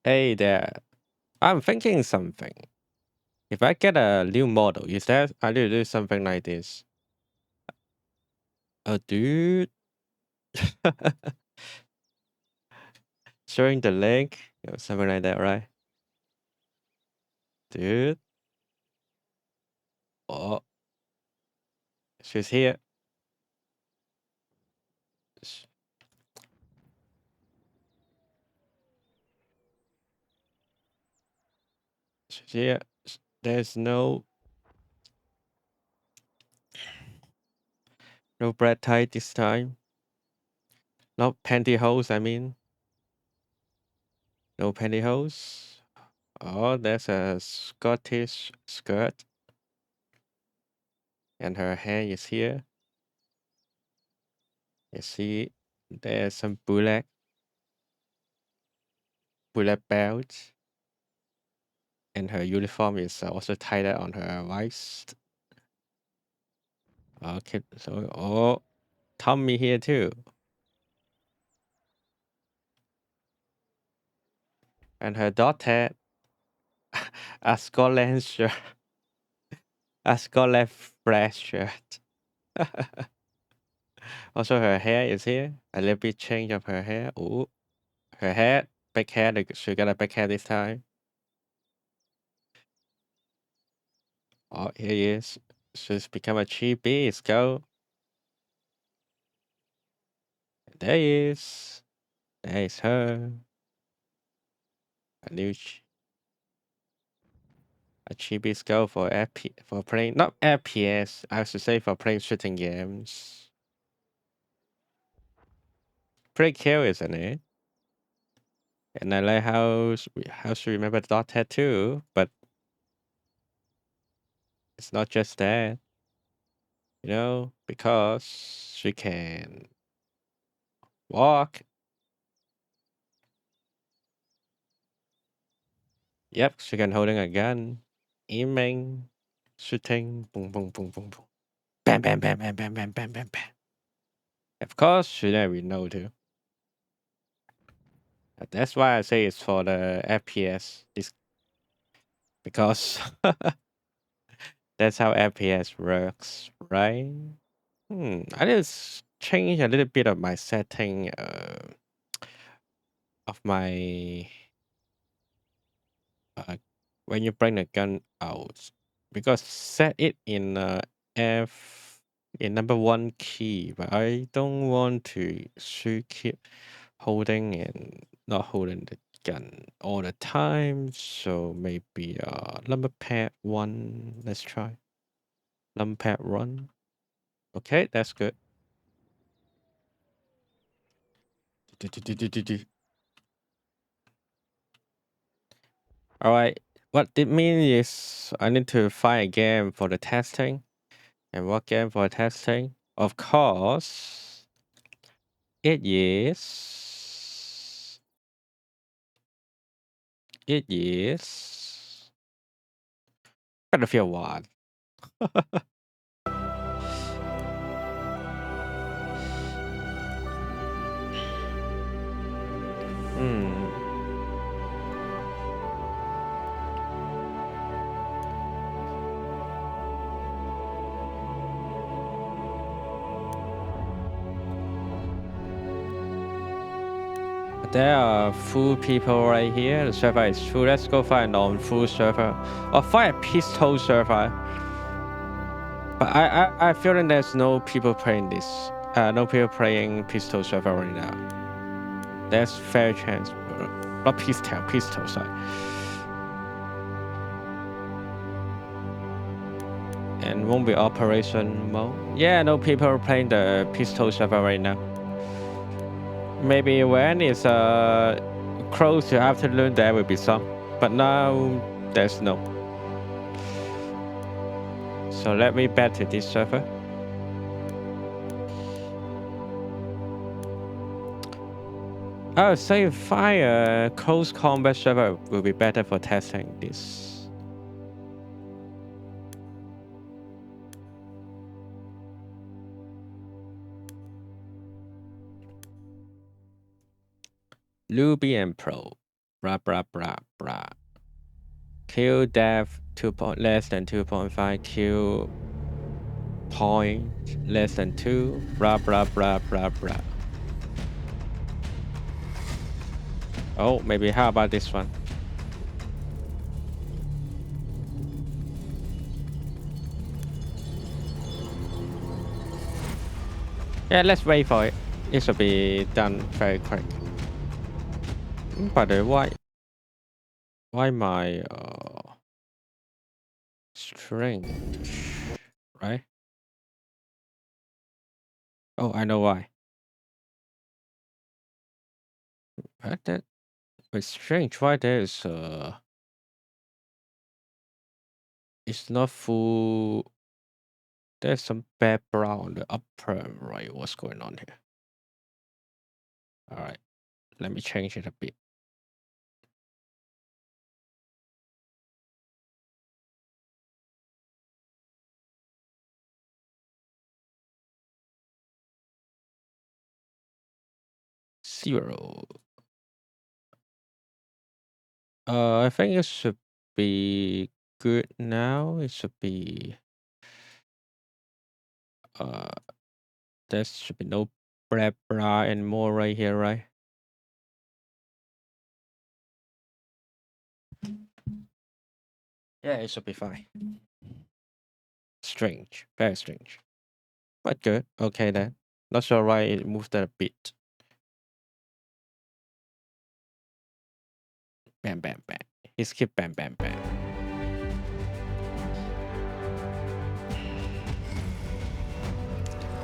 Hey there. I'm thinking something. If I get a new model, is that I need to do something like this? Oh, dude. Showing the link, something like that, right? Dude. Oh, she's here. Sh- She's here. There's no bread tie this time. No pantyhose, I mean. No pantyhose. Oh, there's a Scottish skirt. And her hair is here. You see, there's some bullet belt. And her uniform is also tied on her waist. Okay, so Tommy here too, and her daughter a Scotland shirt, a Scotland flag shirt. Also, her hair is here. A little bit change of her hair. Oh, her hair, big hair. She got a big hair this time. Oh, here he is. She's become a chibi. Let's go. There he is. There is her. A new a chibi skill for for playing not FPS. I should say for playing shooting games. Pretty cool, isn't it? And I like how she remembered dot tattoo, but it's not just that, because she can walk. Yep, she can holding a gun, aiming, shooting, boom, boom, boom, boom, boom, bam, bam, bam, bam, bam, bam, bam, bam, bam. Of course, she never know too. That's why I say it's for the FPS. It's because that's how FPS works, right? I just change a little bit of my setting of my when you bring the gun out because set it in F in number one key, but I don't want to keep holding and not holding the gun all the time. So maybe number pad one. Let's try number pad one. Okay, that's good. All right. What it means is I need to find a game for the testing. And what game for testing? Of course, it is. It is Battlefield 1. Hmm. There are full people right here. The server is full. Let's go find a non-full server or find a pistol server. But I feel like there's no people playing this. No people playing pistol server right now. There's fair chance. Not pistol, sorry. And won't be operation mode. Yeah, no people are playing the pistol server right now. Maybe when it's close to afternoon there will be some, but now there's no. So let me back to this server. I would say fire close combat server will be better for testing this. Ruby and Pro. Blah blah blah blah. Q depth 2 point less than 2.5. Q point less than 2. Blah blah blah blah blah. Oh, maybe how about this one? Yeah, let's wait for it. It should be done very quick. But why my strange, right? Oh, I know why. But that was strange. Why there's it's not full. There's some background on the upper right. What's going on here? All right, let me change it a bit. Zero. I think it should be good now. It should be there should be no blah anymore right here, right? Yeah, it should be fine. Strange, very strange, but good. Okay then. Not sure why it moved that a bit. Bam, bam, bam. He skipped bam, bam, bam.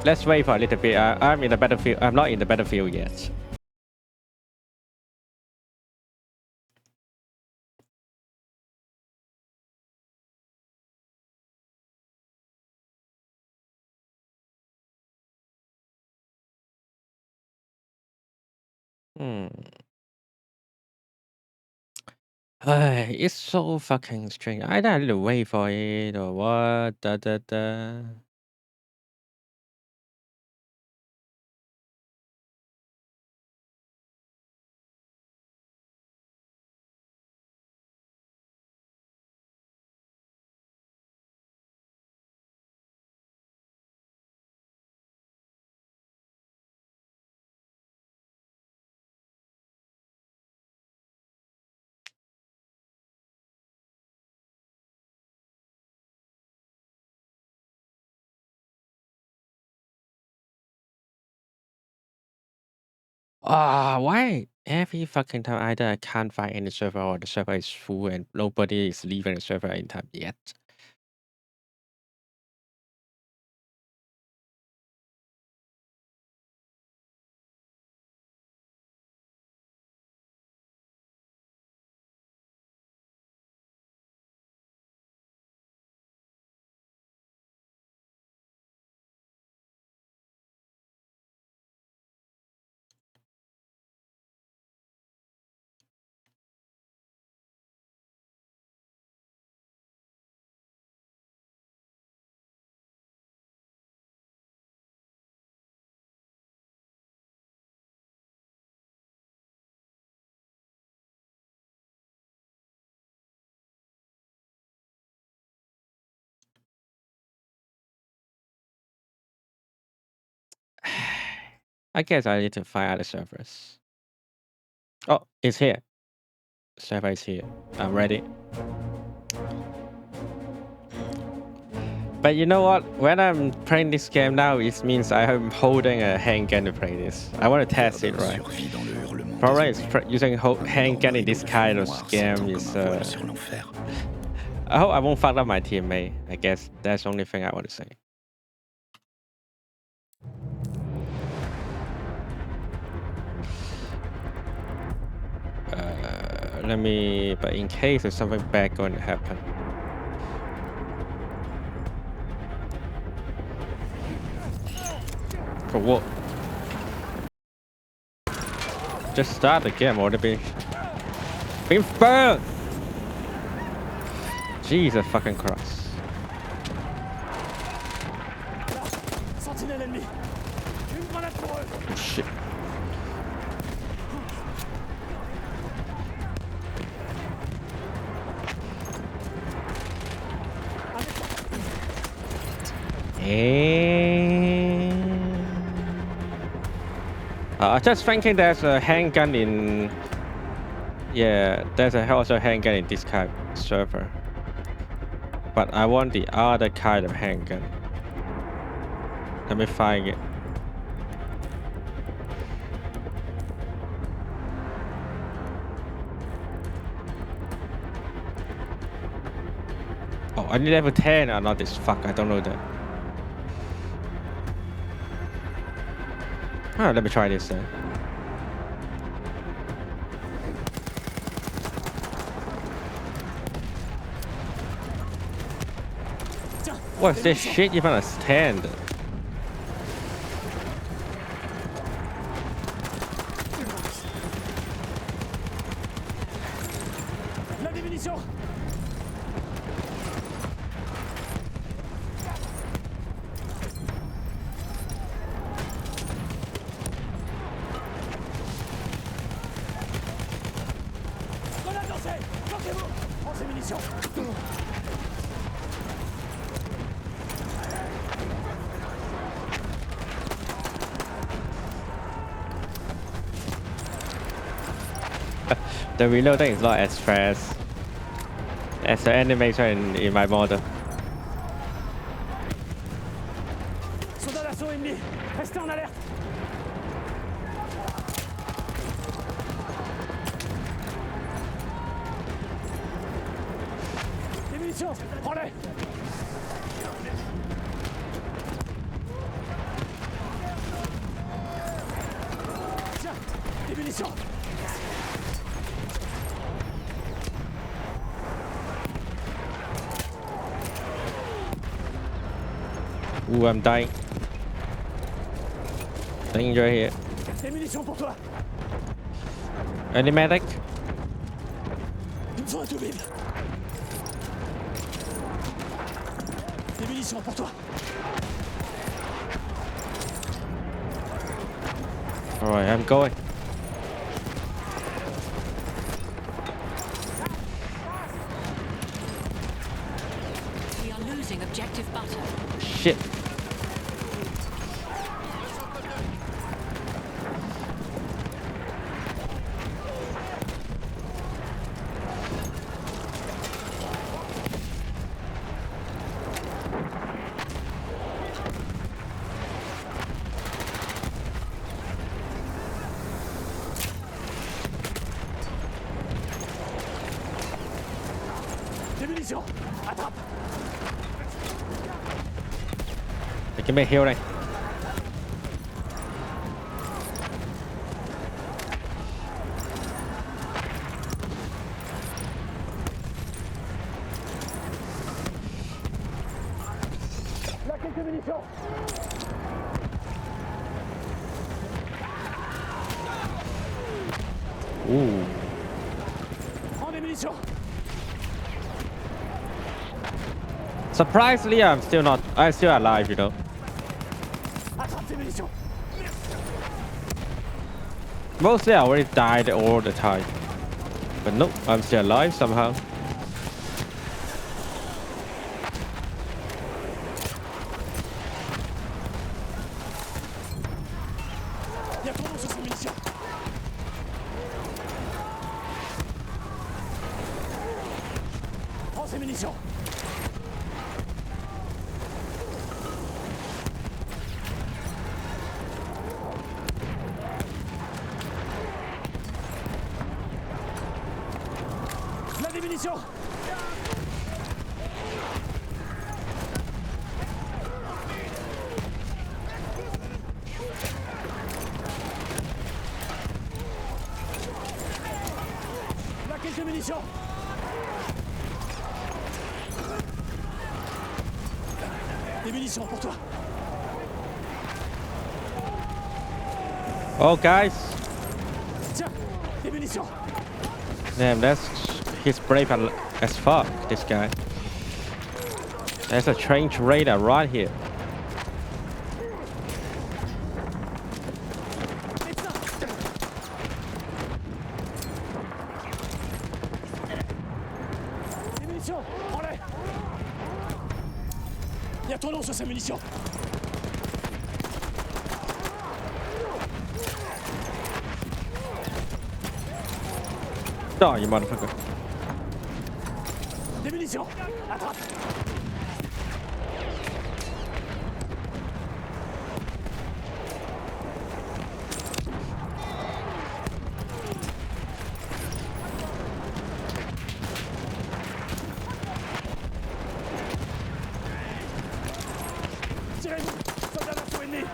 Let's wait for a little bit. I'm in the battlefield. I'm not in the battlefield yet. Hmm. It's so fucking strange. Either I need to wait for it or what. Da da da. Why every fucking time either I can't find any server or the server is full and nobody is leaving the server in time yet. I guess I need to find other servers. Oh, it's here. Server is here. I'm ready. But you know what? When I'm playing this game now, it means I'm holding a handgun to play this. I want to test it, right? Probably using handgun in this kind of game is. I hope I won't fuck up my teammate. I guess that's the only thing I want to say. Let me. But in case there's something bad going to happen. For what? Just start the game or to be burned. Jesus fucking Christ. Oh shit. Just thinking there's a handgun in. Yeah, there's also handgun in this kind of server. But I want the other kind of handgun. Let me find it. Oh, I need level 10. Oh, not this. Fuck, I don't know that. Oh, let me try this then. What's this shit? You found a stand. La démunition. Grenade lancée. Bloquez-vous. Prends ces munitions. The reloading is not as fast as the animation in my model. Soldat d'assaut ennemi. Restez en alerte. Des munitions. Prends-les. Tiens. Des munitions. Ooh, I'm dying. Danger here. Des munitions pour toi. Any medic? Il me faut un tout-bim. Des munitions pour toi. Alright, I'm going. We are losing objective butter. Shit. Des munitions. Attrape. Give me a heal này. Là, quelques munitions. Ooh. Prends des munitions. Surprisingly, I'm still alive, you know. Attrape tes munitions. Mostly I already died all the time. But nope, I'm still alive somehow. Il y a ton nom sur ces munitions. Prends ces munitions. Là, des munitions. Là, quelques munitions. Des munitions pour toi. Oh, guys. Tiens, des munitions. Damn, he's brave as fuck, this guy. There's a trench raider right here. Médecin. Des munitions. Prends-les. Il y a ton nom sur ces munitions. Die, you motherfucker. Des munitions. Attrape. Tirez-vous. Soldat d'assaut ennemi.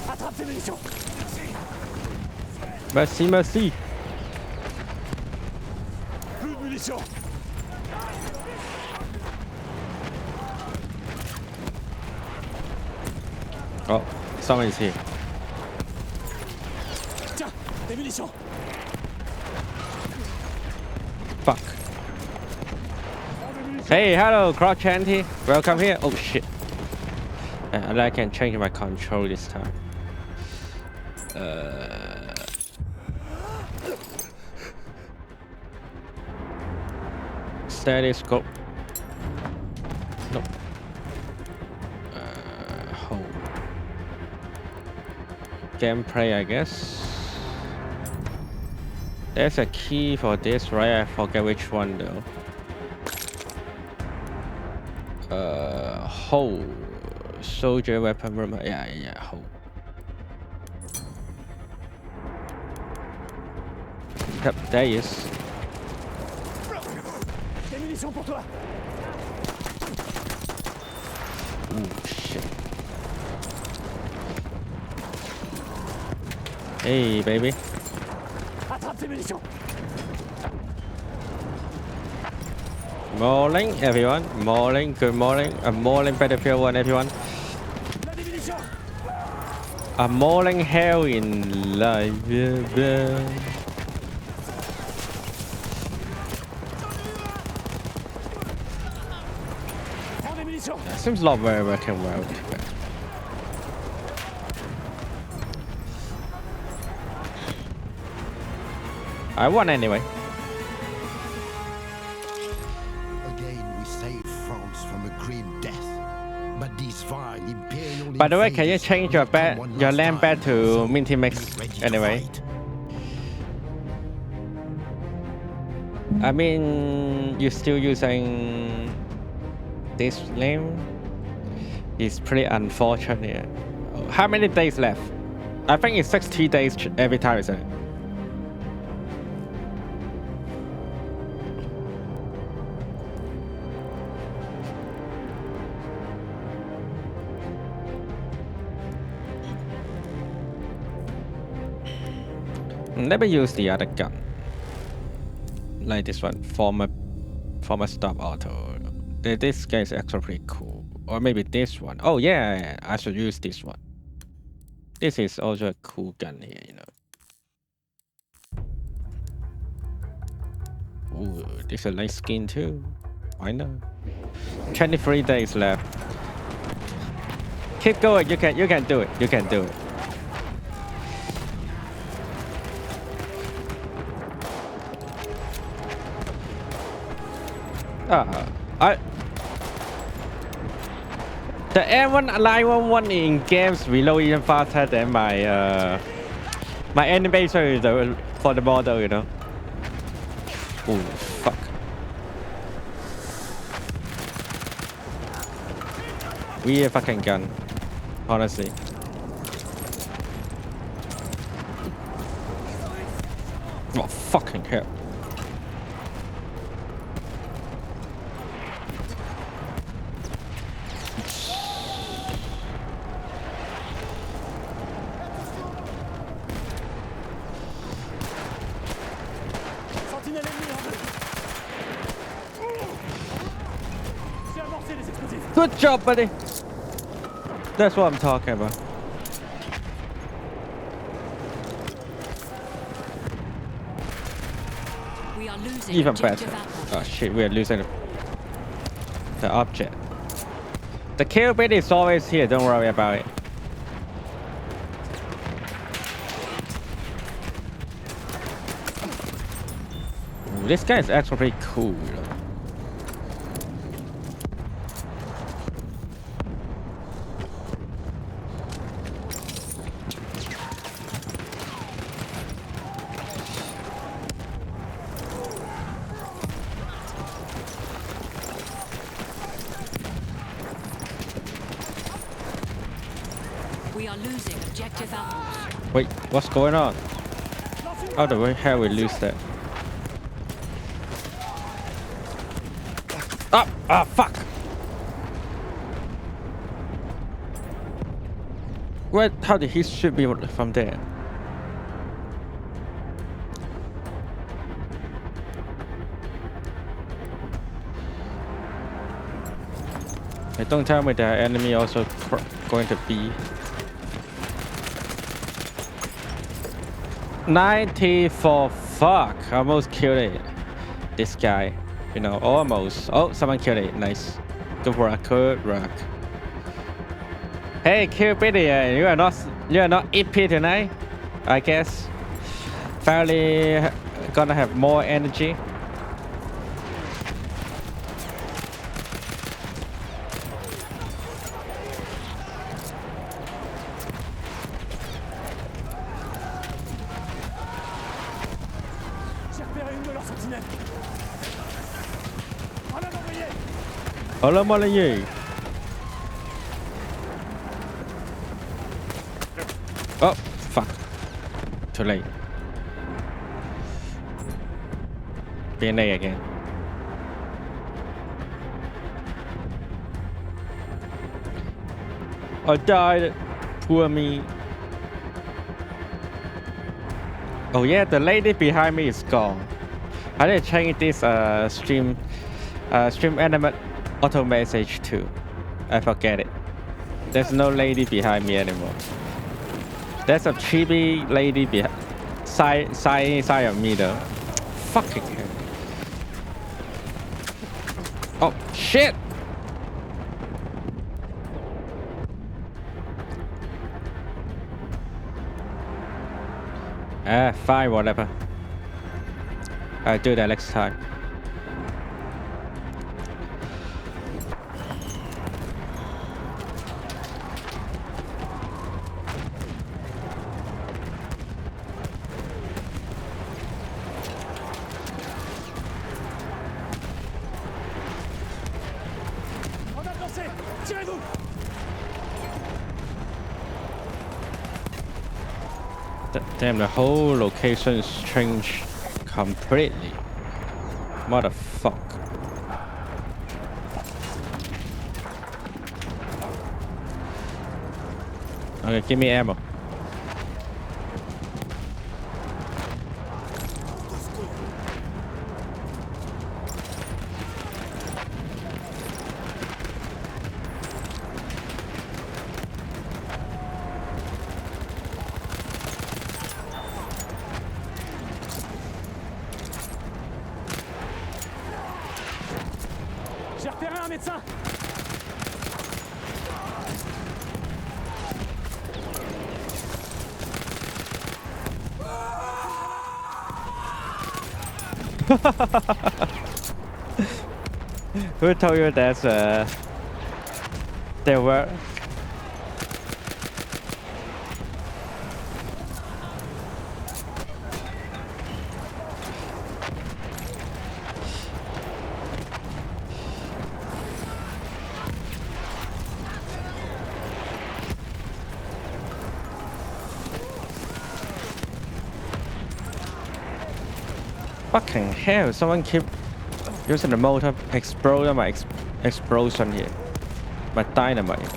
Attrape ces munitions. Merci, merci. Plus de munitions. Oh, someone is here. Tiens, des munitions. Fuck. Hey, hello, Crouch Auntie. Welcome here. Oh shit. I can change my control this time. Steady scope. No. Hold. Gameplay, I guess. There's a key for this, right? I forget which one though. Hold. Soldier weapon room. Yeah, hold. Yep, there he is. Des munitions pour toi. Ooh, shit. Hey, baby. Attrape ces munitions. Morning, everyone. Morning, good morning. A morning Battlefield 1, everyone. Là, des munitions. A morning hell in life. Prends des munitions. Seems not very working well. I won anyway. Again, we saved France from a grim death. But these vile imperial By the way, can you invaders change will your come one your last land back time, to so Minty Mix be ready to anyway? fight. I mean, you're still using this name? It's pretty unfortunate. How many days left? I think it's 60 days every time, isn't it? Let me use the other gun. Like this one, former stop auto. This guy is actually pretty cool. Or maybe this one. Oh yeah, I should use this one. This is also a cool gun here, you know. Ooh, this is a nice skin too. Why not? 23 days left. Keep going. You can do it. You can do it. The M1911 in games reload even faster than my my animation for the model, you know. Oh fuck. Weird fucking gun, honestly. Oh fucking hell. Sentinelle ennemie en vue. J'ai amorcé les explosifs. Good job, buddy. That's what I'm talking about. We are losing Even objective better. Apple. Oh shit, we are losing the object. The kill bit is always here, don't worry about it. Ooh, this guy is actually pretty cool, you know. losing objective apples. Wait, what's going on? How the hell we lose that? Up! Ah, fuck! Where? How did he shoot me from there? Hey, don't tell me the enemy also going to be 94. Fuck! I almost killed it. This guy, you know, almost. Oh, someone killed it. Nice. Good work. Good work. Hey, Cupid, you are not EP tonight, I guess. Finally, gonna have more energy. J'ai repéré une de leurs sentinelles. En avant, voyez. Hello, Molly. Oh, fuck. Too late. Being there again. I died. Poor me. Oh yeah, the lady behind me is gone. I need to change this stream animate auto message too. I forget it. There's no lady behind me anymore. There's a chibi lady behind side of me though. Fucking hell. Oh shit! Fine, whatever. I'll do that next time. En avancée. Tirez-vous. Damn, the whole location is changed completely. Motherfuck. Okay, give me ammo. J'ai repéré un médecin. Who told you that there were? Fucking hell, someone keep using the motor explode my explosion here. My dynamite.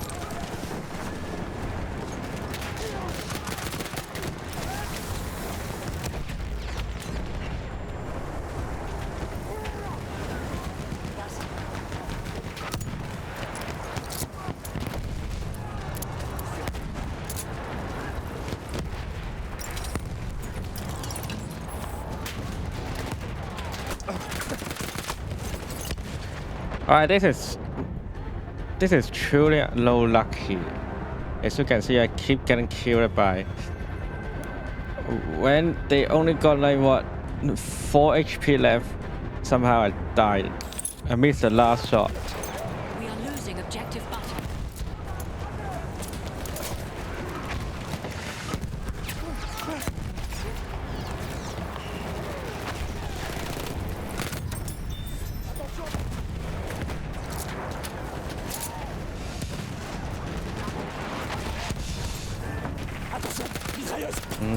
Alright, this is truly low lucky. As you can see, I keep getting killed by when they only got like what 4 HP left. Somehow I died. I missed the last shot. We are losing objective butter.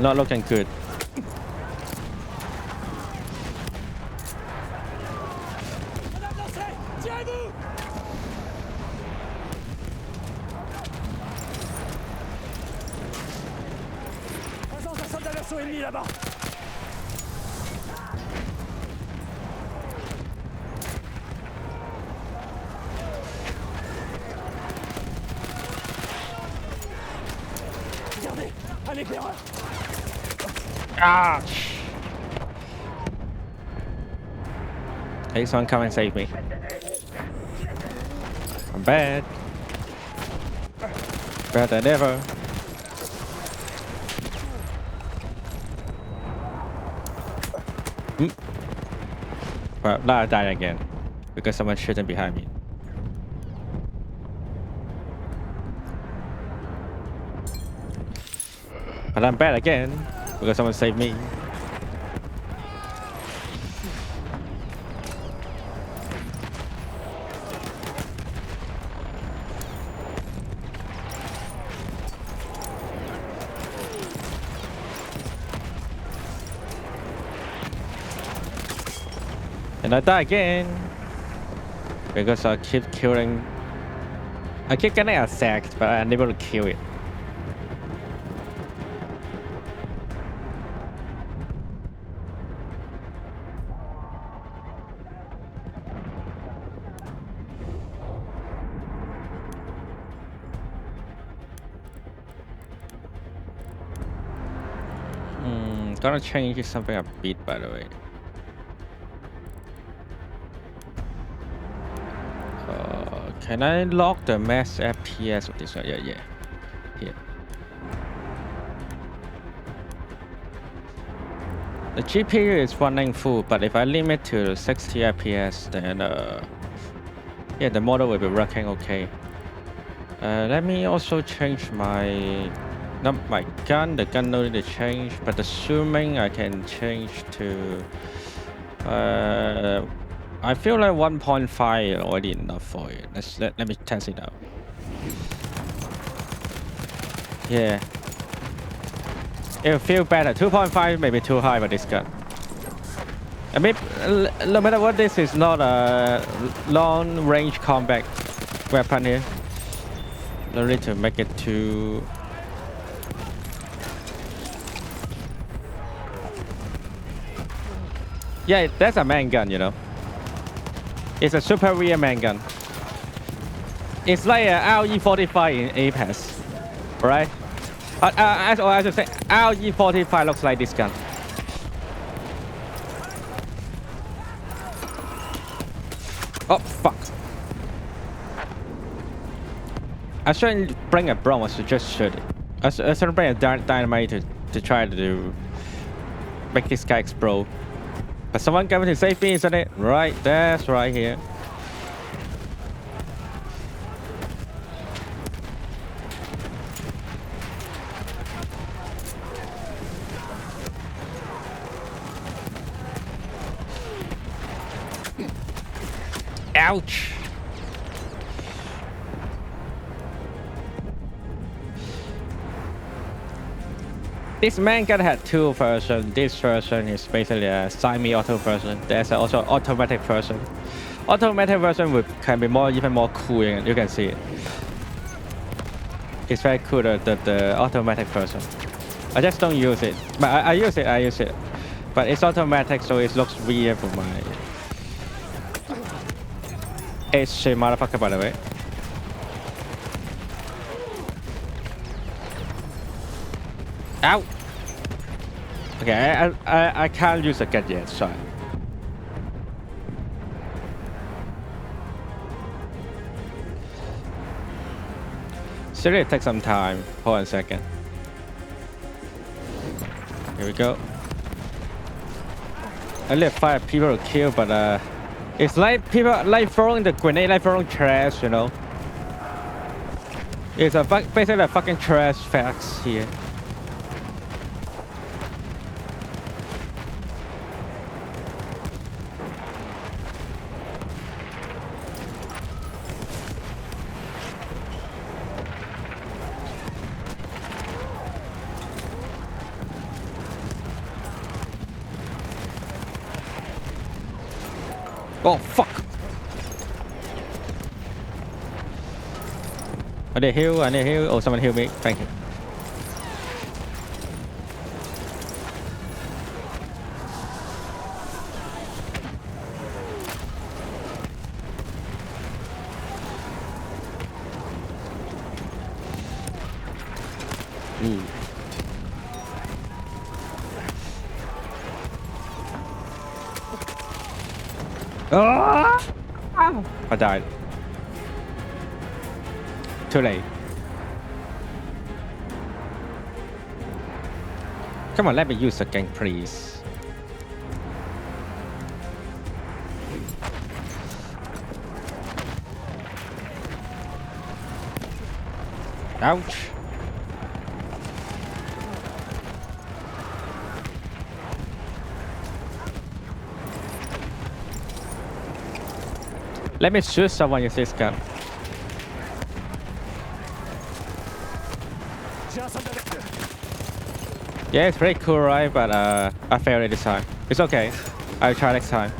Not looking good. Grenade lancée. Tirez-vous. Présence d'un soldat d'assaut ennemi là-bas. Regardez, un éclaireur. Ah! Hey, someone come and save me. I'm bad. Better than ever. Well, now I died again because someone shooting behind me. But I'm bad again because someone saved me. And I die again because I keep killing. I keep getting attacked, but I'm unable to kill it. Gonna change something a bit, by the way. Can I lock the max FPS with this one? Yeah. Here. The GPU is running full, but if I limit to 60 FPS, then yeah, the model will be working okay. Let me also change my not my gun. The gun no need to change, but the zooming I can change to. I feel like 1.5 already enough for it. Let me test it out. Yeah. It will feel better. 2.5 may be too high for this gun. I mean, no matter what, this is not a long-range combat weapon here. No need to make it too. Yeah, that's a main gun, you know. It's a super rear main gun. It's like a RE45 in Apex, right? I should say RE45 looks like this gun. Oh fuck! I shouldn't bring a bomb. I should just shoot it. I shouldn't bring a dynamite to try to make this guy explode. But someone coming to save me, isn't it? Right, that's right here. Ouch! This main gun had two versions. This version is basically a semi-auto version. There's also automatic version. Automatic version can be even more cool. You can see it. It's very cool, the automatic version. I just don't use it, but I use it. But it's automatic, so it looks weird for my. It's a motherfucker, by the way. Ow! Okay, I can't use the gun yet, sorry. Seriously, it takes some time. Hold on a second. Here we go. I only have 5 people to kill, but it's like people like throwing the grenade, like throwing trash, you know. It's basically a fucking trash facts here. Oh fuck! I need heal. I need heal. Oh, someone heal me. Thank you. Ooh. Ah! I died. Too late. Come on, let me use the gang, please. Ouch. Let me shoot someone with this gun. Yeah, it's pretty cool, right? But I failed this time. It's okay. I'll try next time.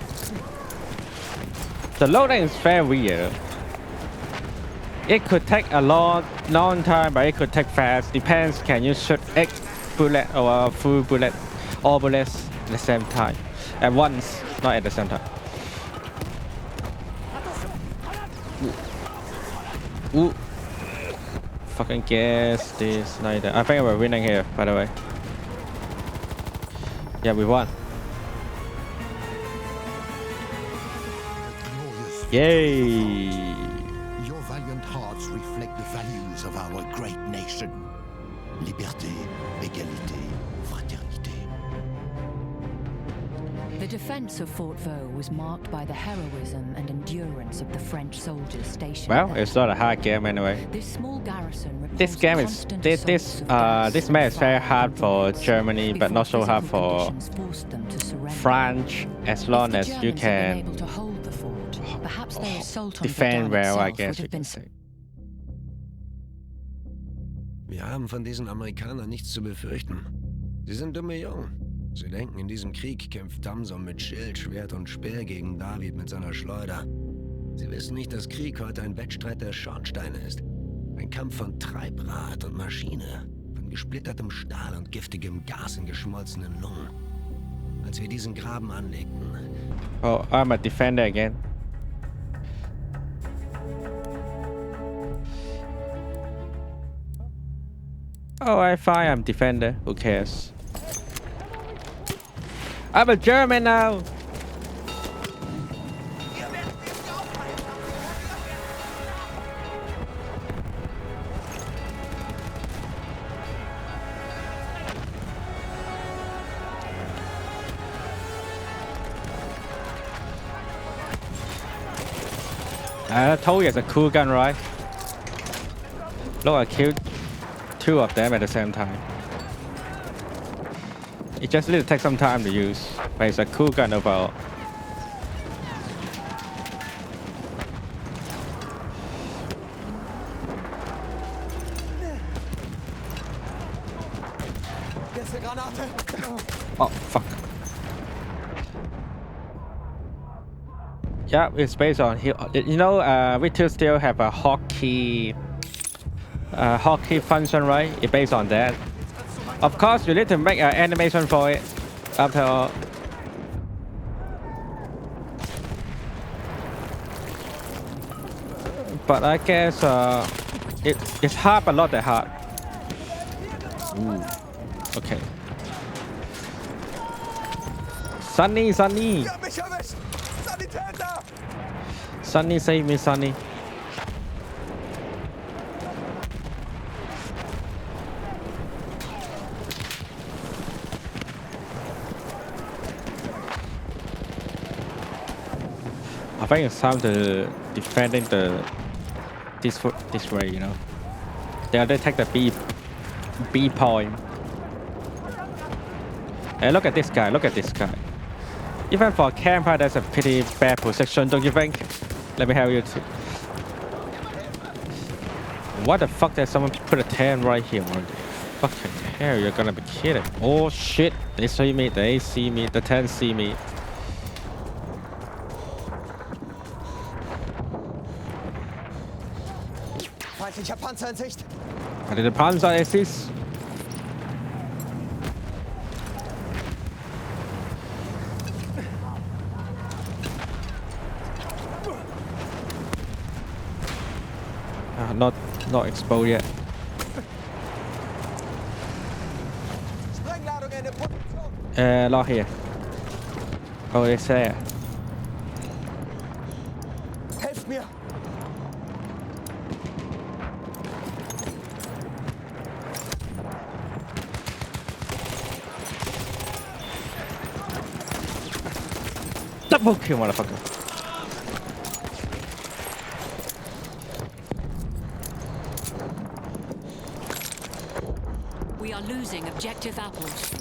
The loading is very weird. It could take a long time, but it could take fast. Depends. Can you shoot X bullet or full bullet, all bullets at the same time, at once, not at the same time. Ooh. Fucking guess this neither. I think we're winning here, by the way. Yeah, we won. Yay! Your valiant hearts reflect the values of our great nation. Liberté, égalité, fraternité. The defense of Fort Vaux was marked by the heroism and endurance of the French soldiers stationed Well, there. it's not a hard game anyway. This small garrison This game is this map is very hard for Germany, but not so hard for France. As long as you can defend well, I guess you can say. Wir haben von diesen Amerikanern nichts zu befürchten. Sie sind dumme Jungen. Sie denken, in diesem Krieg kämpft Tamson mit Schild, Schwert und Speer gegen David mit seiner Schleuder. Sie wissen nicht, dass Krieg heute ein Wettstreit der Schornsteine ist. Ein Kampf von Treibrad und Maschine, von gesplittertem Stahl und giftigem Gas in geschmolzenen Lungen. Als wir diesen Graben anlegten... Oh, I'm a defender again. Oh, I fine, I'm defender. Who cares? I'm a German now. I told you it's a cool gun, right? Look, I killed 2 of them at the same time. It just need to take some time to use, but it's a cool gun overall. Oh, fuck. Yeah, it's based on here. You know, we still have a hotkey function, right? It's based on that. Of course, you need to make an animation for it. After all. But I guess it's hard, but not that hard. Ooh. Okay. Sunny. Sunny, save me, Sunny. I think it's time to defending this way, you know. They take the B point. Hey, look at this guy. Look at this guy. Even for a camper, that's a pretty bad position, don't you think? Let me help you too. What the fuck? Did someone put a 10 right here? What the fucking hell? You're gonna be kidding. Oh shit! They see me. The 10 see me. Feindlicher Panzer in Sicht. Feindlicher Panzer ist. Not exposed yet. Sprengladung in der Position. Lock here. Oh, it's there. Helft mir. Double kill, motherfucker. We are losing objective apples.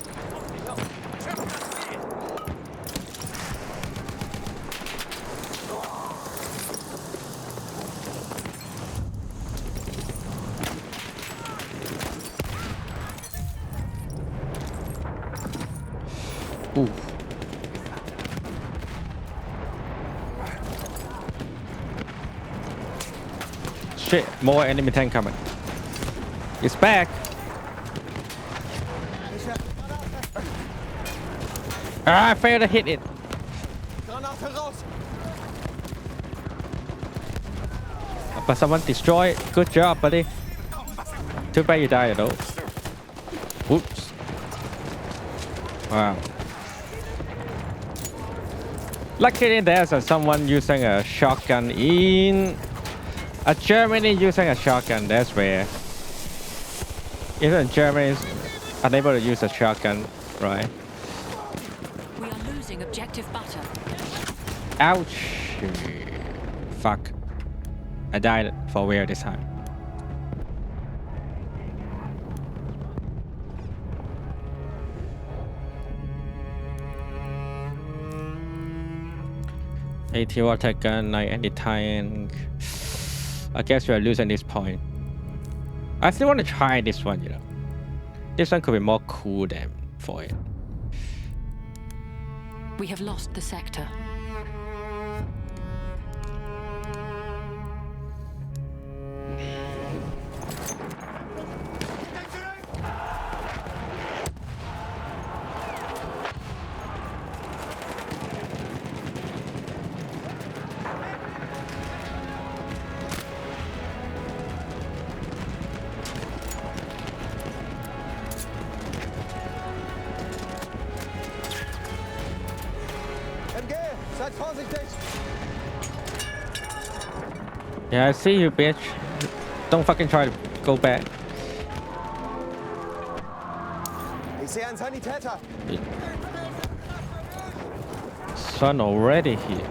Ooh. Shit, more enemy tank coming. It's back. I failed to hit it. Granate raus. But someone destroyed. Good job, buddy. Too bad you died though. Whoops. Wow. Luckily there's someone using a shotgun in Germany using a shotgun. That's rare. Even Germany is unable to use a shotgun, right? We are losing objective butter. Ouch. Fuck. I died for real this time. AT water gun, 9 anti-tank. I guess we are losing this point. I still want to try this one, you know. This one could be more cool than for it. We have lost the sector. MG, seid vorsichtig. Yeah, I see you, bitch. Don't fucking try to go back. Ich sehe einen Sanitäter. Sun already here.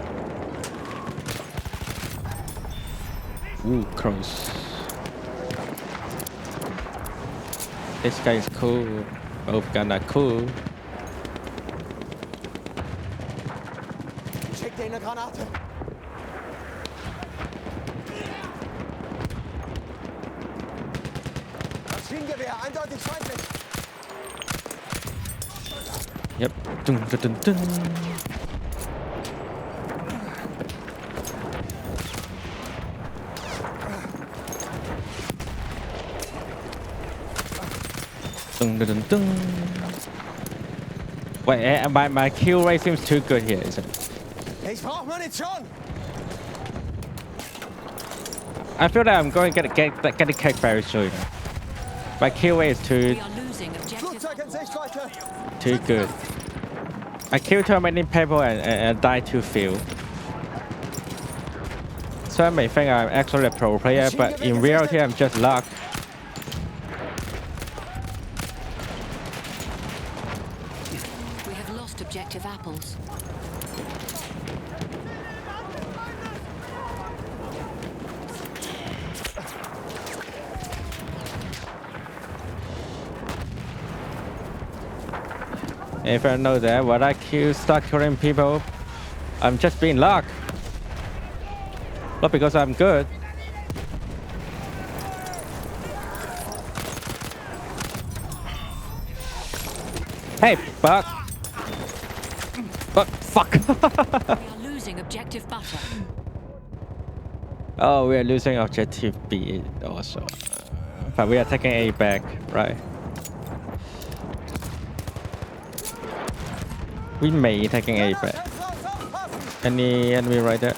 Ooh, close. This guy is cool. Both guns are cool. Schick dir eine Granate. Maschinengewehr, eindeutig feindlich. Yep. Dun, dun, dun, dun. Dun, dun, dun, dun. Wait, my kill rate seems too good here, isn't it? Ich brauche Munition. I feel like I'm going to get a cake very soon. My kill rate is too We are losing objective Flugzeug in Sichtweite. too good. I kill too many people and die too few. So I may think I'm actually a pro player, but in reality I'm just luck. We have lost objective apples. If I know that, when I start killing people, I'm just being luck. Not because I'm good. Hey, Buck. Fuck. We are losing objective butter. Oh, we are losing objective B also. But we are taking A back, right? We may taking A back. Any enemy right there?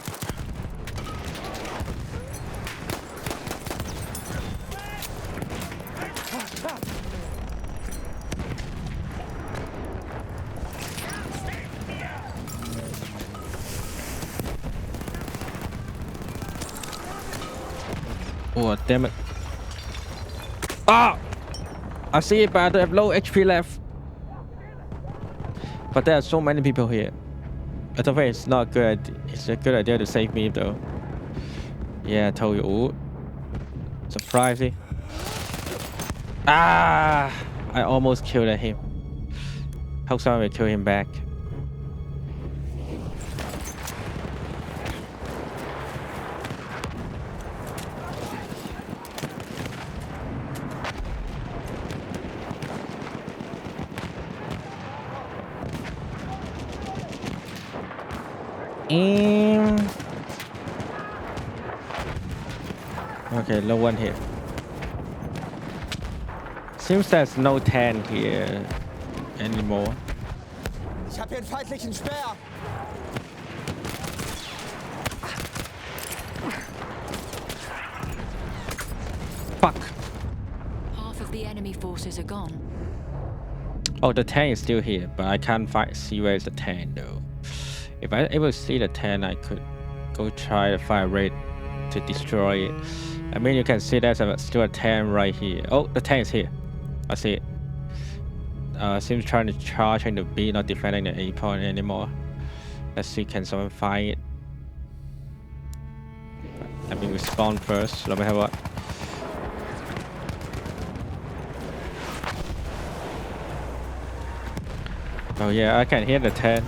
Oh, damn it. Ah! I see it, but I have low HP left. But there are so many people here. I don't think it's not good. It's a good idea to save me though. Yeah, I told you. Ooh. Surprising. Ah! I almost killed him. Hope someone will kill him back. Okay, no one here. Seems there's no tank here anymore. Ich habe hier einen feindlichen Speer. Fuck. Half of the enemy forces are gone. Oh, the tank is still here, but I can't see where's the tank though. If I able to see the tank, I could go try to fire raid to destroy it. I mean, you can see there's still a tank right here. Oh, the tank is here. I see it. Seems trying to charge into B, not defending the A point anymore. Let's see, can someone find it? Let me respawn first. Let me have what? Oh yeah, I can hear the tank.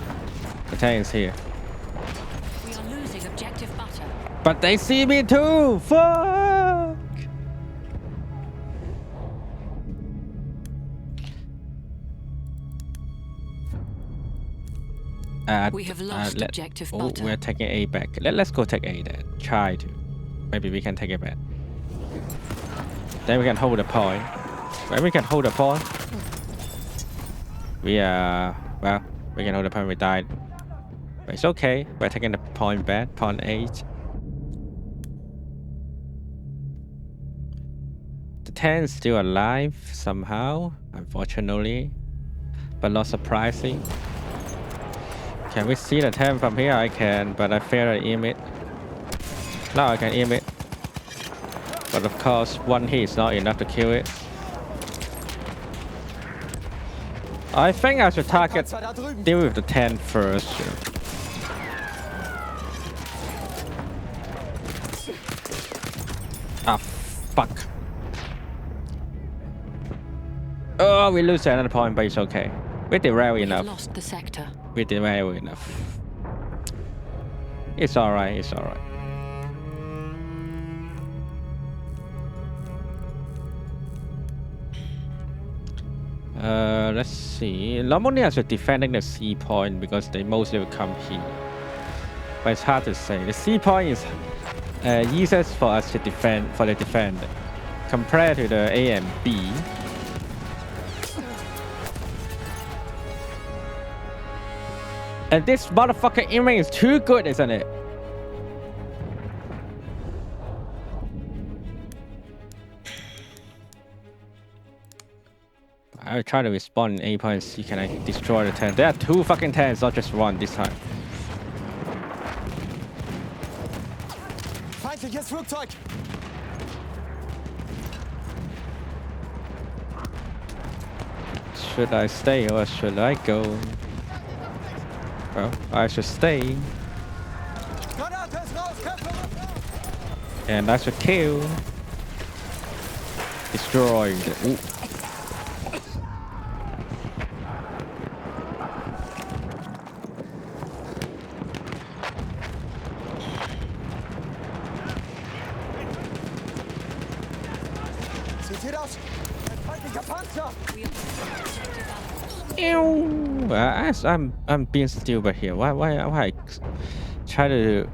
The tank is here. We are losing objective butter. But they see me too! Fuck! We have lost objective butter. We're taking A back. Let's go take A then. Try to. Maybe we can take it back. Then we can hold the point. When we can hold the point, we well, we can hold the point. We died. But it's okay. We're taking the point back. Point 8. The 10 is still alive somehow, unfortunately, but not surprising. Can we see the 10 from here? I can, but I failed to aim it. Now I can aim it. But of course, one hit is not enough to kill it. I think I should target, deal with the 10 first. Ah, fuck. Oh, we lose another point, but it's okay. We did well enough. Lost the sector. We did well enough. It's alright, it's alright. Let's see. Normally I should defending the C point because they mostly will come here. But it's hard to say. The C point is easiest for us to defend, for the defender, compared to the A and B. And this motherfucking aiming is too good, isn't it? I'll try to respond in A point and see can I destroy the 10. There are 2 fucking 10s, not just 1 this time. Feindliches Flugzeug. Should I stay or should I go? Well, I should stay. Granate ist raus, Köpfe runter. And I should kill. Destroy the... Ooh. Sieht ihr das? Ein feindlicher Panzer. As I'm being stupid here. Why I try to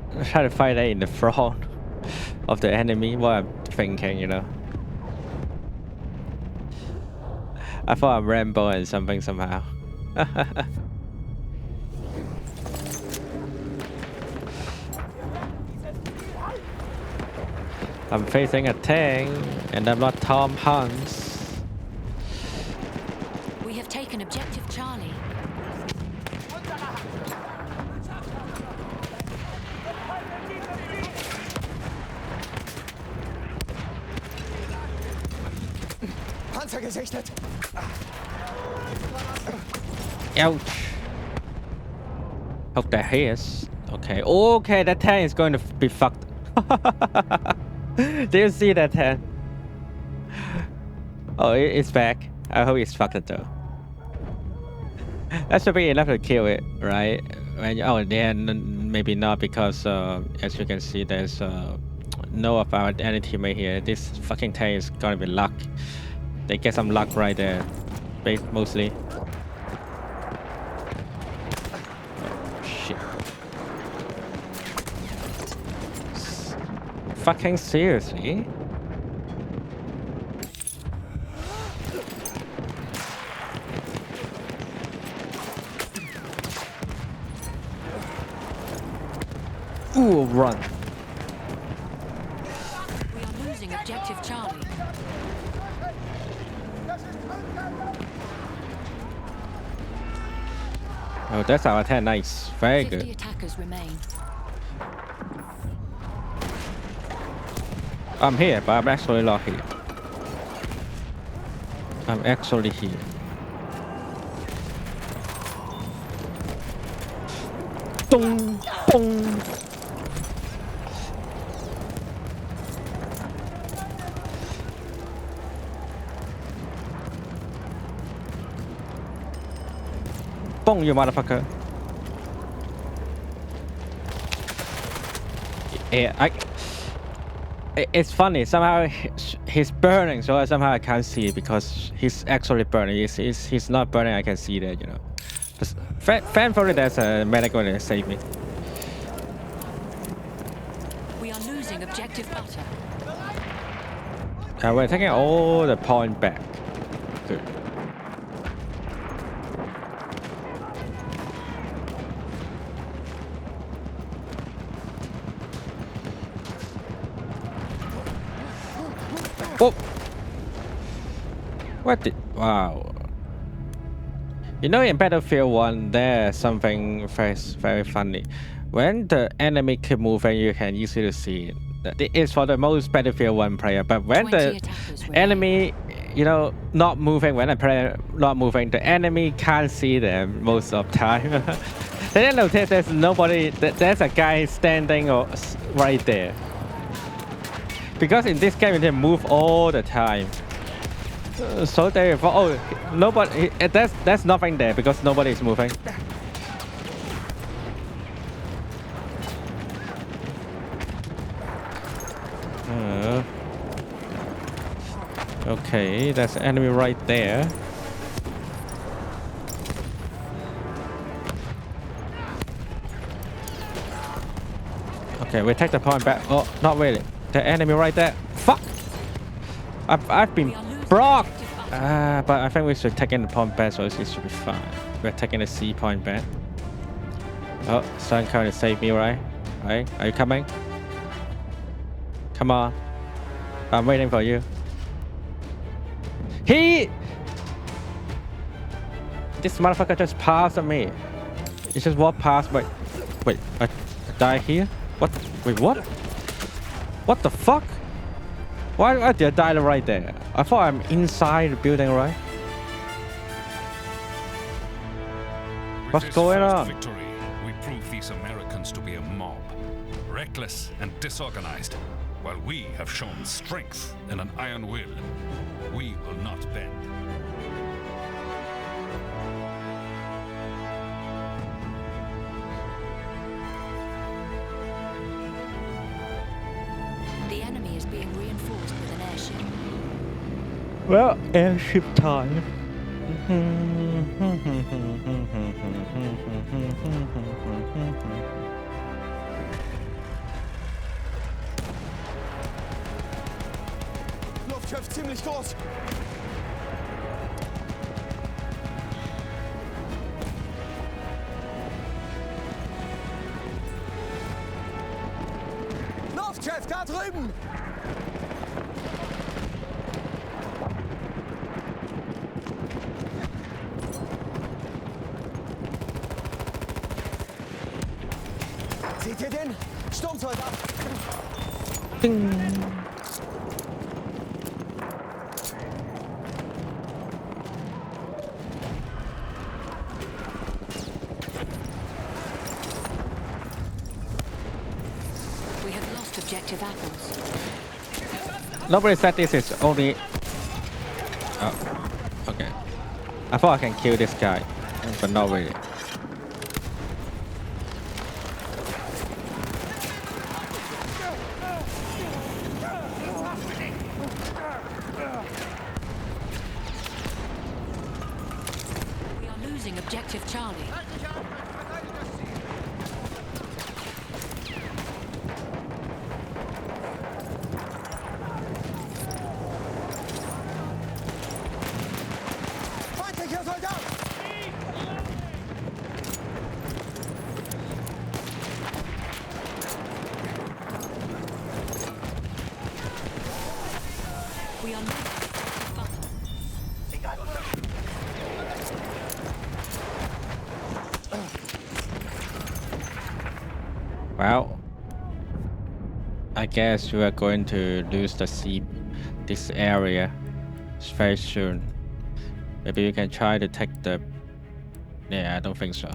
fight that in the front? of the enemy. What I'm thinking, you know. I thought I'm Rambo and something somehow. I'm facing a tank, and I'm not Tom Hanks. We have taken objective Charlie. Panzer gesichtet! Ouch. Hope that hits. Okay. Okay, that tank is going to be fucked. Do you see that tank? Oh, it's back. I hope it's fucked though. That should be enough to kill it, right? Oh, then maybe not, because as you can see, there's no of our any teammate here. This fucking tank is gonna be luck. They get some luck right there, mostly. Oh, shit. Fucking seriously? Ooh, run. We are losing objective Charlie. Oh, that's our attack. Nice. Very 50 good. attackers remain. I'm here, but I'm actually not here. I'm actually here. Dong, dong. Boom, you motherfucker. Yeah, it's funny, somehow he's burning, so somehow I can't see it because he's actually burning. He's not burning, I can see that, you know. Thankfully there's a medic going to save me. We are losing objective butter. We're taking all the point back. Good. Oh! What did... Wow. You know, in Battlefield 1, there's something very funny. When the enemy keep moving, you can easily see it. It is for the most Battlefield 1 player, but when the enemy, you know, not moving, when a player not moving, the enemy can't see them most of the time. Then notice there's nobody, there's a guy standing right there. Because in this game, you can move all the time. So therefore, oh, nobody, there's nothing there because nobody is moving. Okay, there's an enemy right there. Okay, we take the point back. Oh, not really. The enemy right there. Fuck! I've been blocked! But I think we should take in the point back, so it should be fine. We're taking the C point back. Oh, someone coming to save me, right? Right? Are you coming? Come on. I'm waiting for you. This motherfucker just passed me. He just walked past. Wait, I die here? What? Wait, what? What the fuck? Why did I die right there? I thought I'm inside the building, right? What's going on? Victory, we prove these Americans to be a mob, reckless and disorganized, while we have shown strength and an iron will. We will not bend. The enemy is being reinforced with an airship. Well, airship time. Luftschiff ziemlich groß. Luftschiff da drüben! Seht ihr den? Sturmsoldat! We have lost objective apples. Nobody said this is only. Oh, okay. I thought I can kill this guy, but not really. We are losing objective Charlie. Feindlicher Soldat! We are losing butter. Well, I guess we are going to lose this area very soon. Maybe we can try to take the. Yeah, I don't think so.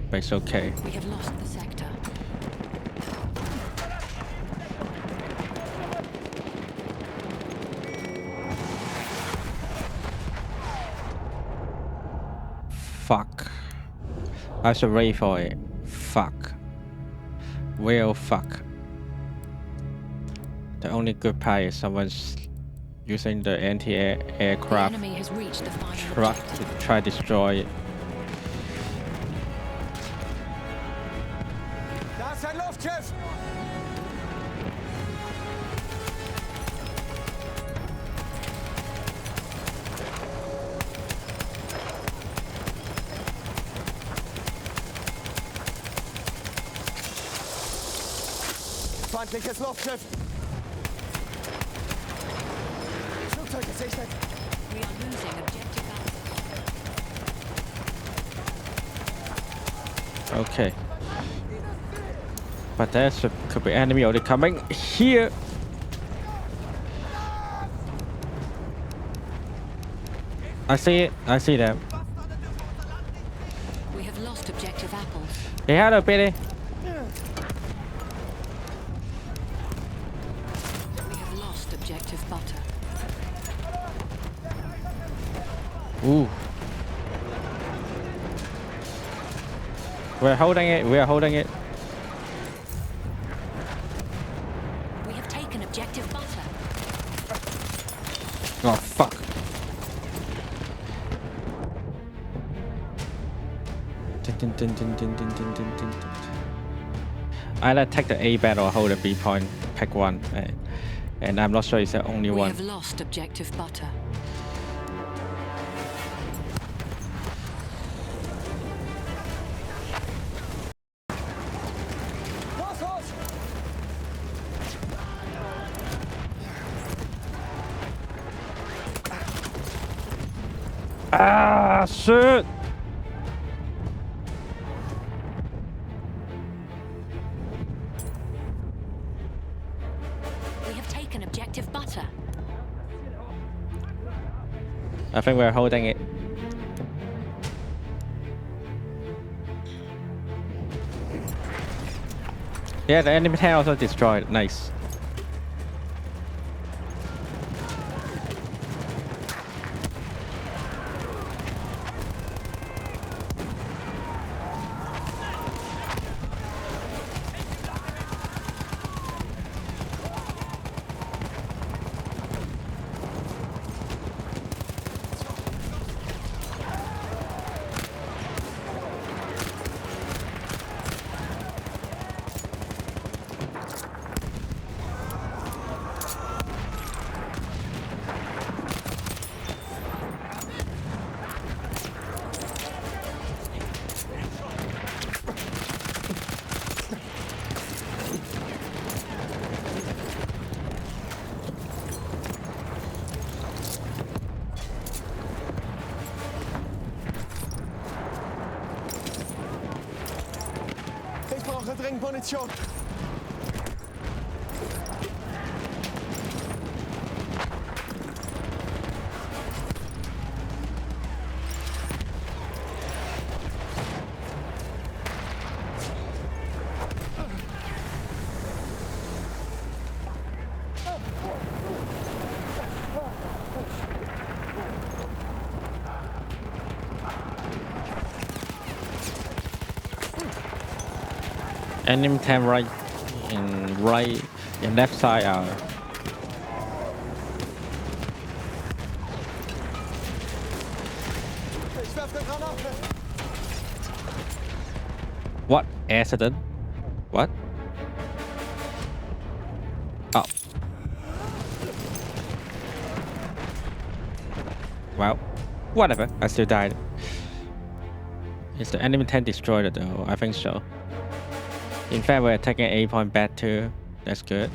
But it's okay. We have lost the sector. Fuck. I should wait for it. Fuck. Well, fuck. The only good part is someone's using the The anti-aircraft enemy has reached the final truck objective. to try to destroy it. Da ist ein Luftschiff! Feindliches Luftschiff! Flugzeug gesichtet! We are losing objective apples. Okay. But could be enemy already coming here. I see it. I see them. We have lost objective apples. Hey, hello, Billy. We have lost objective butter. Ooh. We're holding it. We are holding it. We have taken objective butter. Oh fuck. Either take the A bet or hold the B point. Pick one. And I'm not sure it's the only We one. have lost objective butter. Los, los! Ah, shit! We have taken objective butter. I think we're holding it. Yeah, the enemy tank also destroyed. Nice. brauche dringend Munition. Enemy tank right and left side are. Ich werfe eine Granate. What accident? What? Oh. Well, whatever. I still died. Is the enemy tank destroyed though? I think so. In fact, we're taking 8 point back too. That's good.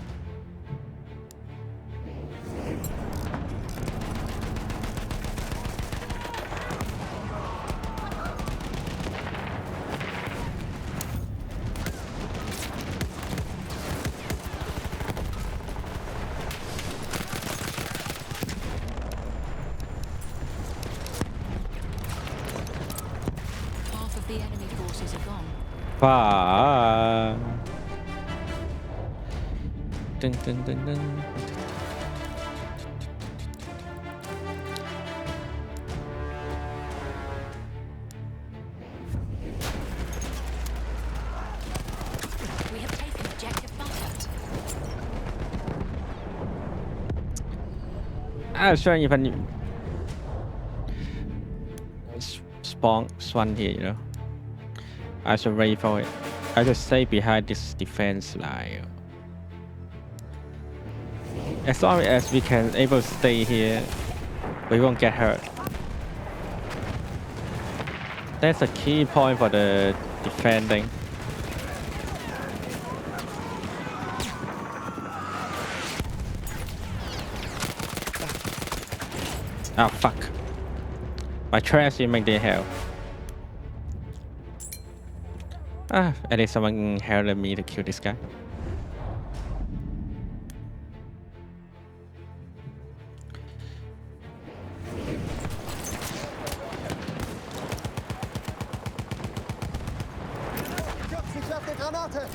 Half of the enemy forces are gone. Bye. Dun, dun, dun, dun. We have taken objective butter. I was trying even spawn here, you know. I should wait for it. I should stay behind this defense line. As long as we can able to stay here, we won't get hurt. That's a key point for the defending. Oh fuck. My trash didn't the hell. Ah, at least someone helped me to kill this guy. Ich werfe eine Granate.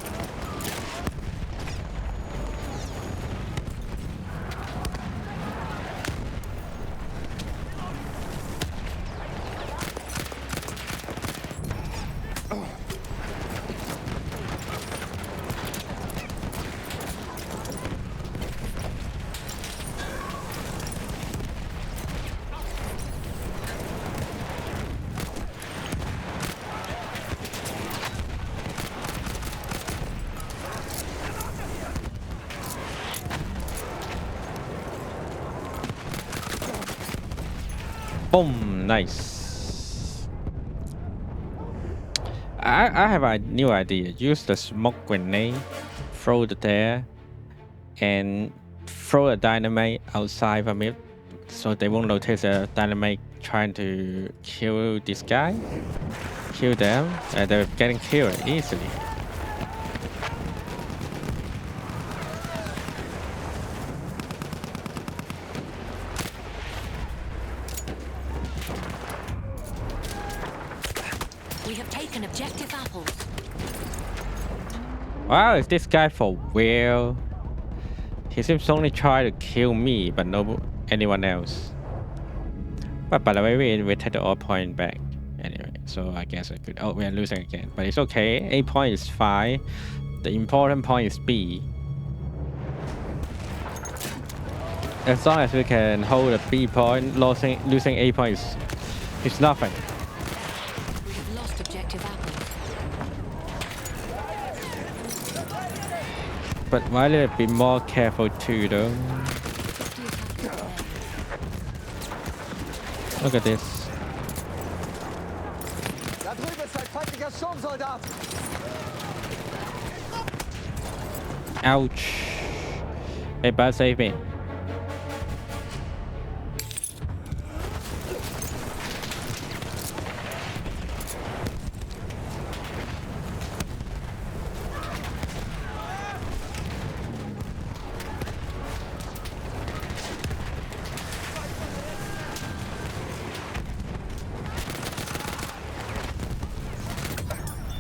Boom, nice. I have a new idea. Use the smoke grenade, throw it there, and throw a dynamite outside from it, so they won't notice a dynamite trying to kill this guy. Kill them, and they're getting killed easily. We have taken objective apples. Wow, is this guy for real? He seems to only try to kill me, but no anyone else. But by the way, we take the all point back anyway, so I guess I could. Oh, we are losing again, but it's okay. A point is fine. The important point is B. As long as we can hold a B point, losing A point is nothing. We have lost objective apples. But why need to be more careful too, though? 50 attackers there. Look at this. Da drüben ist ein feindlicher Sturmsoldat. Ouch. Hey, bud, save me.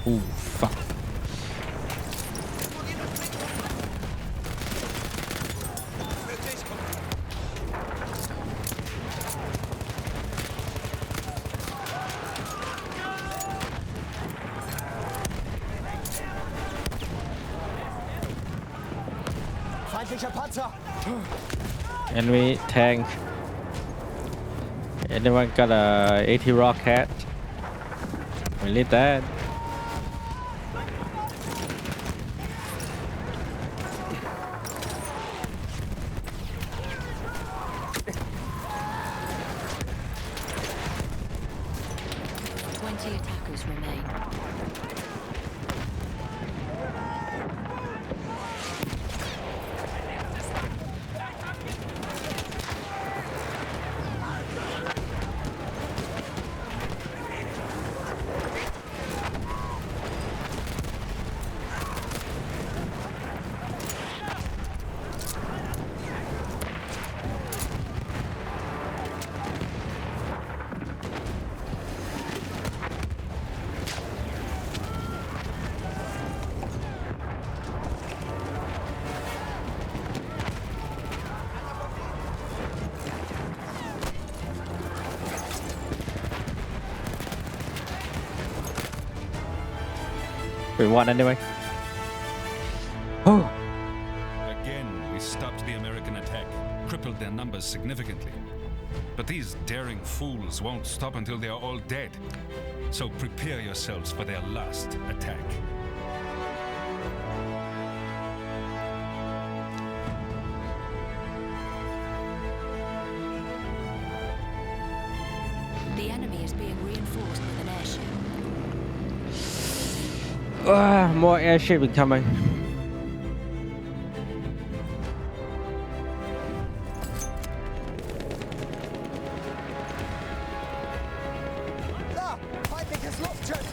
Oh, fuck. Feindlicher Panzer! Enemy tank. Anyone got a 80 rocket? We need that. Attackers remain. We won anyway. Oh. Again, we stopped the American attack, crippled their numbers significantly. But these daring fools won't stop until they are all dead. So prepare yourselves for their last attack. The enemy is being reinforced with an airship. More airship incoming. Da! Feindliches Luftschiff!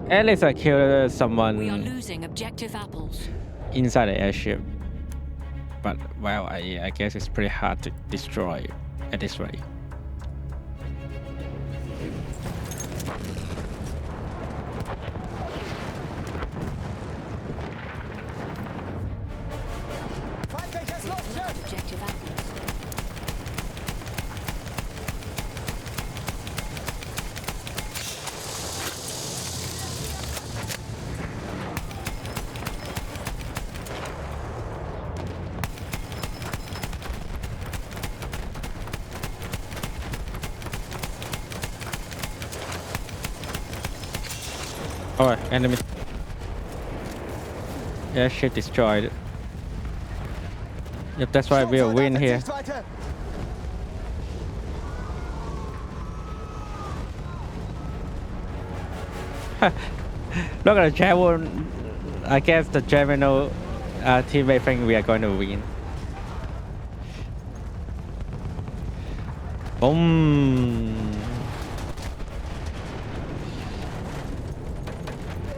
At least I killed We are someone losing objective apples. inside the airship. But well, I guess it's pretty hard to destroy at this rate. Feindliches Luftschiff! Objective apples. Alright, enemy airship destroyed. Yep, that's why we'll win here. Sichtweite! Look at the German. I guess the German teammate think we are going to win. Boom.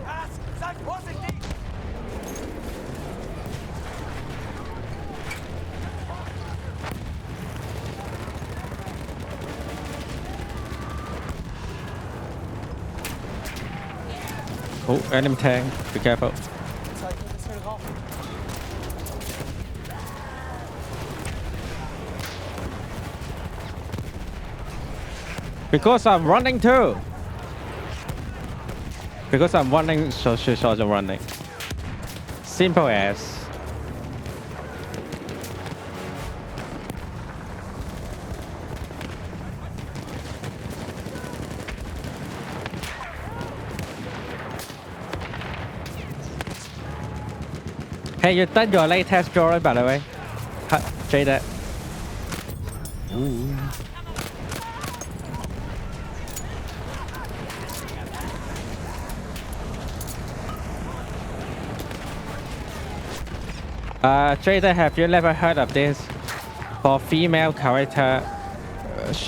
Was? Seid vorsichtig! Oh, enemy tank. Be careful. Zeig mir ein bisschen Raum. Because I'm running too. Because I'm running, so she's also running. Simple as. Hey, you done your latest drawing, by the way? Say that. Ooh. Trader, have you never heard of this? For female character,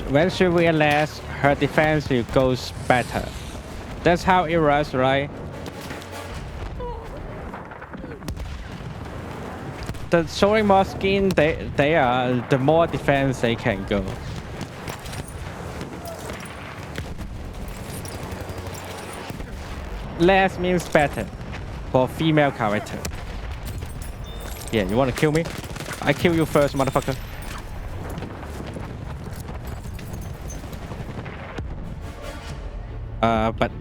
when she realizes her defense goes better. That's how it works, right? The showing more skin, they are the more defense they can go. Less means better for female character. Yeah, you wanna kill me? I kill you first, motherfucker. But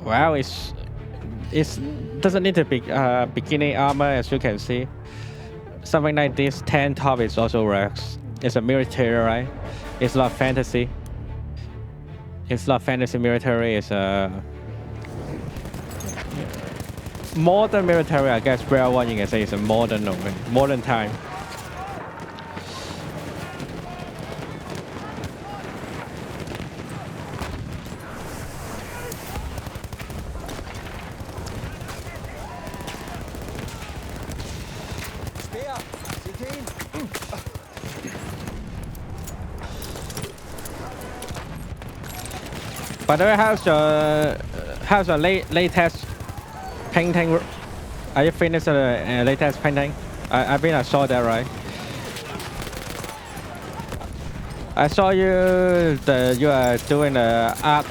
well, it's doesn't need to be beginning armor, as you can see. Something like this tank top is also works. It's a military, right? It's not fantasy. It's not fantasy military. It's a modern military. I guess World War you can say it's a modern time. By the way, how's your latest painting? Are you finished the latest painting? I saw that, right? I saw you are doing a art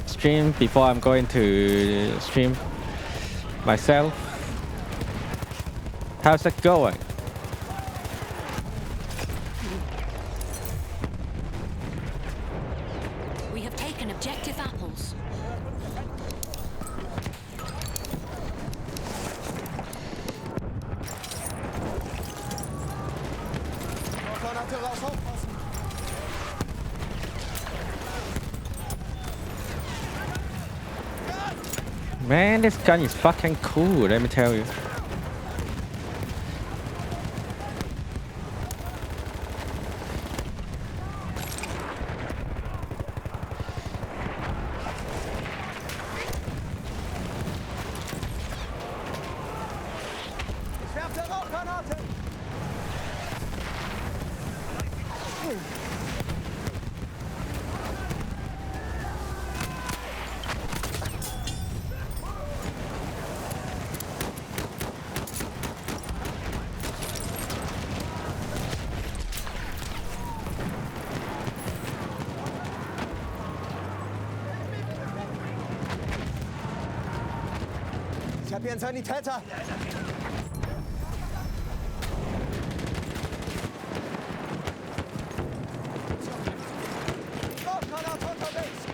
stream before I'm going to stream myself. How's it going? We have taken objective apples. Man, this gun is fucking cool, let me tell you. Ich habe hier einen Sanitäter. Granate unterwegs.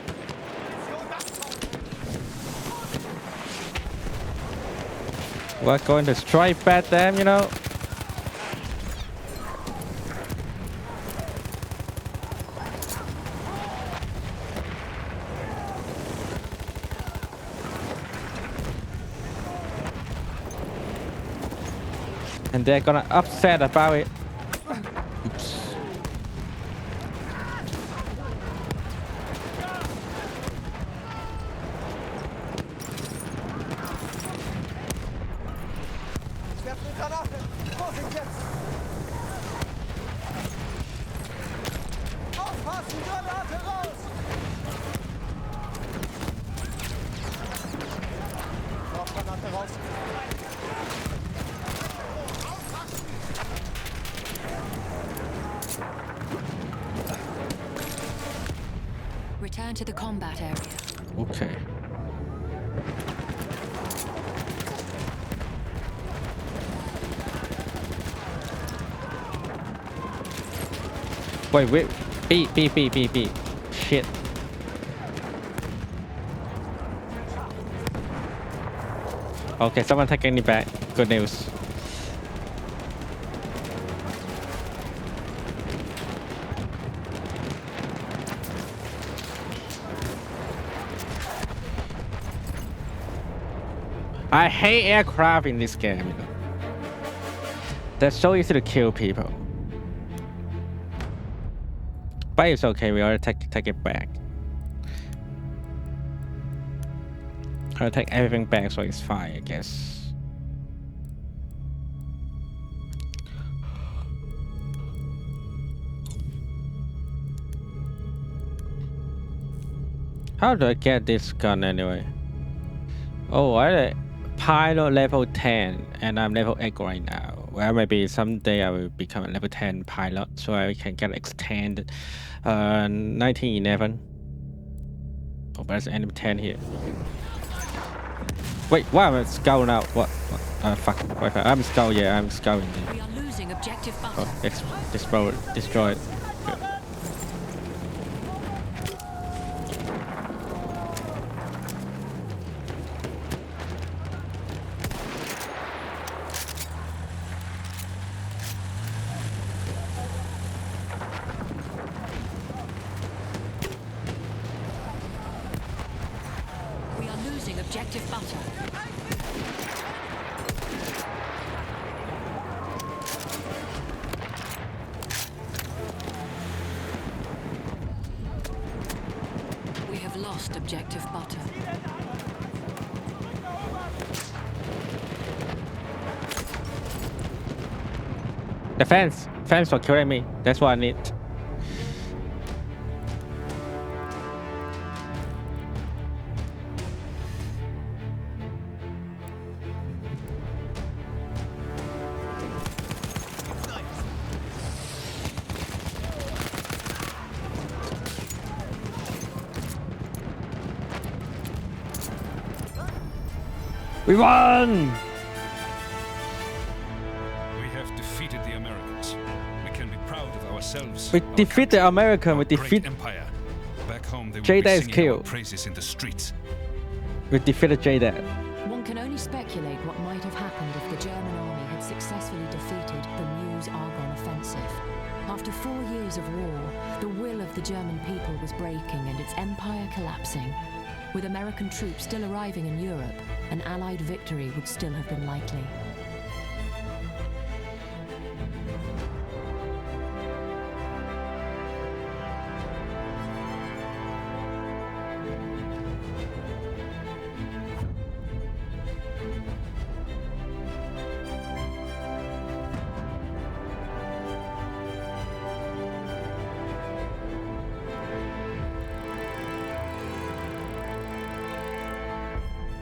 We're going to strike at them, you know. And they're gonna upset about it. Oops. Ich werfe eine Granate. Vorsicht jetzt. Aufpassen, Granate raus. Granate raus. Return to the combat area. Okay. Wait. B. Shit. Okay, someone taking me back. Good news. I hate aircraft in this game. You know? They're so easy to kill people. But it's okay, we already take it back. I'll take everything back, so it's fine, I guess. How do I get this gun anyway? Oh, I pilot level 10 and I'm level 8 right now. Well, maybe someday I will become a level 10 pilot so I can get extended 1911. Oh, there's enemy 10 here. Wait, why am I skull now? What? Fuck. I'm skull, yeah, I'm skull indeed. We are losing objective Oh, butter. destroyed. Good. We are losing objective butter. We have lost objective butter. The fence for killing me. That's what I need. We won! We have defeated the Americans. We can be proud of ourselves. We our defeat the country, American. our We great defeat. empire. Back home, they will Jada be is singing our killed. praises in the streets. We defeated J-Dad. One can only speculate what might have happened if the German army had successfully defeated the Meuse-Argonne offensive. After 4 years of war, the will of the German people was breaking and its empire collapsing. With American troops still arriving in Europe, an Allied victory would still have been likely.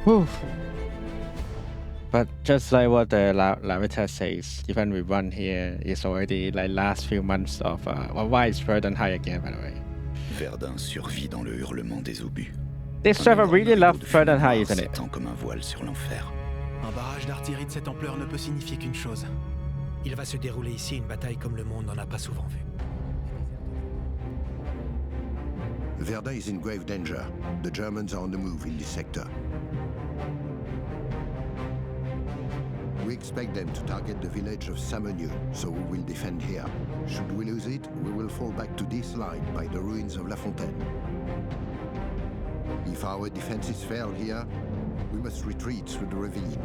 Whew. But just like what the Lavita says, even we run here, it's already like last few months of why is Verdun high again, by the way? Verdun survit dans le hurlement des obus. This Un server énorme really rideau love de fumée Verdun high, noire isn't it? s'étend comme un voile sur l'enfer. Un barrage d'artillerie de cette ampleur ne peut signifier qu'une chose. Il va se dérouler ici une bataille comme le monde n'en a pas souvent vu. Verdun is in grave danger. The Germans are on the move in this sector. We expect them to target the village of Samonieu, so we will defend here. Should we lose it, we will fall back to this line by the ruins of La Fontaine. If our defenses fail here, we must retreat through the ravine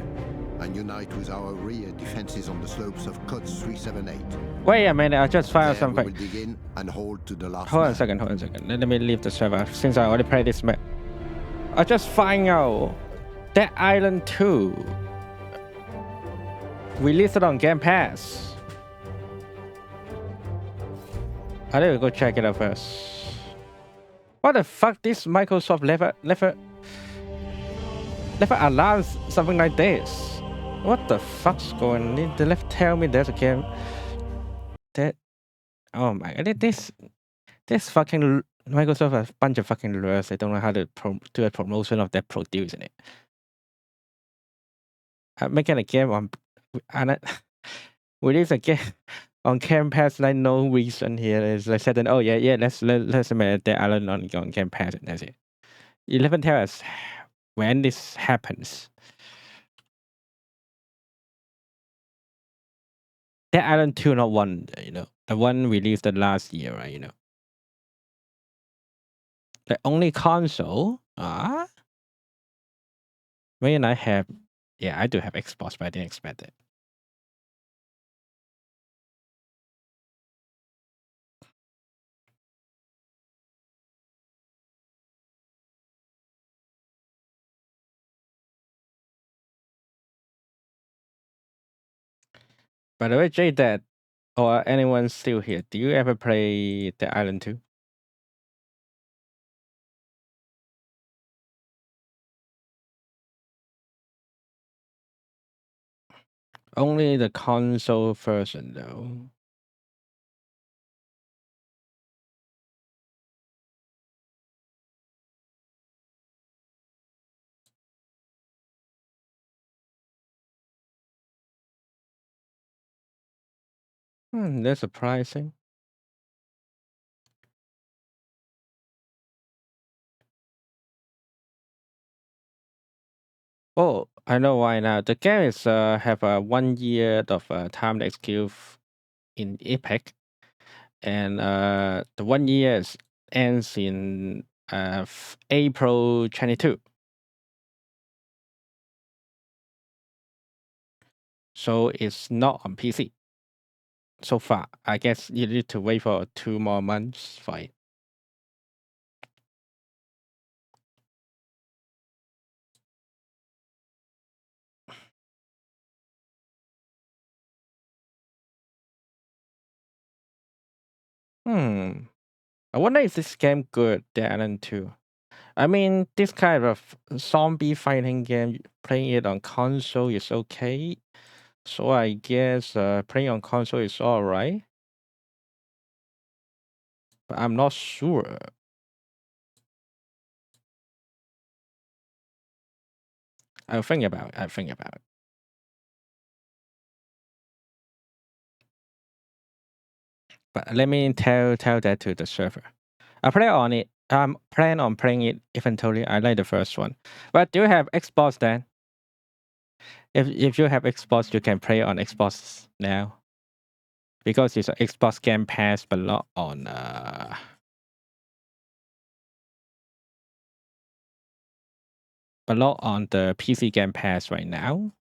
and unite with our rear defenses on the slopes of Cotes 378. Wait a minute, I just found There we something. will dig in and hold to the last Hold on a man. second. Let me leave the server since I already played this map. I just find out that Island 2 released it on Game Pass. I need to go check it out first. What the fuck? This Microsoft never allows something like this. What the fuck's going on? They left tell me there's a game that. Oh my god! This fucking Microsoft has a bunch of fucking lures. They don't know how to do a promotion of their producing it. I'm making a game on, and release a game on Game Pass like no reason here. Is like said, oh yeah, let's make the island on Game Pass and that's it. 11 tell us when this happens. That Island 2, not 1, the one released the last year, right? The only console. When I have, yeah, I do have Xbox, but I didn't expect it. By the way, J-Dad, or anyone still here, do you ever play the Island 2? Only the console version though. That's surprising. Oh, I know why now. The game is have a 1 year of time to execute in Epic, and the 1 year ends in April 22. So it's not on PC so far. I guess you need to wait for 2 more months for it. I wonder if this game good, the Alan 2. I mean, this kind of zombie fighting game, playing it on console is okay. So I guess playing on console is alright. But I'm not sure. I'll think about it. But let me tell that to the server. I play on it. I'm plan on playing it eventually. I like the first one. But do you have Xbox then? If you have Xbox, you can play on Xbox now. Because it's an Xbox Game Pass, but not on the PC Game Pass right now.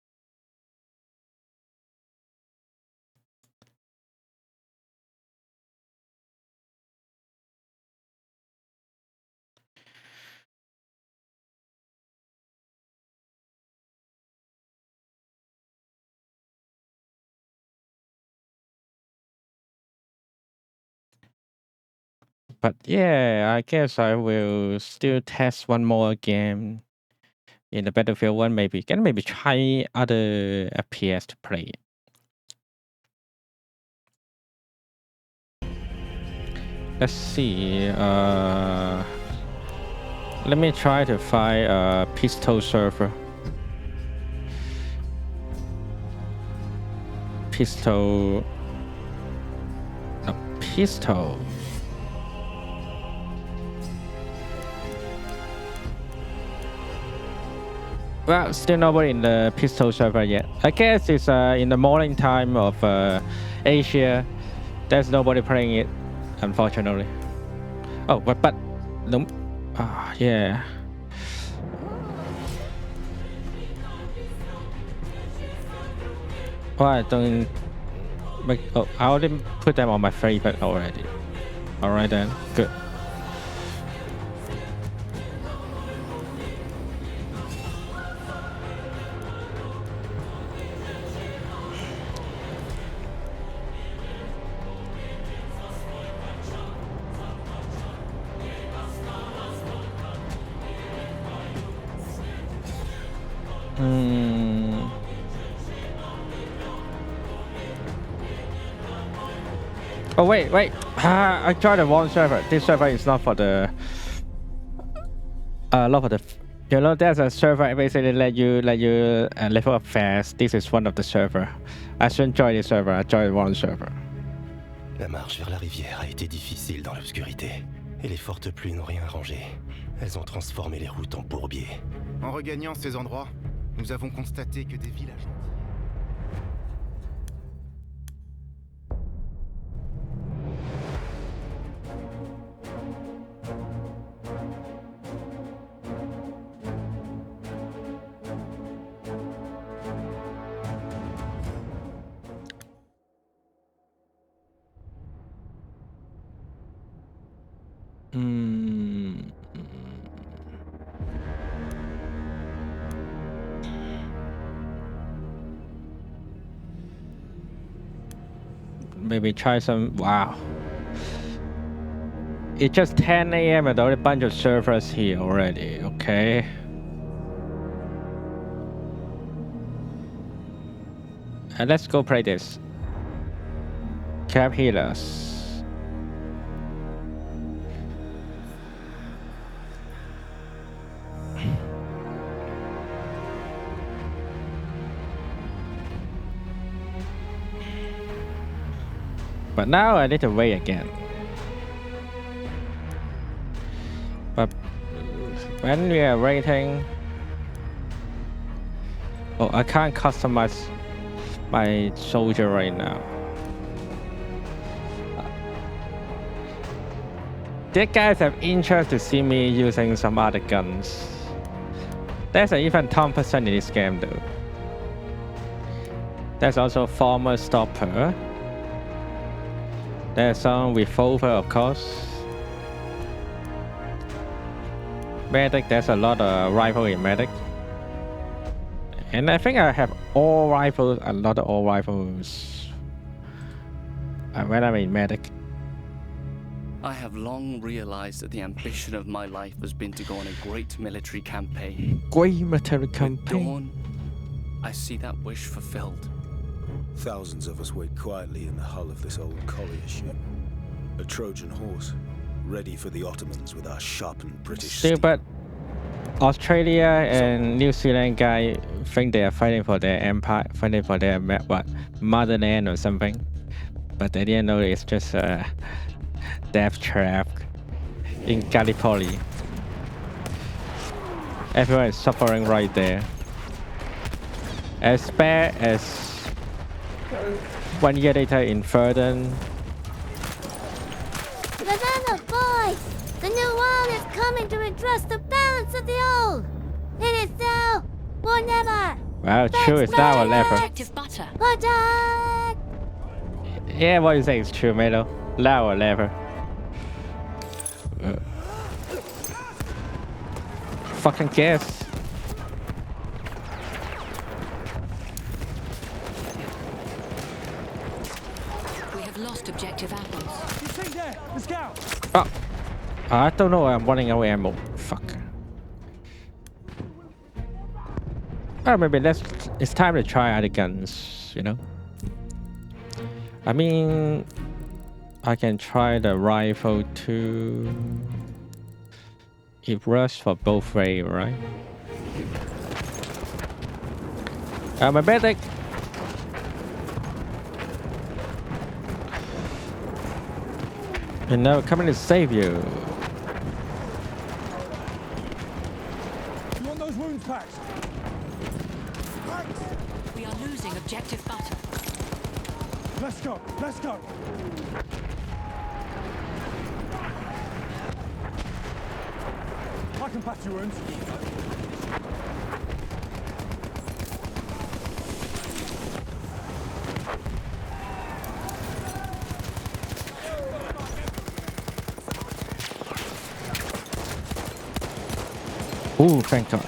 But yeah, I guess I will still test one more game in the Battlefield 1 maybe. Can maybe try other FPS to play. Let's see. Let me try to find a pistol server. Pistol. A pistol. Well, still nobody in the pistol server yet. I guess it's in the morning time of Asia. There's nobody playing it, unfortunately. Oh, but no. Yeah. Oh, I don't make. Oh, I already put them on my favorite already. All right then, good. Oh wait! I tried the wrong server. This server is not for the. Not for the. You know, there's a server basically let you level up fast. This is one of the server. I shouldn't join this server. I joined the wrong server. La marche vers la rivière a été difficile dans l'obscurité, et les fortes pluies n'ont rien arrangé. Elles ont transformé les routes en bourbiers. En regagnant ces endroits, nous avons constaté que des villages Maybe try some. Wow. It's just 10 a.m. and already a bunch of servers here already. Okay. Let's go play this. Cap healers. But now I need to wait again. But when we are waiting, oh, I can't customize my soldier right now. These guys have interest to see me using some other guns. There's even Thompson in this game though. There's also former stopper. There's some revolver, of course. Medic, there's a lot of rifle in medic. And I think I have all rifles, a lot of all rifles when I'm in medic. I have long realized that the ambition of my life has been to go on a great military campaign. Great military With campaign. dawn, I see that wish fulfilled. Thousands of us wait quietly in the hull of this old collier ship. A Trojan horse, ready for the Ottomans with our sharpened British Still, steel. but Australia and New Zealand guy think they are fighting for their empire, fighting for their motherland or something. But they didn't know it's just a death trap in Gallipoli. Everyone is suffering right there. As bad as 1 year later in Verdun. Ravenna, boys! The new world is coming to redress the balance of the old! It is now or never! Wow, true, it's now or never. Objective butter. Attack! Yeah, what you say is true, Melo. Now or never. Fucking guess. We have lost objective apples. You see there, the scout. Oh, I don't know. I'm running out of ammo. Fuck. Oh, maybe it's time to try other guns. You know. I mean, I can try the rifle too. It rush for both ways, right? I'm a medic. And now we're coming to save you. You want those wounds packed? We are losing objective butter. Let's go, let's go. I can patch your wounds. Ooh, thank God.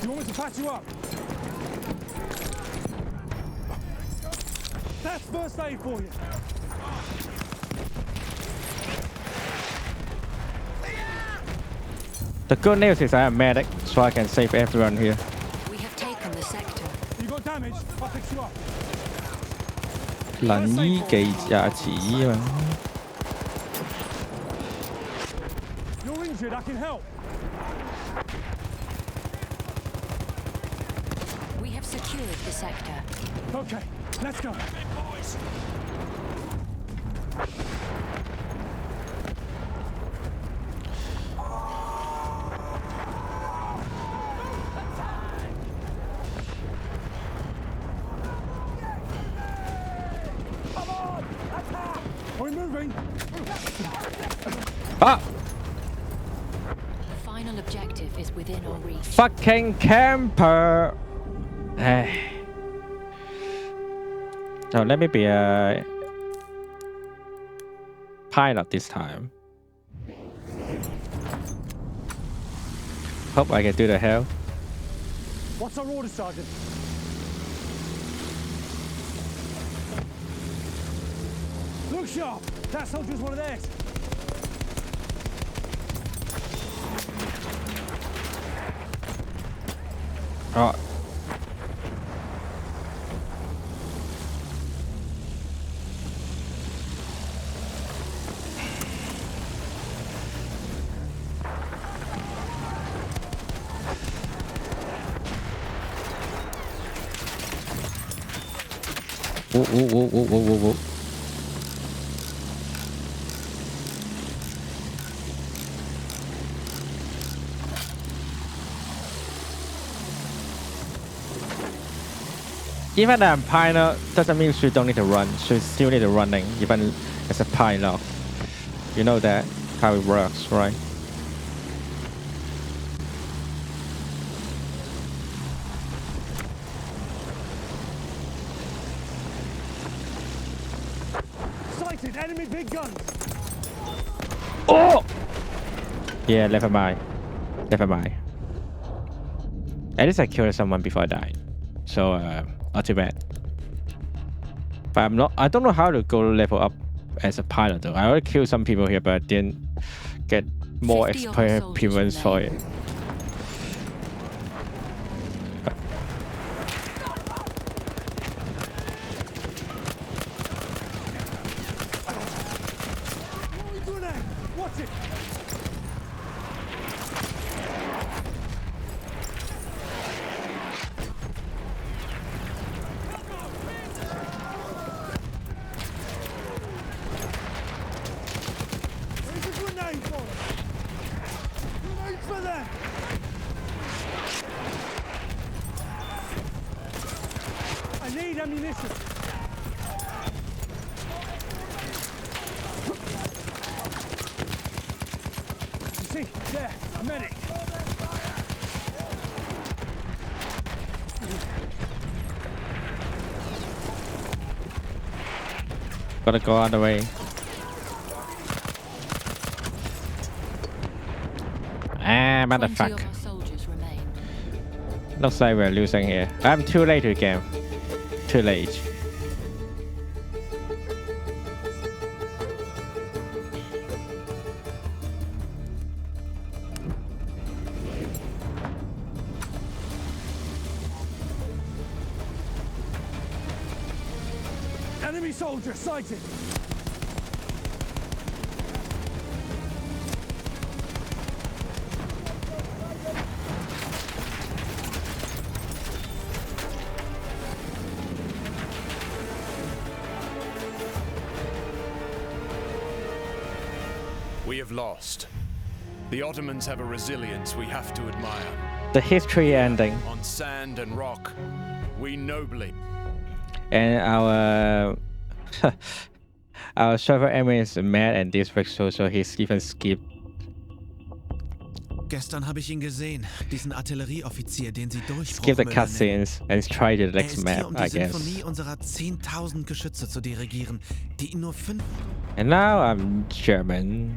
You want me to patch you up? That's first aid for you. The good news is I am medic, so I can save everyone here. We have taken the sector. You got damage? I'll fix you up. 能醫技也似嘛。 You're injured, I can help. We have secured the sector. Okay, let's go. We're moving. Ah! The final objective is within our reach. Fucking camper! So let me be a pilot this time. Hope I can do the hell. What's our order, Sergeant? Look sharp! That soldier's one of theirs. Oh. Whoa, whoa, whoa, whoa, whoa, whoa, whoa. Even a pilot doesn't mean you don't need to run. You still need to running, even as a pilot. You know that how it works, right? Sighted enemy big guns. Oh! Yeah, never mind. Never mind. At least I killed someone before I died. So, not too bad. But I don't know how to go level up as a pilot though. I already killed some people here, but I didn't get more experience for it. Watch it. Ammunition. You see, there, a medic. Gotta go out of the way. Ah, motherfucker. Looks like we're losing here. I'm too late to the game. Too late. Enemy soldier sighted. We have lost. The Ottomans have a resilience we have to admire. The history ending. On sand and rock, we nobly. And our server admin is mad and disrespectful, so he's even skipped. Gestern habe ich ihn gesehen, diesen Artillerieoffizier, den sie Skip the cutscenes and try the next map, um I die guess. Sinfonie unserer 10.000 Geschütze zu dirigieren, die ihn nur 5... And now I'm German.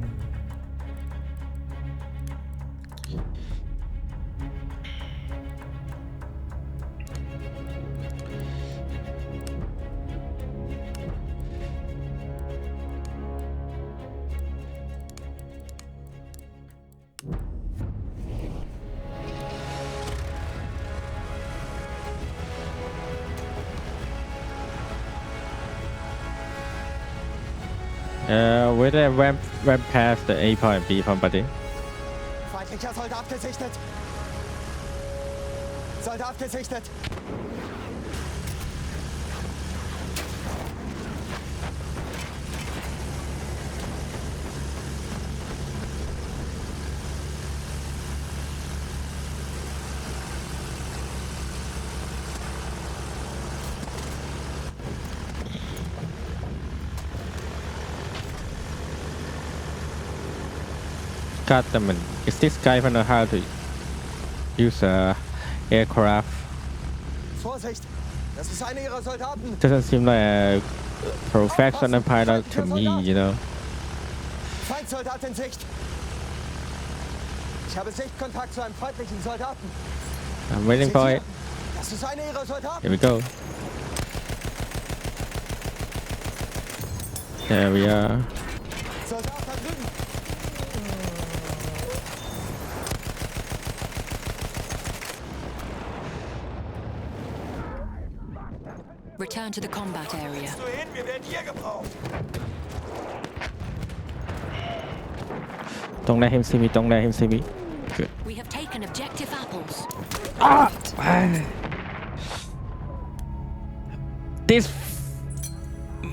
Will they ramp past the A point and B point, buddy? Feindlicher Soldat gesichtet! Soldat gesichtet! God damn it. Is this guy even know how to use a aircraft? Vorsicht! Das ist einer ihrer Soldaten! Doesn't seem like a professional pilot to me, you know. Feindsoldat in Sicht! Ich habe Sichtkontakt zu einem feindlichen Soldaten. I'm waiting for it. Das ist einer ihrer Soldaten! Here we go. There we are. Soldat da drüben! Return to the combat area. Don't let him see me, don't let him see me. Good. We have taken objective apples. Ah! This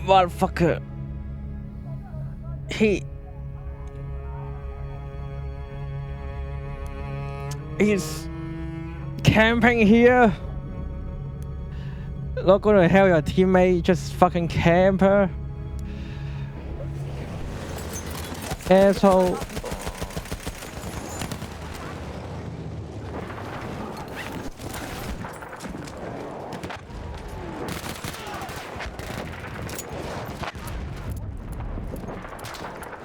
motherfucker. He's camping here. Not gonna help your teammate, just fucking camper. Asshole.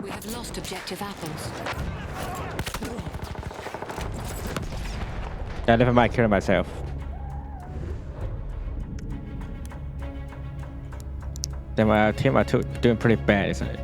We have lost objective apples. Yeah, never mind, killing myself. Then my team are doing pretty bad, isn't it?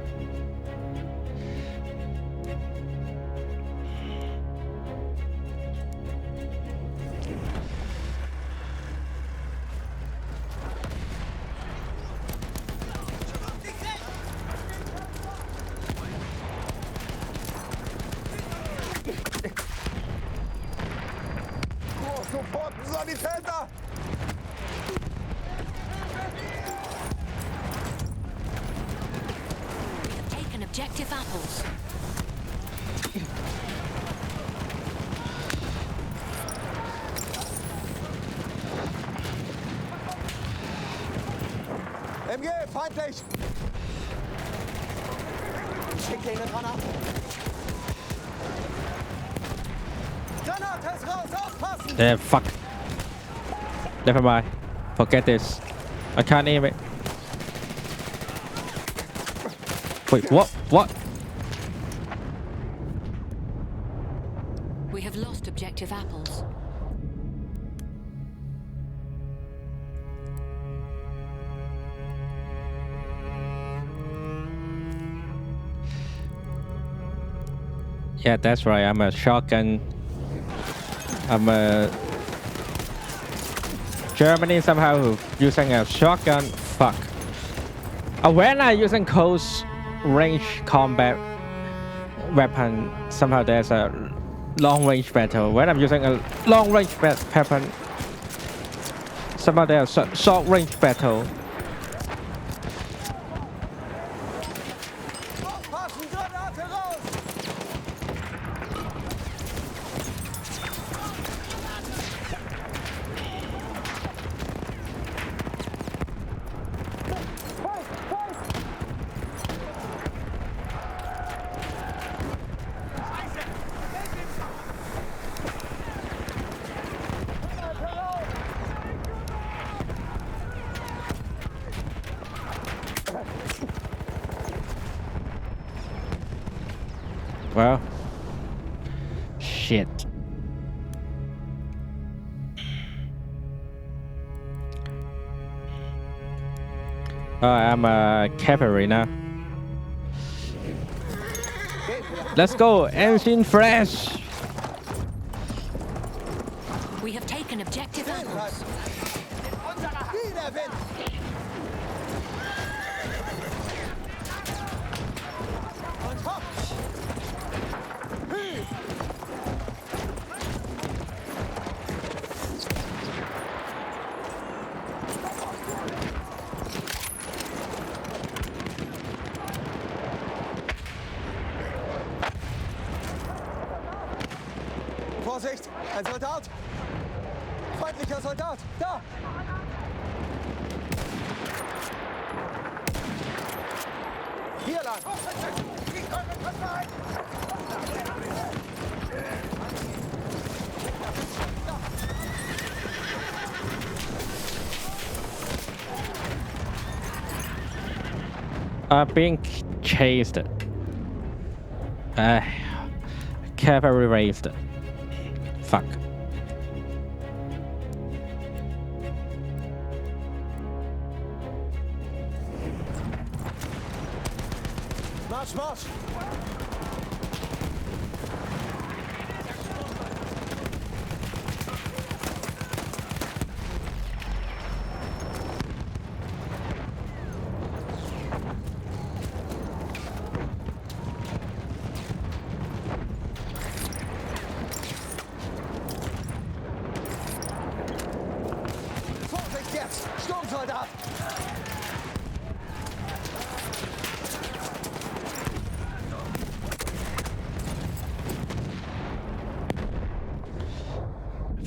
Sofort Sanitäter! Taken objective apples. MG, feindlich! Schick dir eine Granate! Granate ist raus, aufpassen! Yeah, fuck. Never mind. Forget this. I can't aim it. Wait, what? What? We have lost objective apples. Yeah, that's right. I'm a shotgun. I'm a Germany somehow using a shotgun. Fuck. When I using close range combat weapon, somehow there's a long range battle. When I'm using a long range weapon, somehow there's a short range battle. Aufpassen, Granate raus! Well, shit. I'm a cavalry now. Let's go, engine fresh. We have taken objective apples. Wiederwind! Und hopp! Hü! Vorsicht! Ein Soldat! Feindlicher Soldat! Da! Hier lang! Being chased. Cavalry raised. Fuck. Marsch, marsch! Vorsicht jetzt! Sturmsoldat!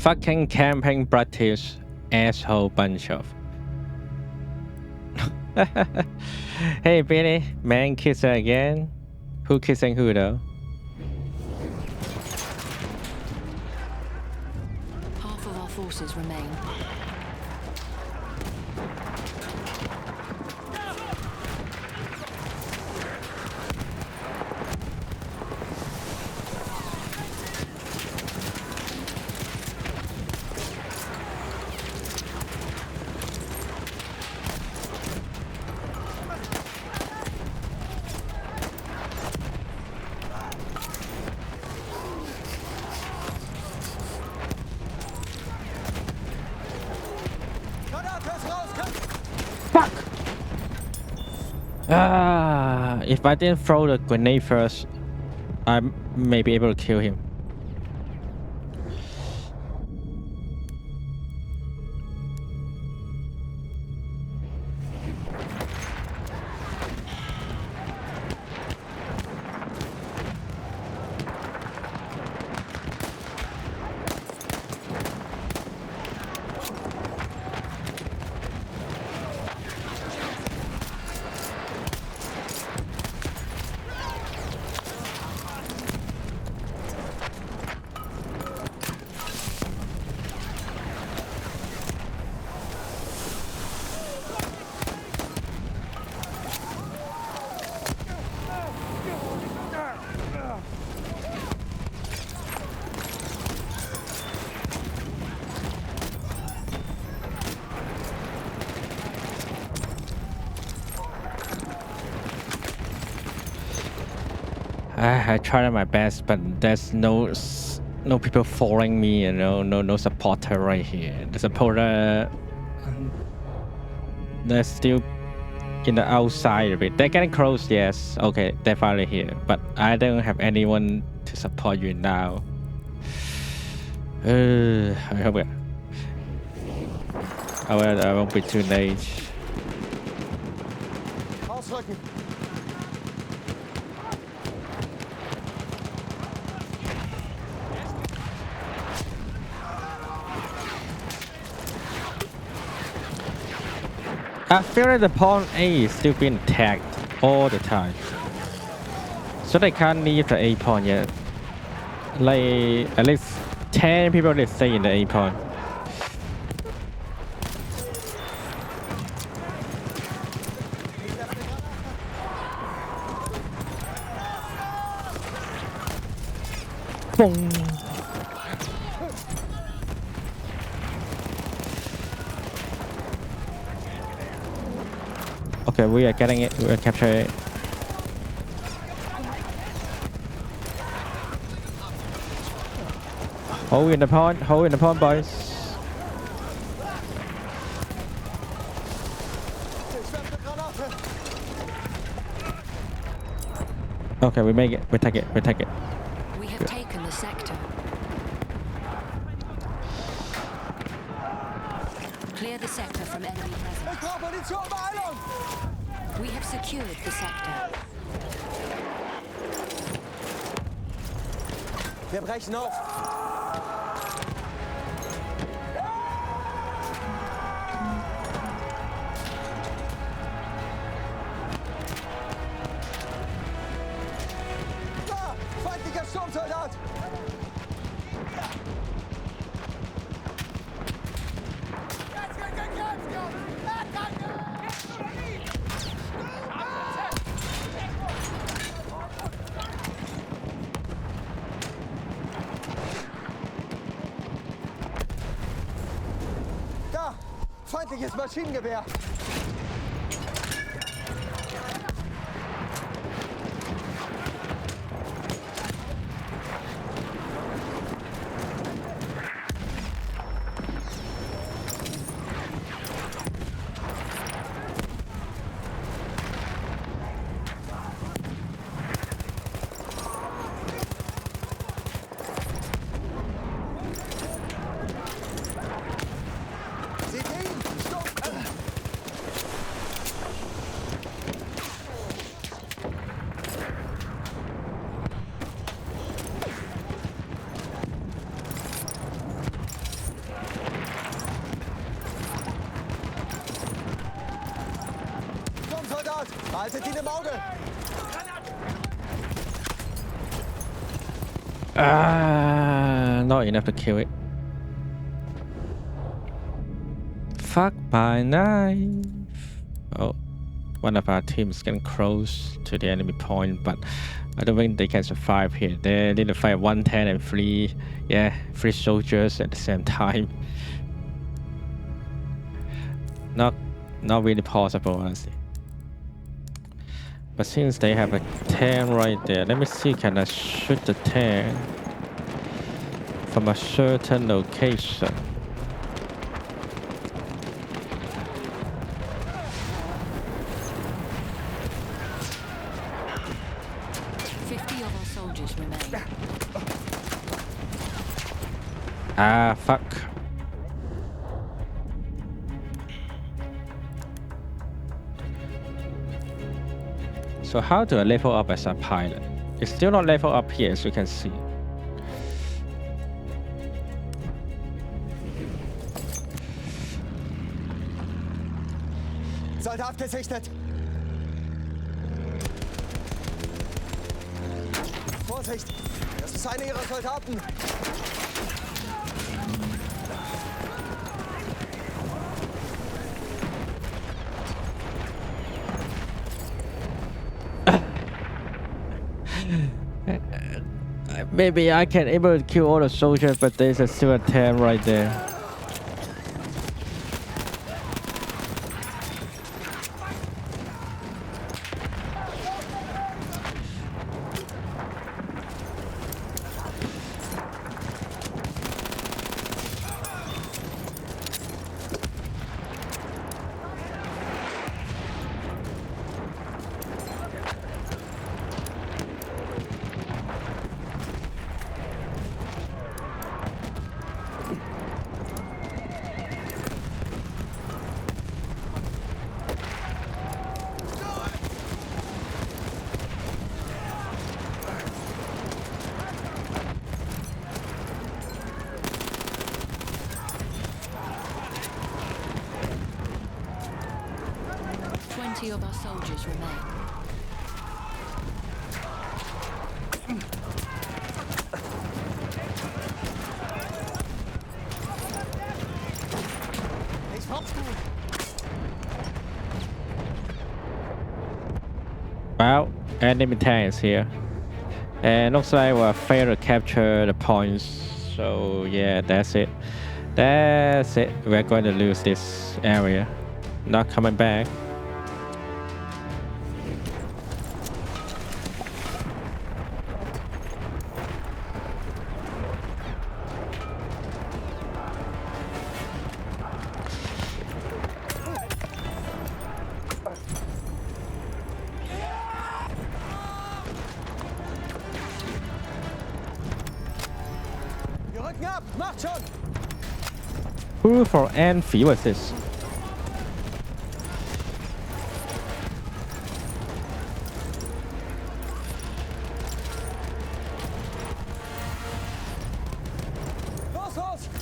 Fucking camping British asshole bunch of. Hey Billy, man kisser again. Who kissing who though? Half of our forces remain. If I didn't throw the grenade first, I may be able to kill him. I tried my best, but there's no people following me, you know, no supporter right here. The supporter, they're still in the outside of it. They're getting close, yes. Okay, they're finally here, but I don't have anyone to support you now. I hope I won't be too late. Ausrücken. I feel like the pawn A is still being attacked all the time, so they can't leave the A pawn yet. Like at least 10 people that stay in the A pawn. Boom. Okay, we are getting it. We are capturing it. Hold in the pawn. Hold in the pawn, boys. Okay, we make it. We take it. We take it. We have taken the sector. Clear the sector from enemy presence. We have secured the sector. Wir brechen auf. Da! Feindlicher Sturmsoldat! Da! Feindliches Maschinengewehr! Sturmsoldat! Haltet ihn im Auge! Not enough to kill it. Fuck by knife. Oh, one of our teams getting close to the enemy point, but I don't think they can survive here. They need to fight 110 and 3 soldiers at the same time. Not really possible, honestly. But since they have a tank right there, let me see, can I shoot the tank from a certain location? Ah, fuck. So how do I level up as a pilot? It's still not level up here, as you can see. Soldat gesichtet! Vorsicht! Das ist einer ihrer Soldaten! Maybe I can able to kill all the soldiers, but there's a still a tank right there. Of our soldiers remain. Well, enemy tank is here. And looks like we'll fail to capture the points. So yeah, that's it. That's it. We're going to lose this area. Not coming back. Who for Enfield was this?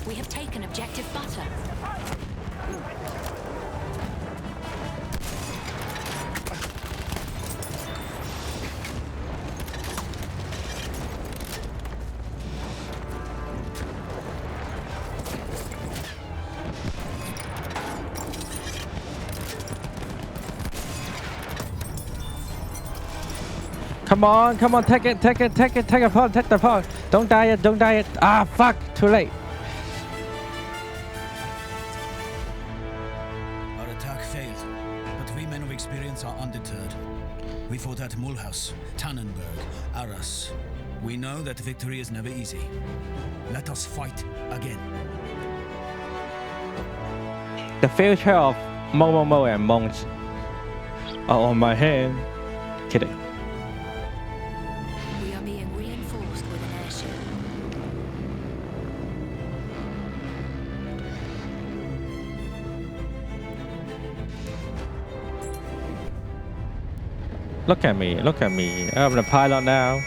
We have taken objective butter. Come on, take it, take the pawn. Don't die it. Ah, fuck, too late. Our attack failed, but we men of experience are undeterred. We fought at Mulhouse, Tannenberg, Arras. We know that victory is never easy. Let us fight again. The future of Momo and Monks are on my hand. Kidding. We are being reinforced with an airship. Look at me. I'm the pilot now.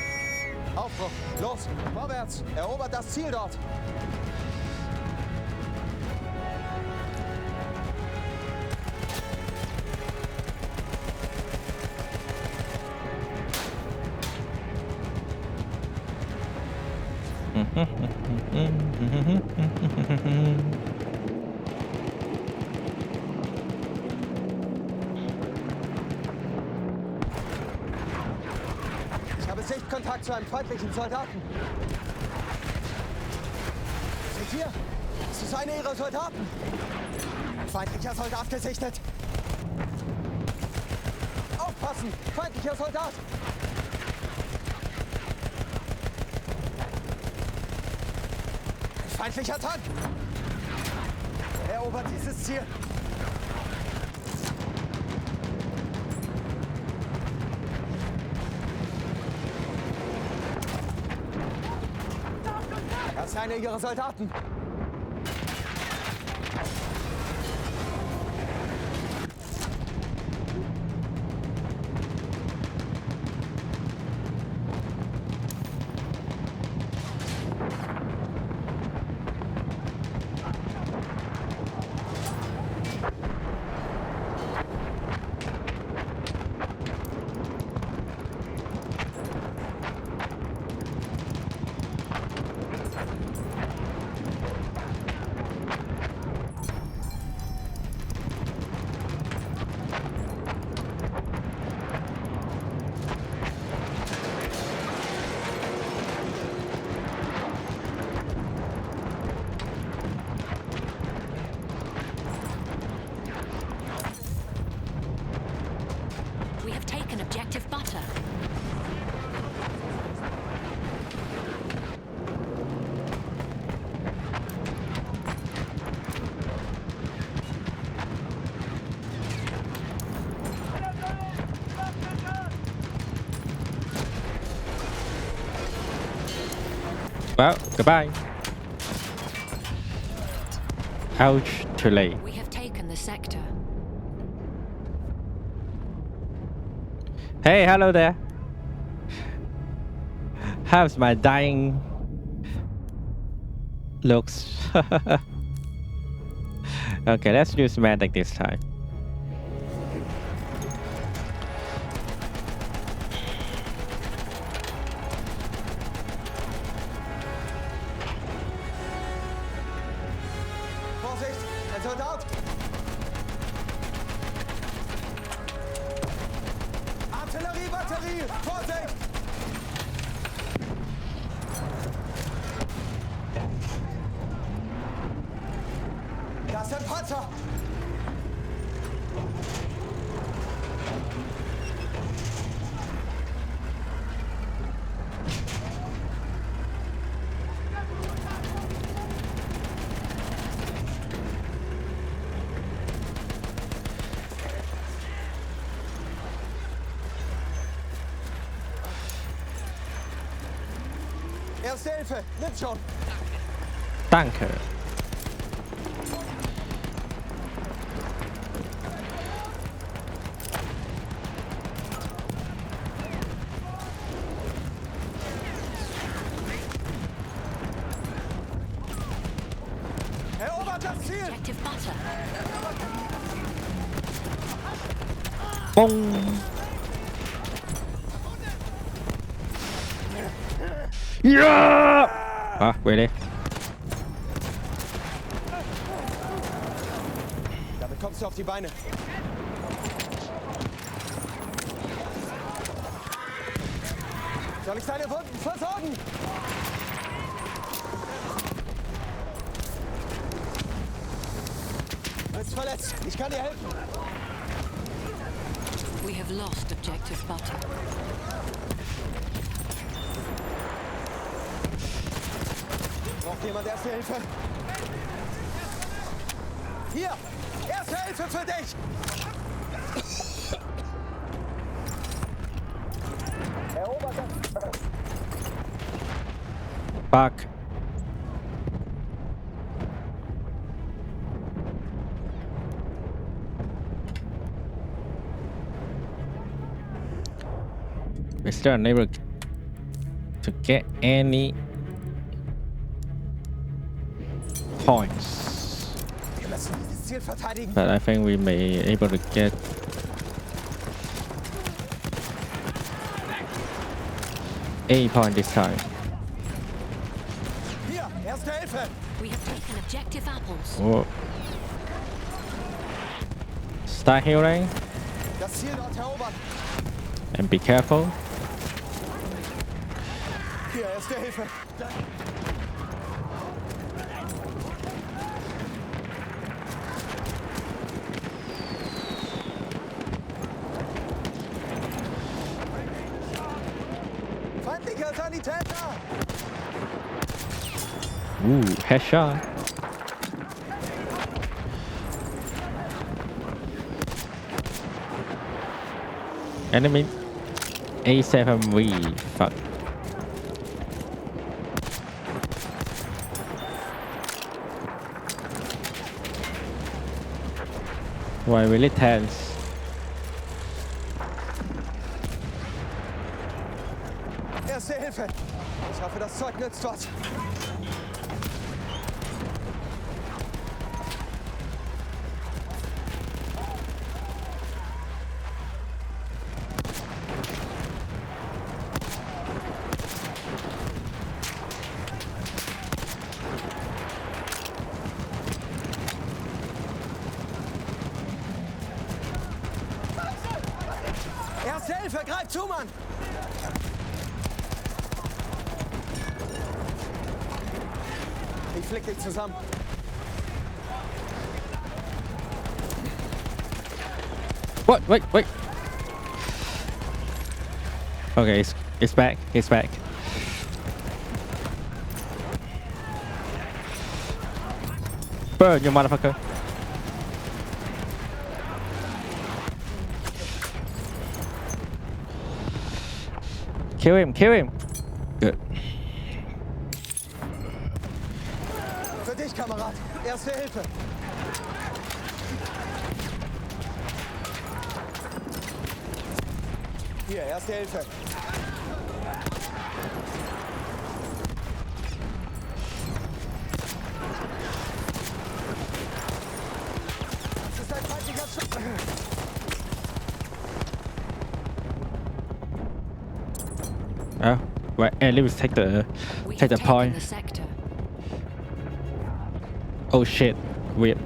Aufbruch! Los! Vorwärts! Erobert das Ziel dort! Ich habe Sichtkontakt zu einem feindlichen Soldaten. Seht ihr? Es ist einer ihrer Soldaten. Feindlicher Soldat gesichtet. Aufpassen! Feindlicher Soldat! Ein feindlicher Tank! Erobert dieses Ziel! Das ist einer ihrer Soldaten! We have taken objective butter. Well, goodbye. Ouch, too late. We have taken the sector. Hey, hello there. How's my dying looks? Okay, let's use magic this time. Vorsicht! Ein Soldat! Artilleriebatterie! Vorsicht! Das sind Panzer! Erste Hilfe! Nimm schon! Danke. Erobert das Ziel! Objective butter. Boom. Yeah! Ah, really? Damit kommst du auf die Beine. Soll ich deine Wunden versorgen? Du bist verletzt. Ich kann dir helfen. We have lost objective butter. Braucht jemand Erste Hilfe? Hier! Erste Hilfe für dich! Erobert das. Fuck. We're still unable to get any points, Wir müssen dieses Ziel verteidigen. but I think we may able to get a point this time. Erste Hilfe! We have taken objective apples. Oh. Start healing. Das Ziel dort erobern. And be careful. Hier, Erste Hilfe. Feindlicher Sanitäter! Ooh, headshot. Enemy A7V. Fuck. Why really tense? Erste Hilfe! Ich hoffe, das Zeug nützt was. Erste Hilfe, greif zu, Mann! Ich flick dich zusammen. What? Wait. Okay, it's back. It's back. Burn, you motherfucker. Kill him. Good. Für dich, Kamerad. Erste Hilfe. Hier, Erste Hilfe. Das ist ein feindlicher Oh, well, at least take the point. The sector. Oh shit, weird.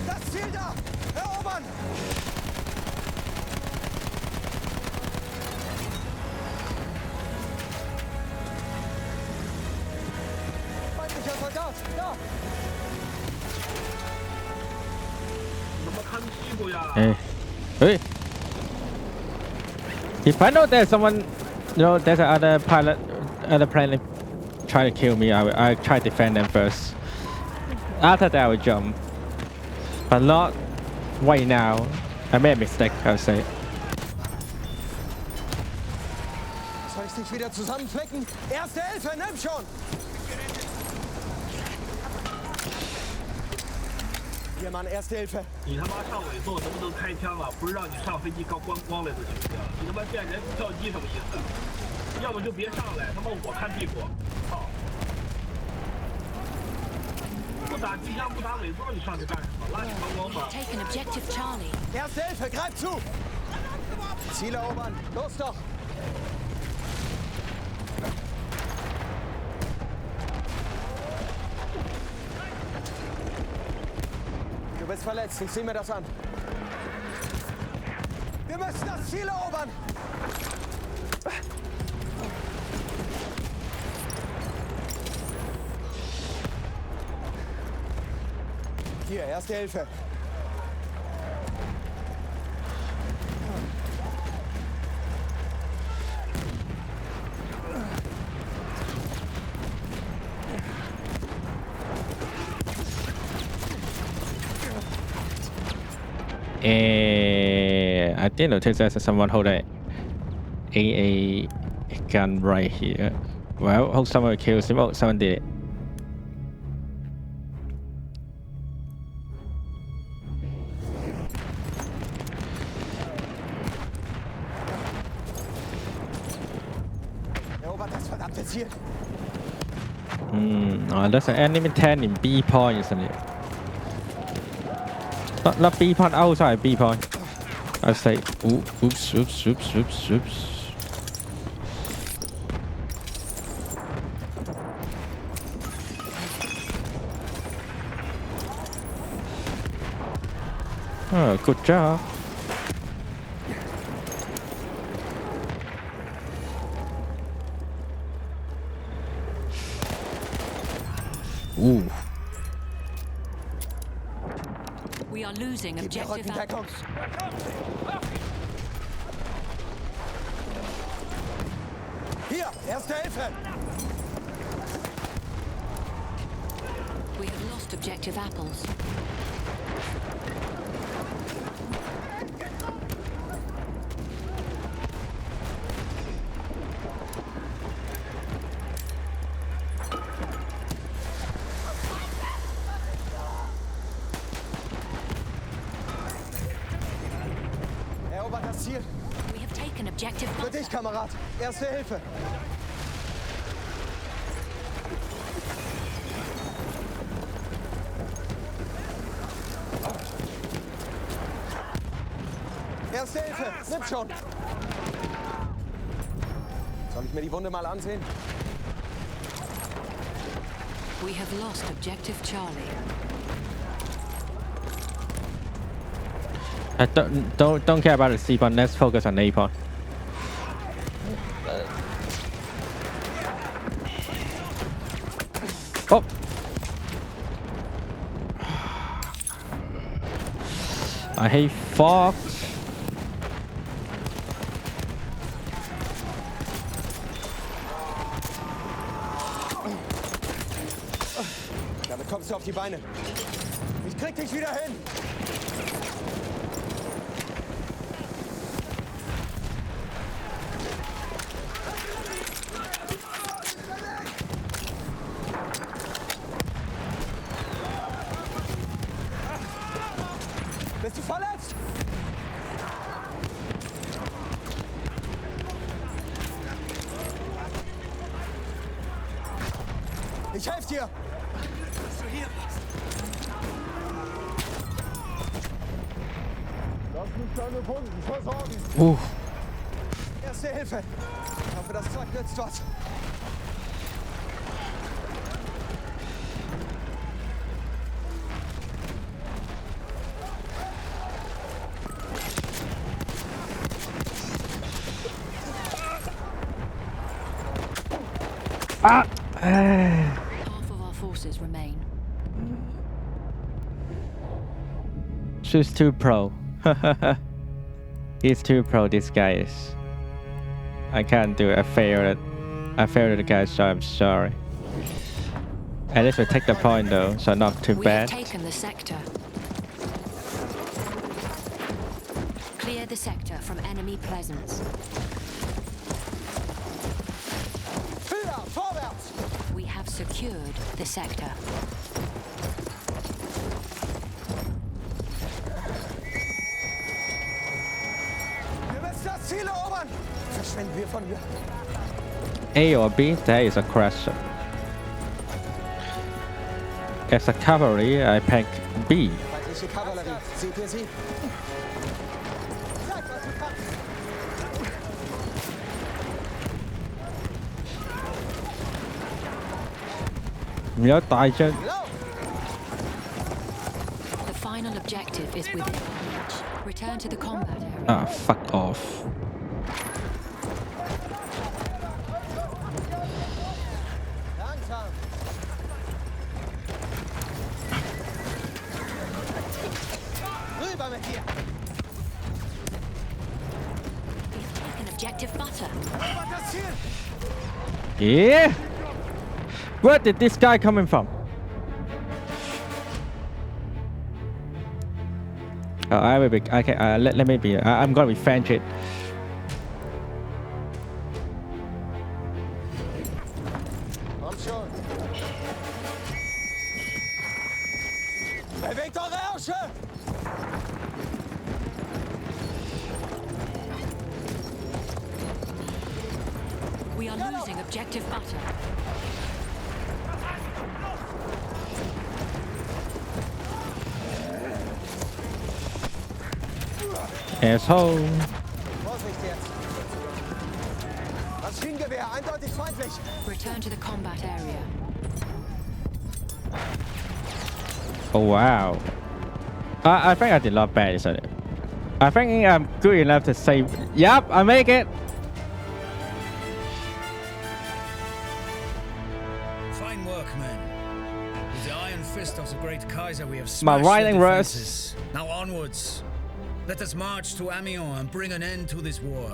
Das Ziel da! Erobern! Feindlicher Soldat! Da! Hey. If I know there's someone, there's another pilot, other plane try to kill me, I try to defend them first. After that, I will jump. But not right now. I made a mistake, I would say. Soll ich dich wieder zusammenflecken? Erste Hilfe, nimm schon! Hier, Mann, Erste Hilfe. 你他妈上尾座能不能开枪啊？不是让你上飞机高观光来的行不行？你他妈见人不叫鸡什么意思？要么就别上来，他妈我看屁股。操！不打机枪不打尾座，你上去干什么？拉你高光吗 Taken objective Charlie. Erste Hilfe, greif zu! Ziel erobern, los doch! Du bist verletzt, ich sehe mir das an. Wir müssen das Ziel erobern! Hier, Erste Hilfe. I didn't notice there's someone holding AA gun right here. Well, hope someone kills him. Oh, someone did it. Erobert das verdammte Ziel. Oh, there's an enemy 10 in B point, isn't it? Not B point. Oh, sorry, B point. I say, oops. Oh, good job. Ooh. We are losing objective apples. Hier, erste Hilfe! We have lost objective apples. Erobert das Ziel. We have taken objective Für dich, Kamerad. Erste Hilfe. Erste Hilfe. Nimm schon. Soll ich mir die Wunde mal ansehen? We have lost objective Charlie. Don't care about the C point. Let's focus on A point. Oh. I hate Fox. Damit kommst du auf die Beine. Ich krieg dich wieder hin. Bist du verletzt? Ich helfe dir. Dass du hier bist. Lass mich deine Wunden versorgen. Erste Hilfe. Ich hoffe, das Zeug nützt was. Half of our forces remain. She's too pro. He's too pro, this guy is. I can't do it. I failed the guy, so I'm sorry. At least we take the point though, so not too We bad. have taken the sector. Clear the sector from enemy presence. We have secured the sector. Wir müssen das Ziel erobern. Verschwinden wir von hier. A or B, there is a question. As a cavalry, I pick B. Feindliche Kavallerie. Seht ihr sie? Zeig, was du kannst. Nhớ tay chứ. The final objective is within our reach. Return to the combat area. Ah, fuck off. Langsam. Rüber mit dir. We have taken objective butter. Erobert das Ziel. Yeah. Where did this guy coming from? Oh, I will be. Okay, let me be. I'm gonna be fan shit. Komm schon. Bewegt eure Ärsche. We are losing objective butter. Asshole. Vorsicht jetzt. Maschinengewehr, eindeutig feindlich. Return to the combat area. Oh wow. I think I did not bad, isn't it? I think I'm good enough to say, yep, I make it. Fine work, men. With the iron fist of the great Kaiser, we have My smashed riding the rust. defenses. Now onwards. Let us march to Amiens and bring an end to this war.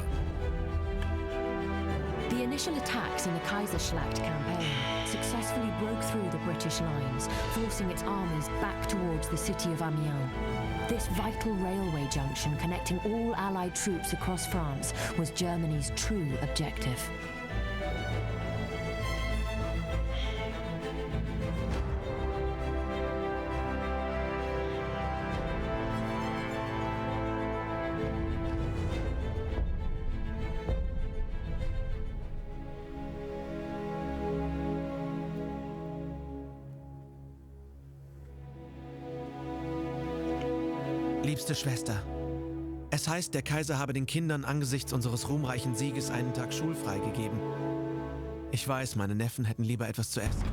The initial attacks in the Kaiserschlacht campaign successfully broke through the British lines, forcing its armies back towards the city of Amiens. This vital railway junction connecting all Allied troops across France was Germany's true objective. Liebste Schwester, es heißt, der Kaiser habe den Kindern angesichts unseres ruhmreichen Sieges einen Tag schulfrei gegeben. Ich weiß, meine Neffen hätten lieber etwas zu essen.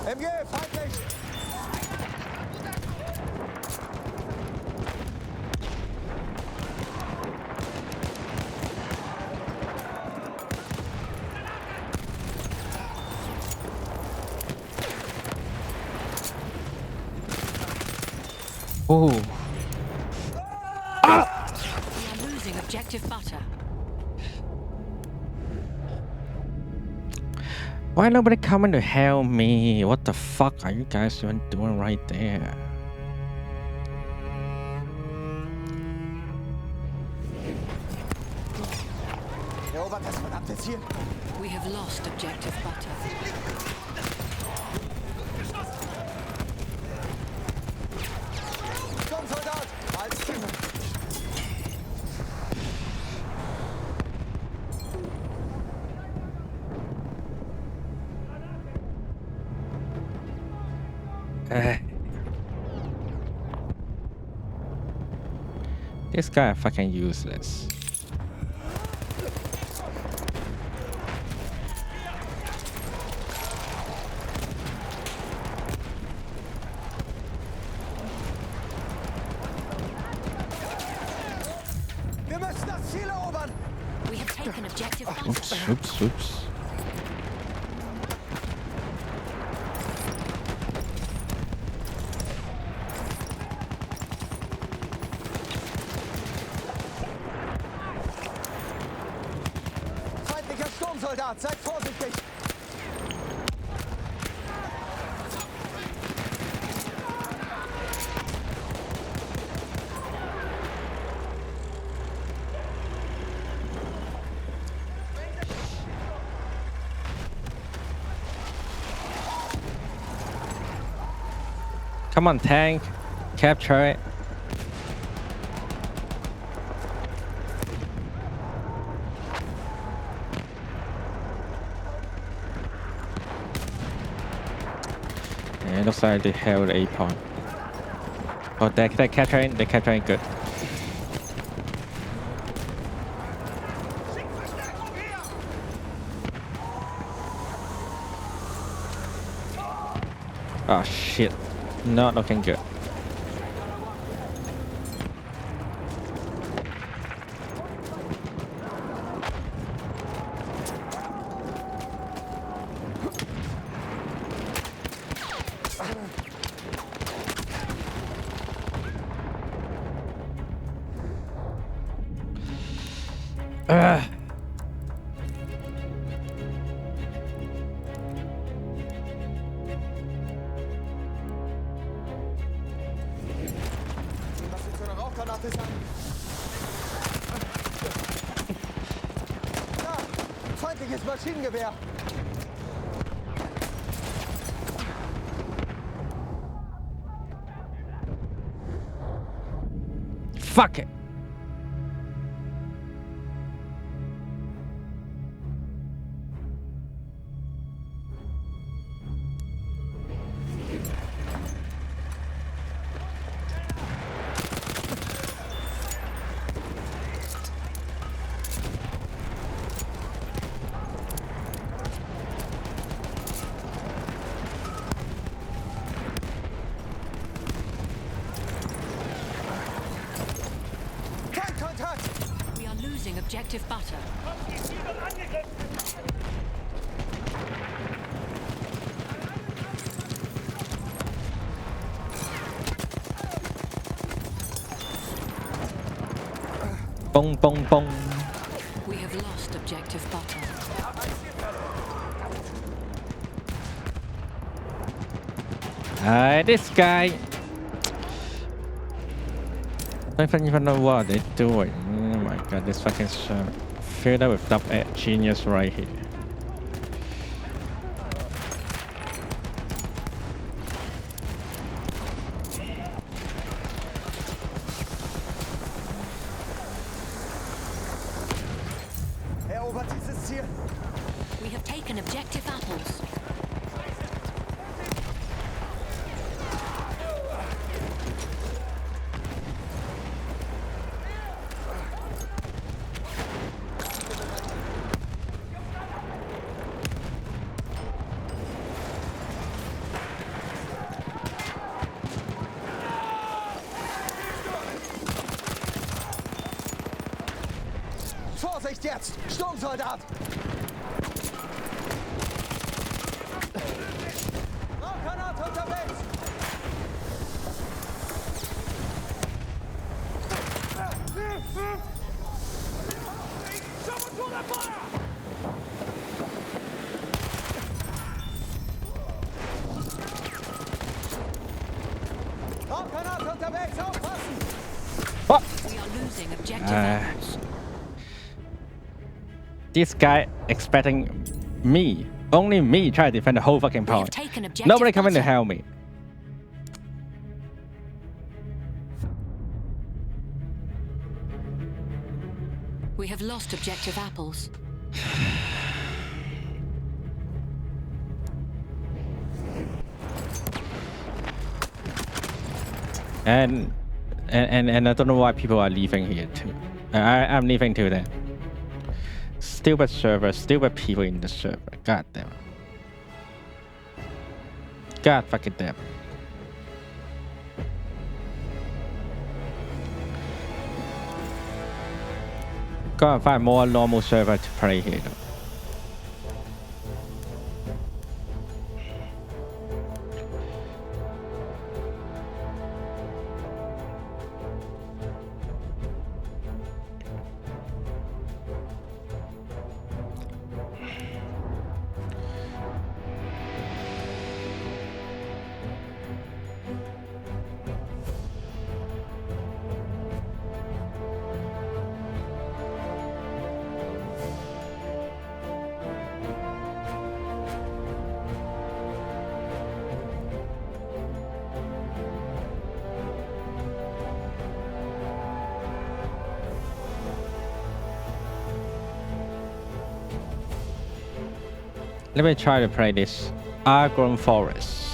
MG, feindlich! Oh. We are losing objective butter. Why nobody coming to help me? What the fuck are you guys even doing right there? Erobert das verdammte Ziel. We have lost objective butter. Komm, Soldat! Als Stimme! This guy is fucking useless. Wir müssen das Ziel erobern! We have taken objective butter. Oops. Feindlicher Sturmsoldat, seid vorsichtig! Come on, tank. Capture it. Yeah, it looks like they held a point. Oh, they're capturing. They're capturing good. Oh shit. Not looking good. Was für eine Rauchgranate sein? Da! Feindliches Maschinengewehr! Fuck it. We are losing objective butter. Bong bong bong. We have lost objective butter. This guy. I don't even know what they're doing. Oh my god, this fucking shit. Filled up with double-edged genius right here. Erobert dieses Ziel! We have taken objective apples. Vorsicht jetzt! Sturmsoldat! Rauchgranate unterwegs! Rauchgranate unterwegs! Aufpassen! What? We are losing objective apples. This guy expecting me, only me, try to defend the whole fucking point. taken objective Nobody coming to butter. help me. We have lost objective apples. And I don't know why people are leaving here too. I'm leaving too then. Stupid server, stupid people in the server. God damn. God fucking damn. Gotta find more normal server to play here though. Let me try to play this Argon Forest.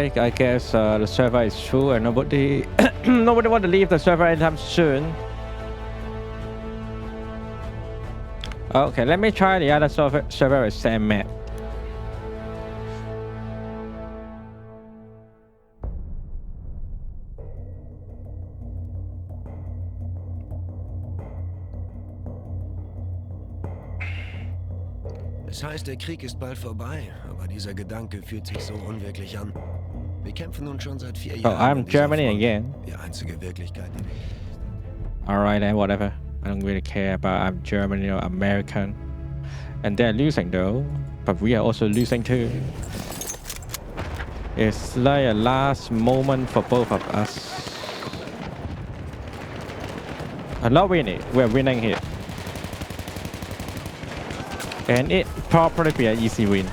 Alright, I guess the server is true and nobody nobody want to leave the server anytime soon. Okay, let me try the other server with same map. Es heißt, der Krieg ist bald vorbei, aber dieser Gedanke fühlt sich so unwirklich an. Wir kämpfen nun schon seit 4 Jahren. Oh, I'm Germany again. Die einzige Wirklichkeit, die wir... Alright then, whatever. I don't really care about I'm German or American. And they're losing though, but we are also losing too. It's like a last moment for both of us. I'm not winning, we're winning here. And it probably be an easy win.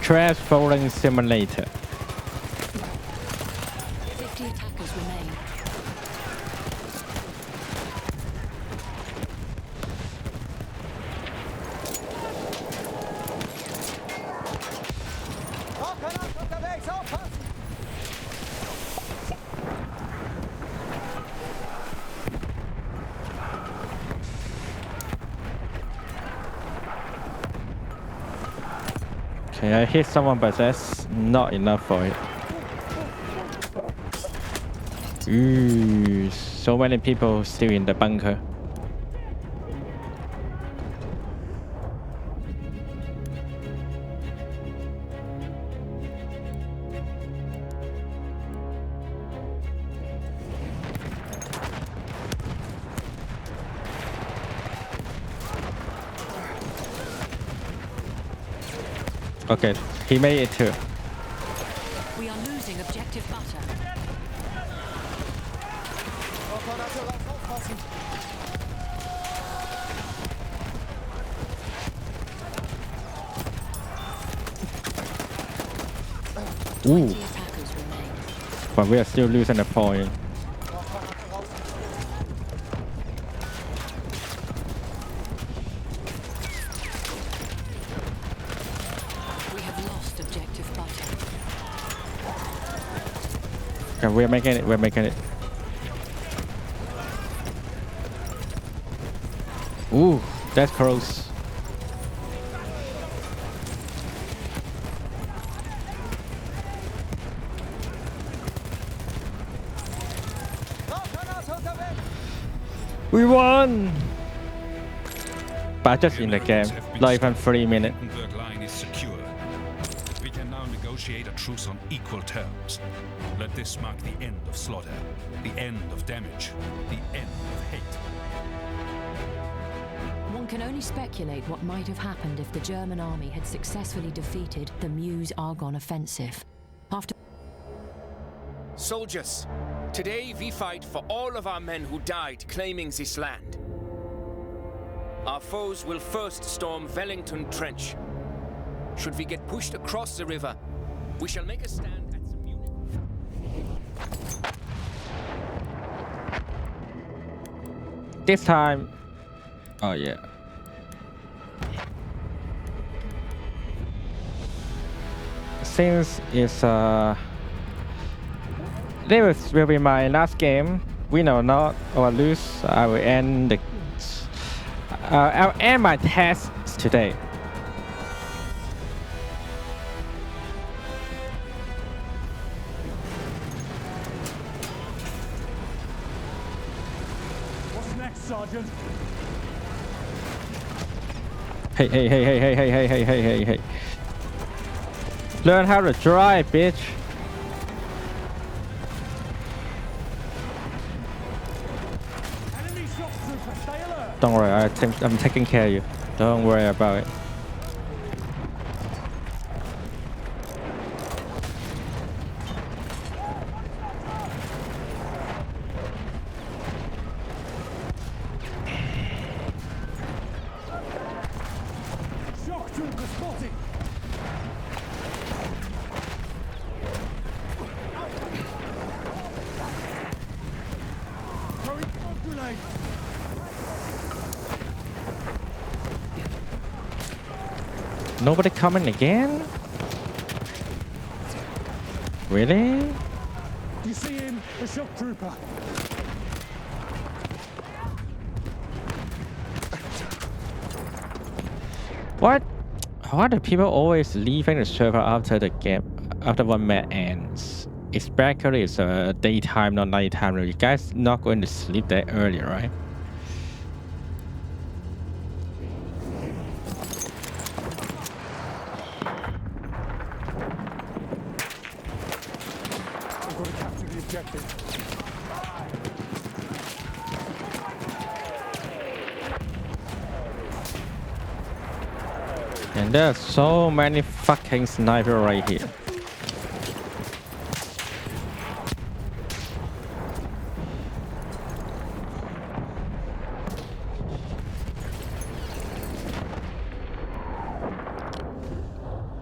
Trash falling simulator. 50 attackers remain. Okay, I hit someone, but that's not enough for it. Ooh, so many people still in the bunker. Okay, he made it too. We are losing objective butter. Ooh. But we are still losing a point. We have lost objective butter. Okay, we're making it, we're making it. Ooh, that's close. We won! But just in the game, not even 3 minutes. Line is secure. We can now negotiate negotiate a truce on equal terms. Let this mark the end of slaughter, the end of damage, the end of hate. One can only speculate what might have happened if the German army had successfully defeated the Meuse-Argonne offensive. After Soldiers, today we fight for all of our men who died claiming this land. Our foes will first storm Wellington Trench. Should we get pushed across the river, we shall make a stand at the Munich. This time, oh yeah. Since it's this will be my last game, win or not or lose, I will end the. I'll end my tasks today. What's next, Sergeant? Hey. Learn how to drive, bitch. Enemy shock trooper, stay alert. Don't worry, I'm taking care of you. Don't worry about it. Shock trooper spotted. Throwing smoke grenade. Nobody coming again? Really? You see him? The shock trooper. What? Why do people always leaving the server after the game, after one match ends? Especially it's daytime, not nighttime. You guys not going to sleep that early, right? We've got to capture the objective. And there's so many fucking snipers right here.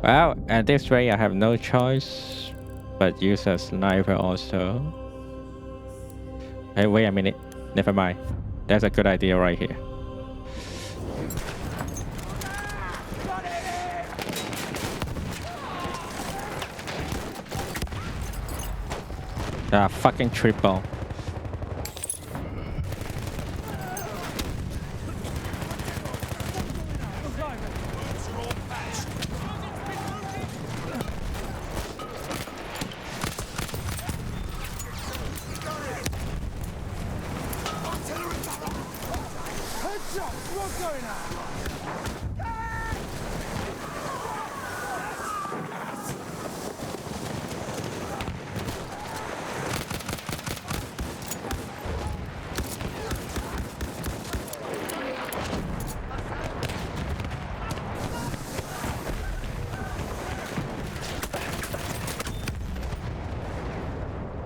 Well, at this rate I have no choice but use a sniper also. Hey, wait a minute. Never mind. That's a good idea right here. Ah, fucking triple. Headshot! What's going on?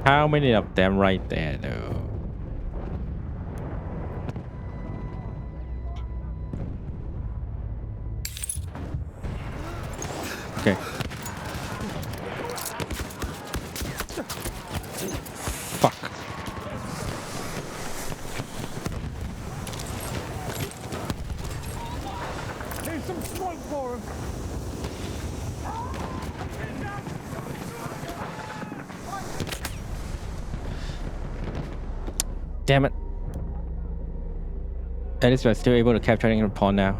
How many of them right there though? Okay. Fuck. Here's some smoke for him. Damn it. At least we're still able to capture the pawn now.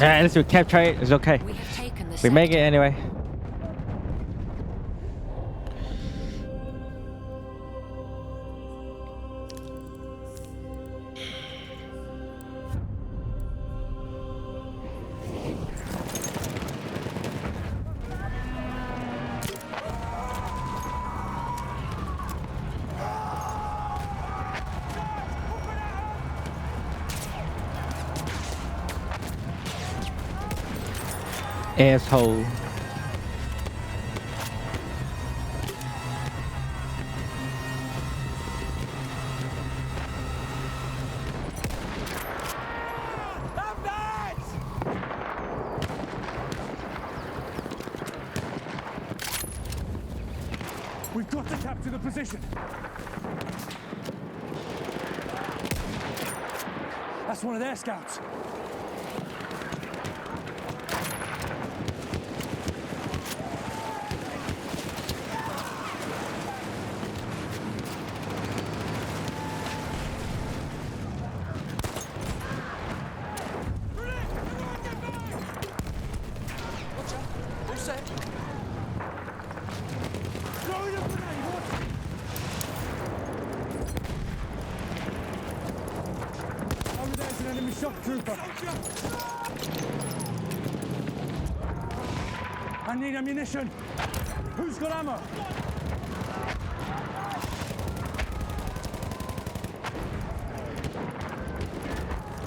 At least we capture it. It's okay. We make it anyway. Asshole. We've got to capture the position. That's one of their scouts. I need ammunition. Who's got ammo?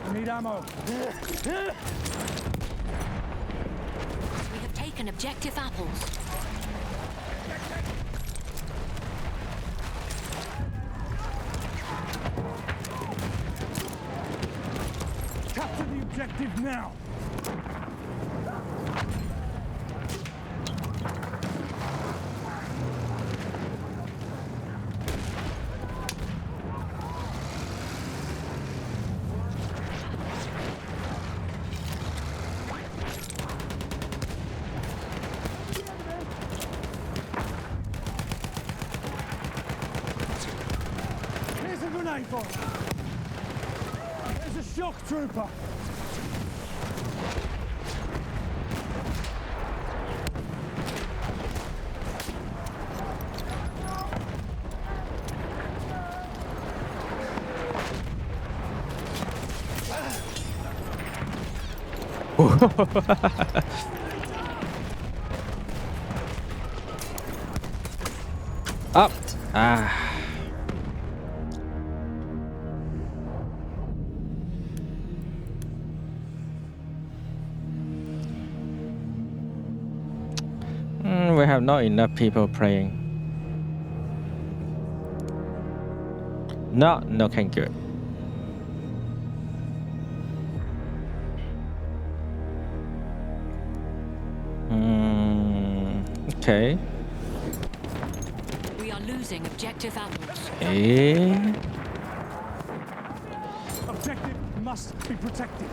I need ammo. We have taken objective apples. Capture the objective now. There's a shock trooper. Up. Ah. We have not enough people playing. Not looking good. Okay. We are losing objective apples. Objective must be protected.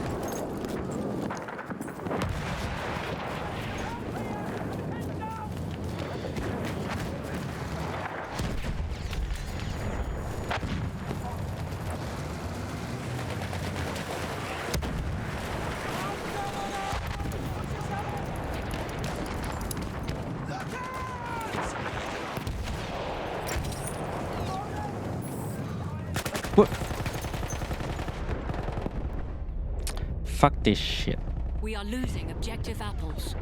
What? Fuck this shit. We are losing objective apples.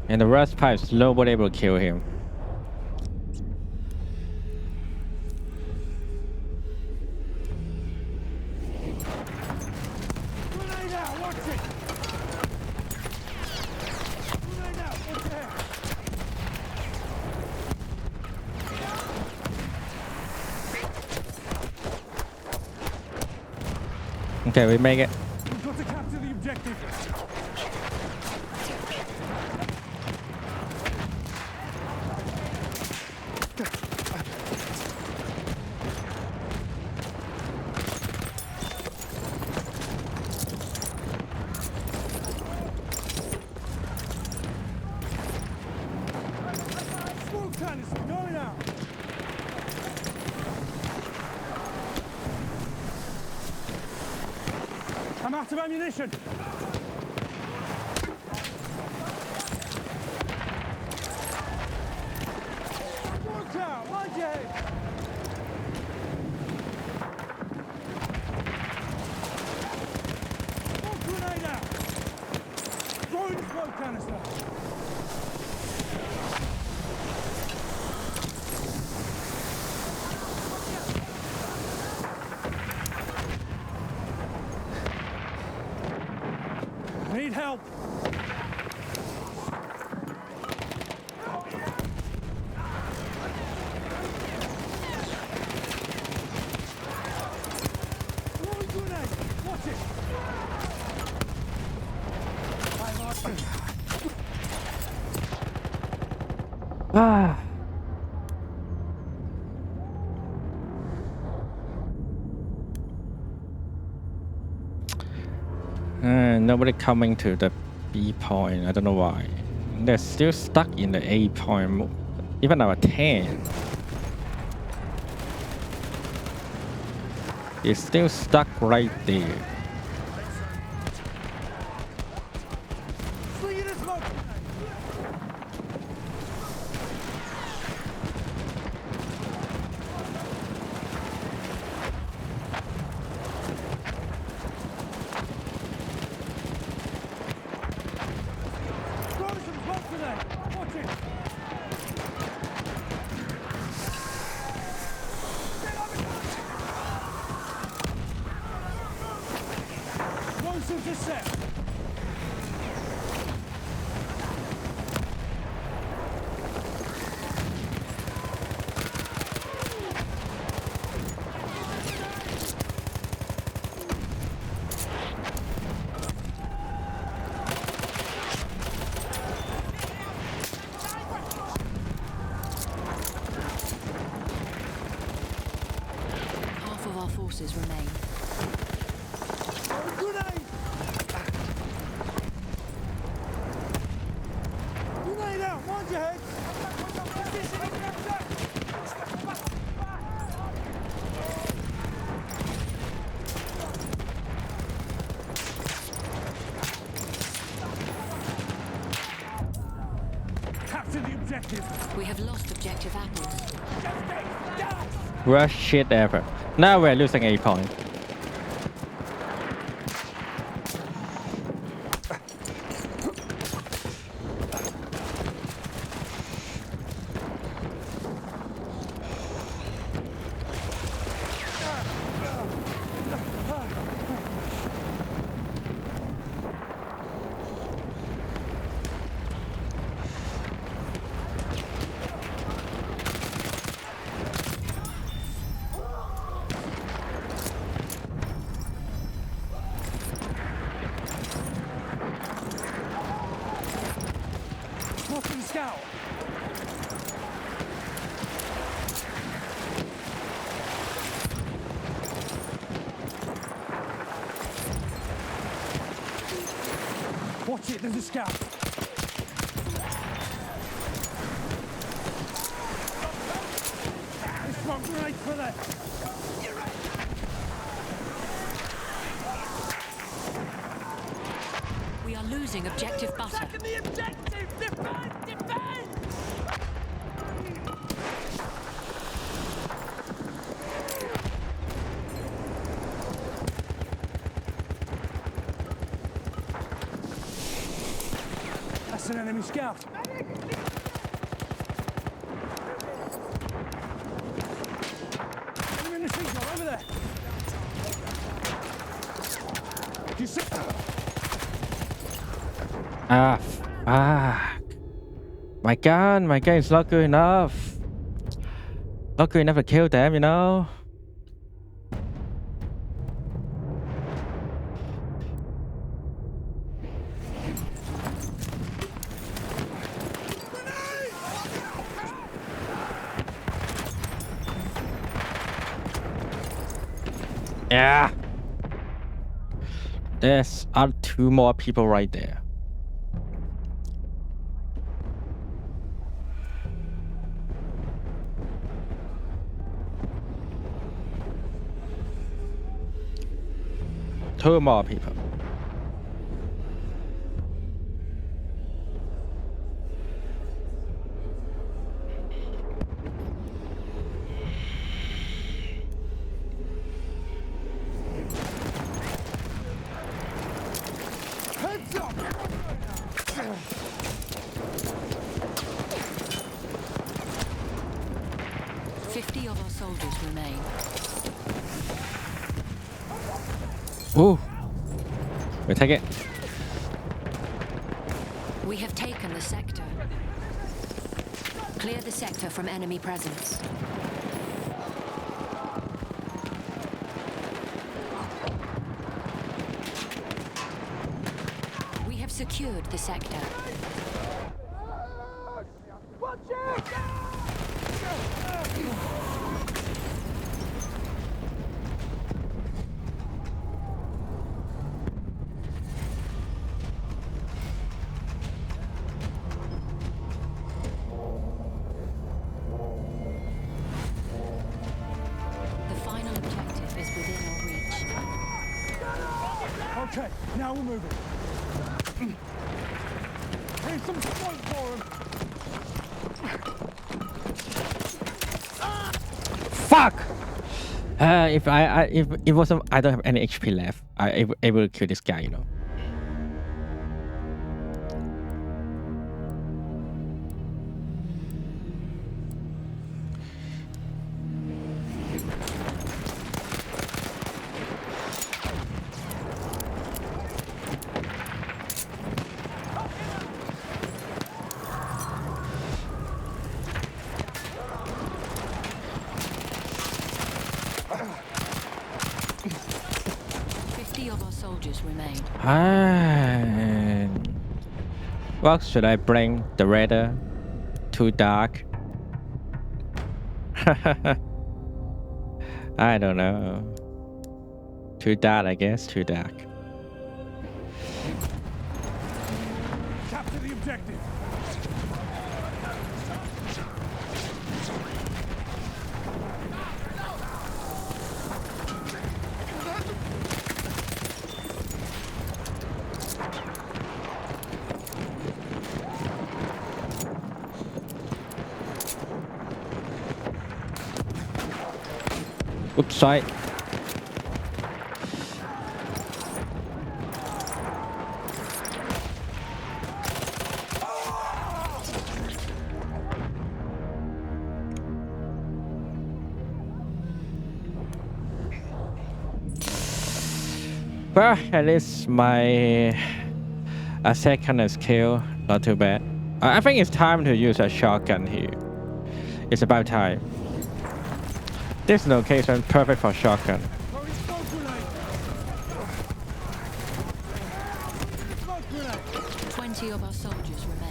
And the rust pipes, nobody will kill him. Okay, we make it. We've got to capture the objective. Smoke canister going out. I'm out of ammunition. Watch out! Mind your head! One grenade out! Throwing smoke canister! Need help! Throwing grenade! Watch it! Ah. Nobody coming to the B point. I don't know why. They're still stuck in the A point. Even our 10 is still stuck right there. Half of our forces remain. Grenade out! Mind your head! Capture the objective! We have lost objective apples. Worst shit ever. Now we're losing A point. Spotting scout! Watch it, there's a scout! There's smoke grenade for that! We are losing objective butter. Attacking the objective! Defend! Defend! That's an enemy scout. Enemy in the seagull, over there. You see? Ah, fuck. My gun is not good enough. Not good enough to kill them, you know? Yeah. There's two more people right there. 2 more people. Heads up! 50 of our soldiers remain. Ooh. We take it. We have taken the sector. Clear the sector from enemy presence. We have secured the sector. Okay, now we're moving. Here's some smoke for him. Fuck! If it wasn't, I don't have any HP left. I able to kill this guy, you know. What should I bring? The radar? Too dark? I don't know. Too dark, I guess. Too dark. Capture the objective. Oops, sorry. Well, at least my second is killed. Not too bad. I think it's time to use a shotgun here. It's about time. This location perfect for shotgun. 20 of our soldiers remain.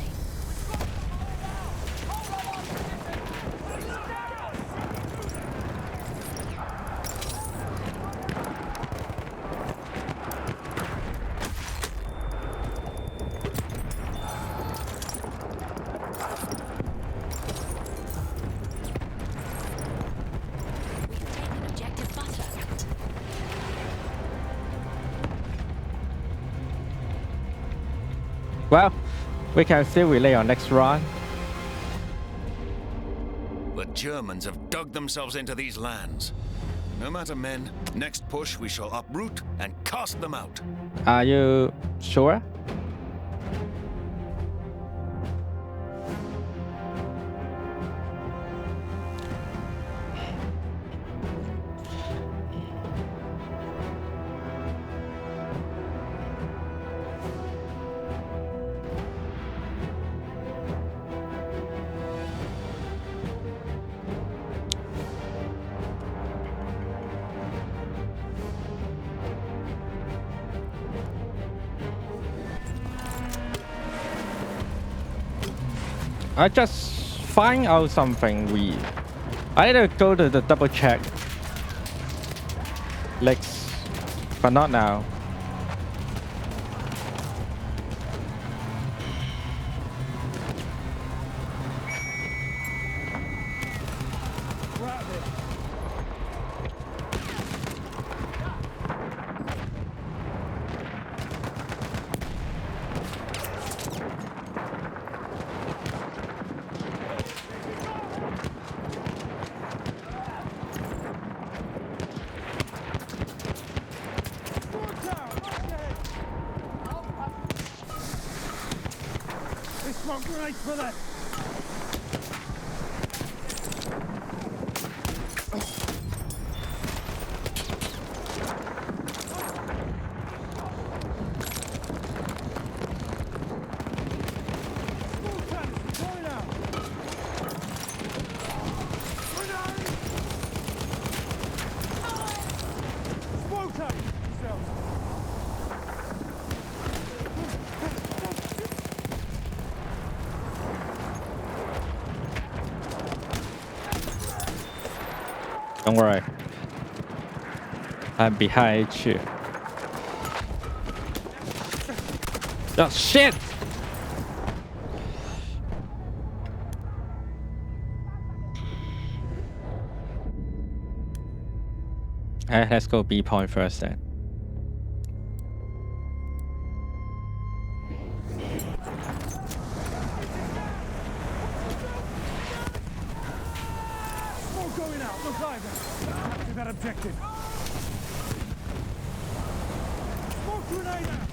Well, we can still relay on next round. The Germans have dug themselves into these lands. No matter, men, next push we shall uproot and cast them out. Are you sure? I just find out something weird. I need to go to the double check. Lex, but not now. Smoke grenades for that. Don't worry. I'm behind you. Oh shit! Let's go B point first then. Smoke going out. Look either. Capture that objective. Smoke grenade out.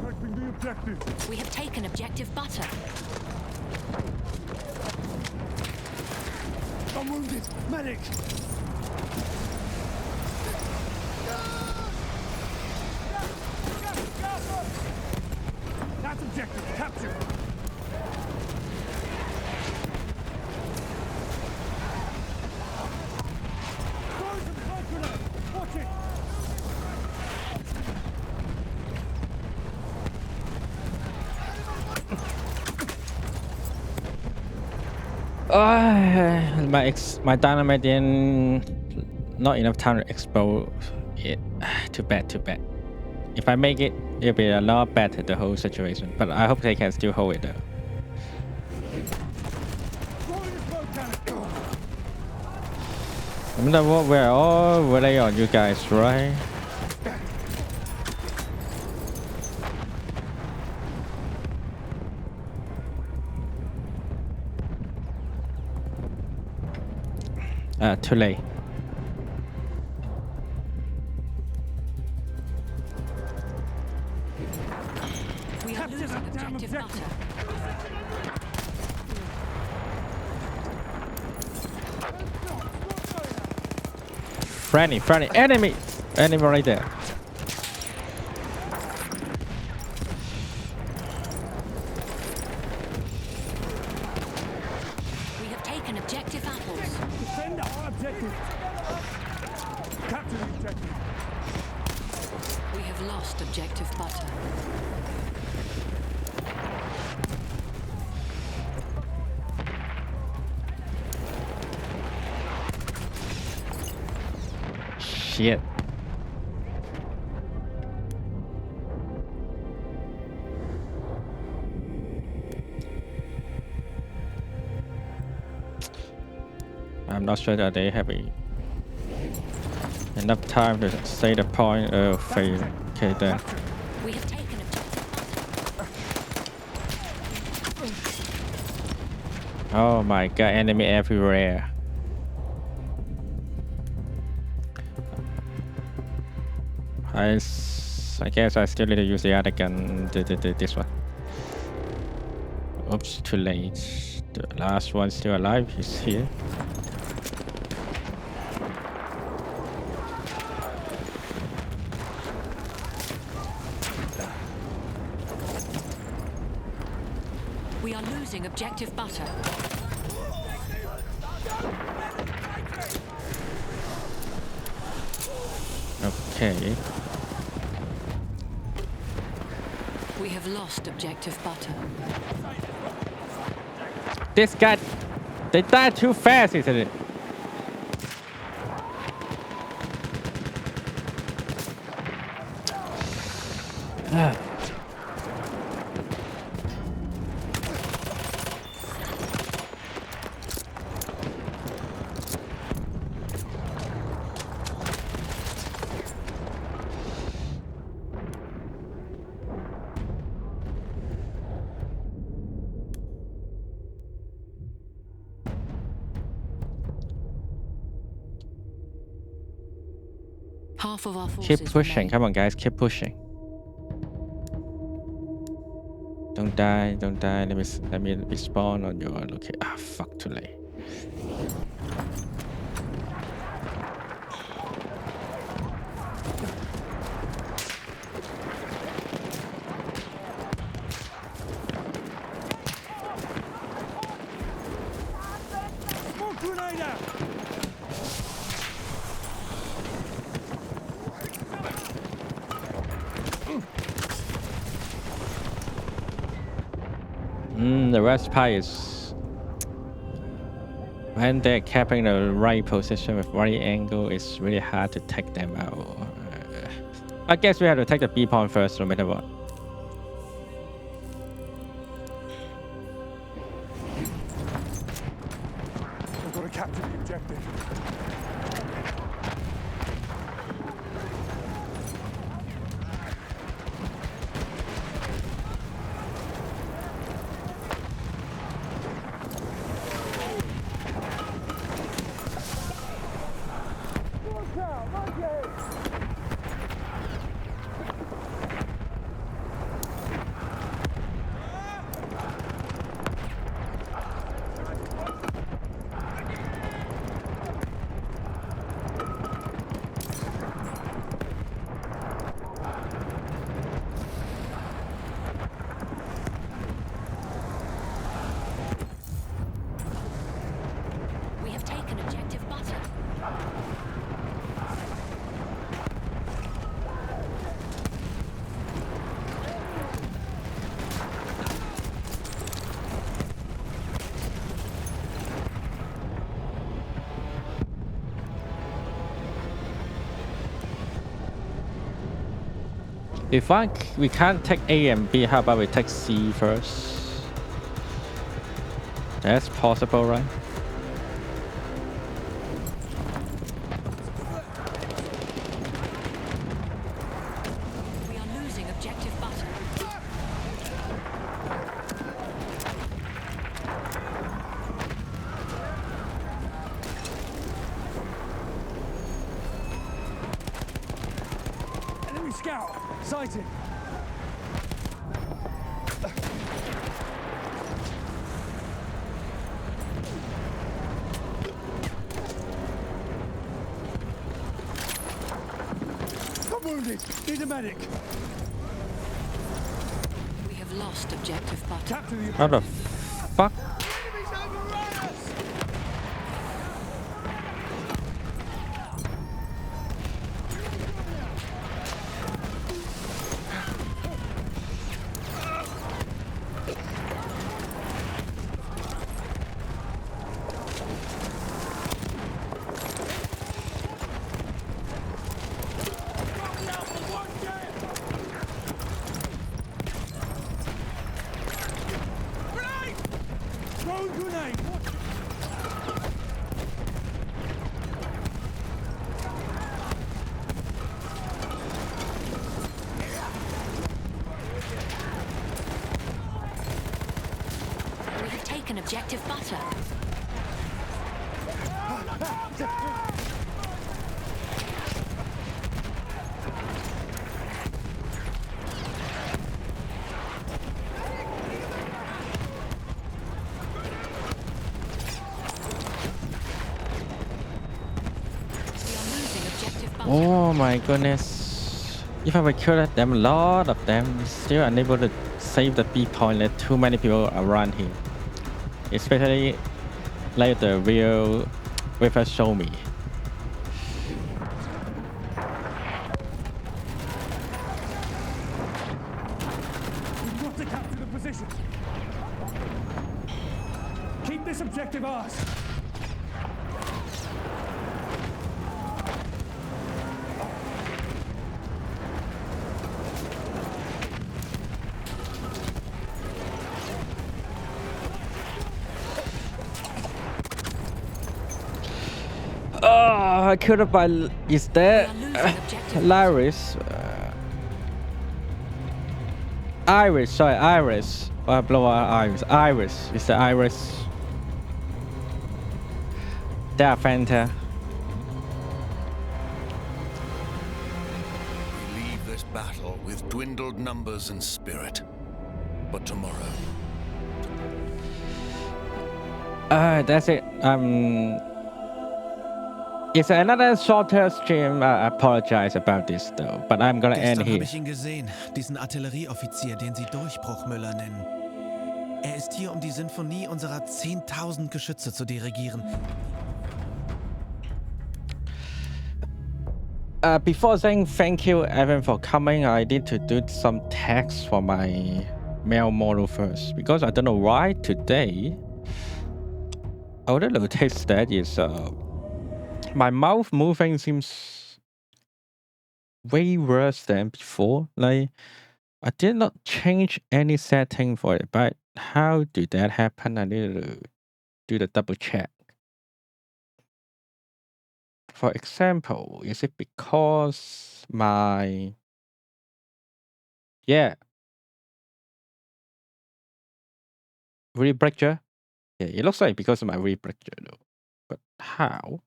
Protecting the objective. We have taken objective butter. I'm wounded. Medic. That's objective. Capture. Throwing some smoke grenade. Watch it. My dynamite didn't not enough time to explode it. Too bad. If I make it, it'll be a lot better, the whole situation. But I hope they can still hold it though. I mean, we're all relying on you guys, right? Too late. We are losing objective butter. Friendly, enemy right there. We have taken objective apples. Defend our objective. Capture the objective. We have lost objective butter. Shit. I'm not sure that they have enough time to say the point of fail. Okay then. We have taken objective. Oh my god, enemy everywhere. I guess I still need to use the other gun, this one. Oops, too late. The last one still alive, he's here. We are losing objective butter. Okay. We have lost objective butter. This guy, they die too fast, isn't it? Half of our forces Keep pushing. remain. Come on, guys. Keep pushing. Don't die. Don't die. Let me respawn on your location. Ah, fuck. Too late. Smoke grenade out! The worst part is when they're capping the right position with right angle, it's really hard to take them out. I guess we have to take the B point first, no matter what. We've got to capture the objective. We have taken objective butter. If we can't take A and B, how about we take C first? That's possible, right? We are losing objective butter. Enemy scout! Sighted! I'm wounded! Need a medic! We have lost objective butter. Capture the How the fuck? Throw grenade! We have taken objective butter. Oh my goodness. If I would kill them, a lot of them, still unable to save the B point. There's too many people around here. Especially like the real River show me. We've got to capture the position! Keep this objective ours! Oh, I killed it by. Is that Laris? Iris, sorry, Iris. I blow out Iris. Iris. Is the Iris? They are Fanta. dwindled numbers and spirit. But tomorrow, That's it. It's another shorter stream. I apologize about this though, but I'm gonna end Gestern habe here. ich ihn gesehen, diesen Artillerieoffizier, den Sie Durchbruchmüller nennen. Er ist hier, um die Sinfonie unserer 10.000 Geschütze zu dirigieren. Before saying thank you, Evan, for coming, I need to do some text for my male model first because I don't know why today. I don't notice that is my mouth moving seems way worse than before. Like I did not change any setting for it, but how did that happen? I need to do the double check. For example, is it because my rebreaker? Yeah, it looks like because of my rebreaker though. But how?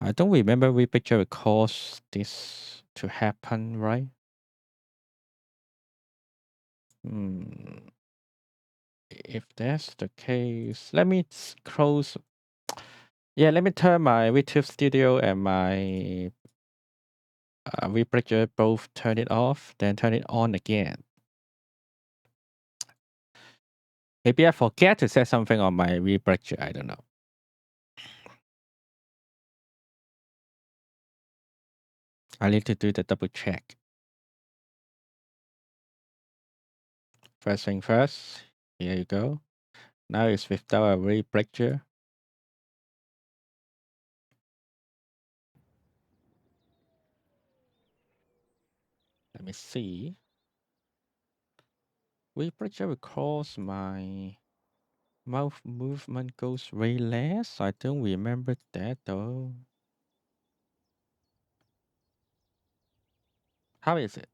I don't remember rebreaker would cause this to happen, right? If that's the case, let me close. Yeah, let me turn my YouTube Studio and my rebreaker both turn it off, then turn it on again. Maybe I forget to set something on my rebreaker. I don't know. I need to do the double check. First thing first. Here you go. Now it's without a rebreaker. Let me see. Rebreaker will cause my mouth movement goes way less. I don't remember that though. How is it?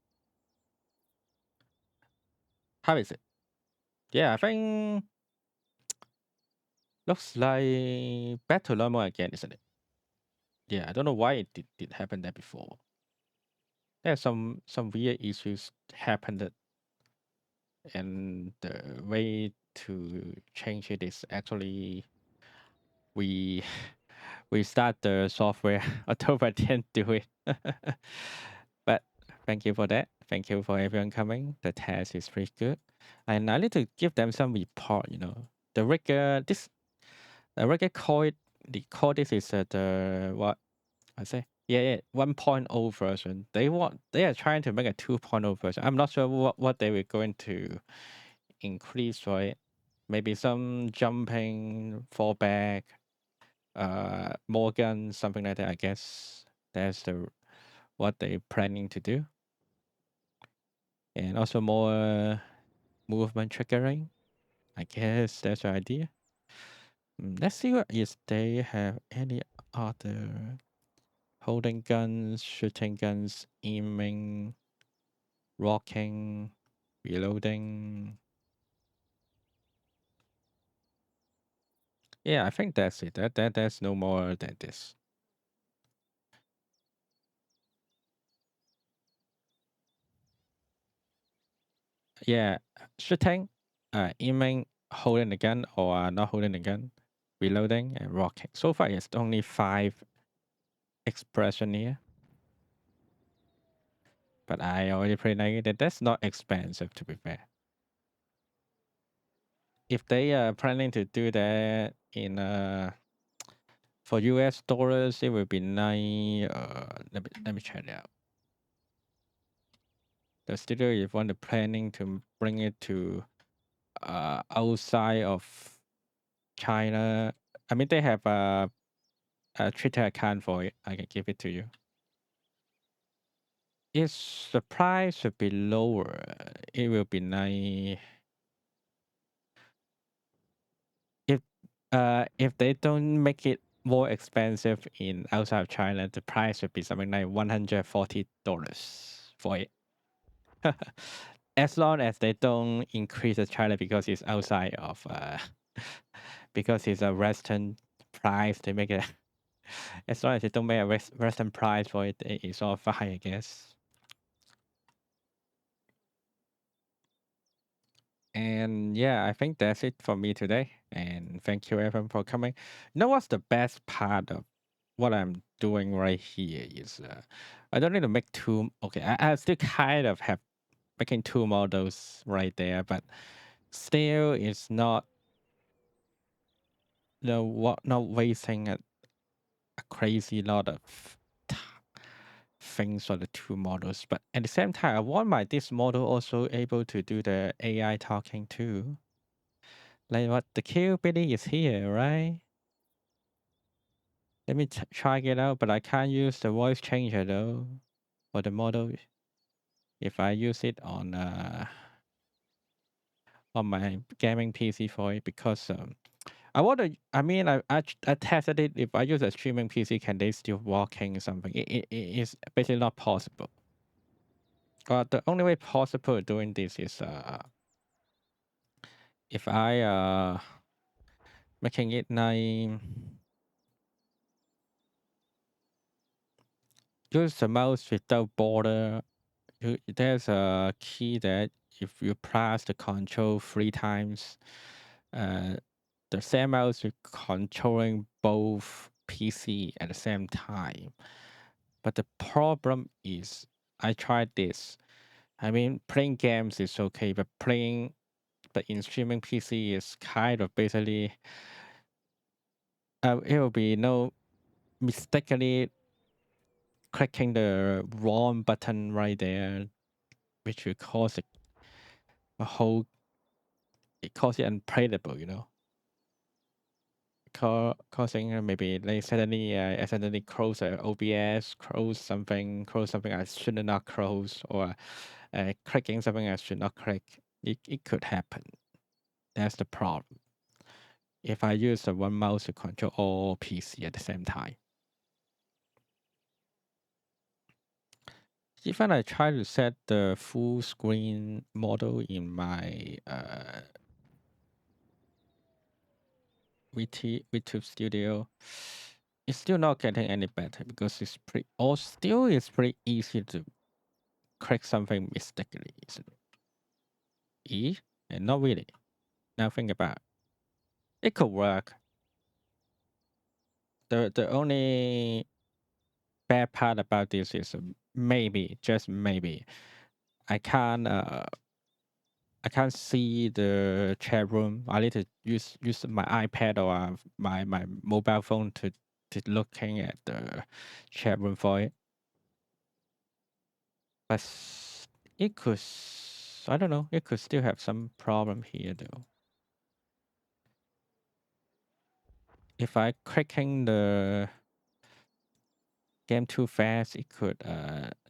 How is it? Yeah, I think looks like back to normal again, isn't it? Yeah, I don't know why it did happen there before. There's some weird issues happened, and the way to change it is actually we start the software. October didn't do it. But thank you for that. Thank you for everyone coming. The test is pretty good. And I need to give them some report, The rigger call this is the what I say? Yeah, 1.0 version. They are trying to make a 2.0 version. I'm not sure what they were going to increase for it. Maybe some jumping, fallback, more guns, something like that. I guess that's what they're planning to do. And also more movement triggering. I guess that's the idea. Let's see if they have any other holding guns, shooting guns, aiming, rocking, reloading. Yeah, I think that's it. That's no more than this. Yeah, shooting, aiming, holding the gun or not holding the gun, reloading and rocking. So far, it's only 5 expression here. But I already played like that. That's not expensive, to be fair. If they are planning to do that in for US dollars, it would be nice. Let me check it out. The studio, if one the planning to bring it to outside of China, I mean they have a Twitter account for it. I can give it to you. If the price should be lower, it will be nice. If they don't make it more expensive in outside of China, the price would be something like $140 for it. As long as they don't increase the China because it's outside of because it's a Western price, they make it As long as you don't make a Western price for it, it's all fine, I guess. And yeah, I think that's it for me today. And thank you everyone for coming. You know what's the best part of what I'm doing right here is I don't need to make two. Okay, I still kind of have making two models right there, but still it's not not wasting a crazy lot of things for the two models. But at the same time, I want this model also able to do the AI talking too. Like what the Billy is here, right? Let me try it out, but I can't use the voice changer though for the model. If I use it on my gaming PC for it, because I want to. I mean, I tested it. If I use a streaming PC, can they still walking something? It is basically not possible. The only way possible doing this is if I making it nine. Use the mouse without border. There's a key that if you press the control 3 times, the same mouse is controlling both PC at the same time. But the problem is, I tried this. I mean, playing games is okay, but in streaming PC is kind of basically, it will be no mistakenly clicking the wrong button right there, which will cause a whole, it causes it unplayable, you know. Causing maybe like suddenly accidentally close OBS, close something I should not close, or clicking something I should not click. It could happen. That's the problem. If I use the one mouse to control all PC at the same time. Even I try to set the full screen model in my VTube Studio, it's still not getting any better because it's pretty easy to click something mistakenly. And not really. Now think about it. It could work. The only bad part about this is maybe, just maybe, I can't see the chat room. I need to use my iPad or my mobile phone to looking at the chat room for it. But it could, I don't know, it could still have some problem here though. If I clicking the game too fast, it could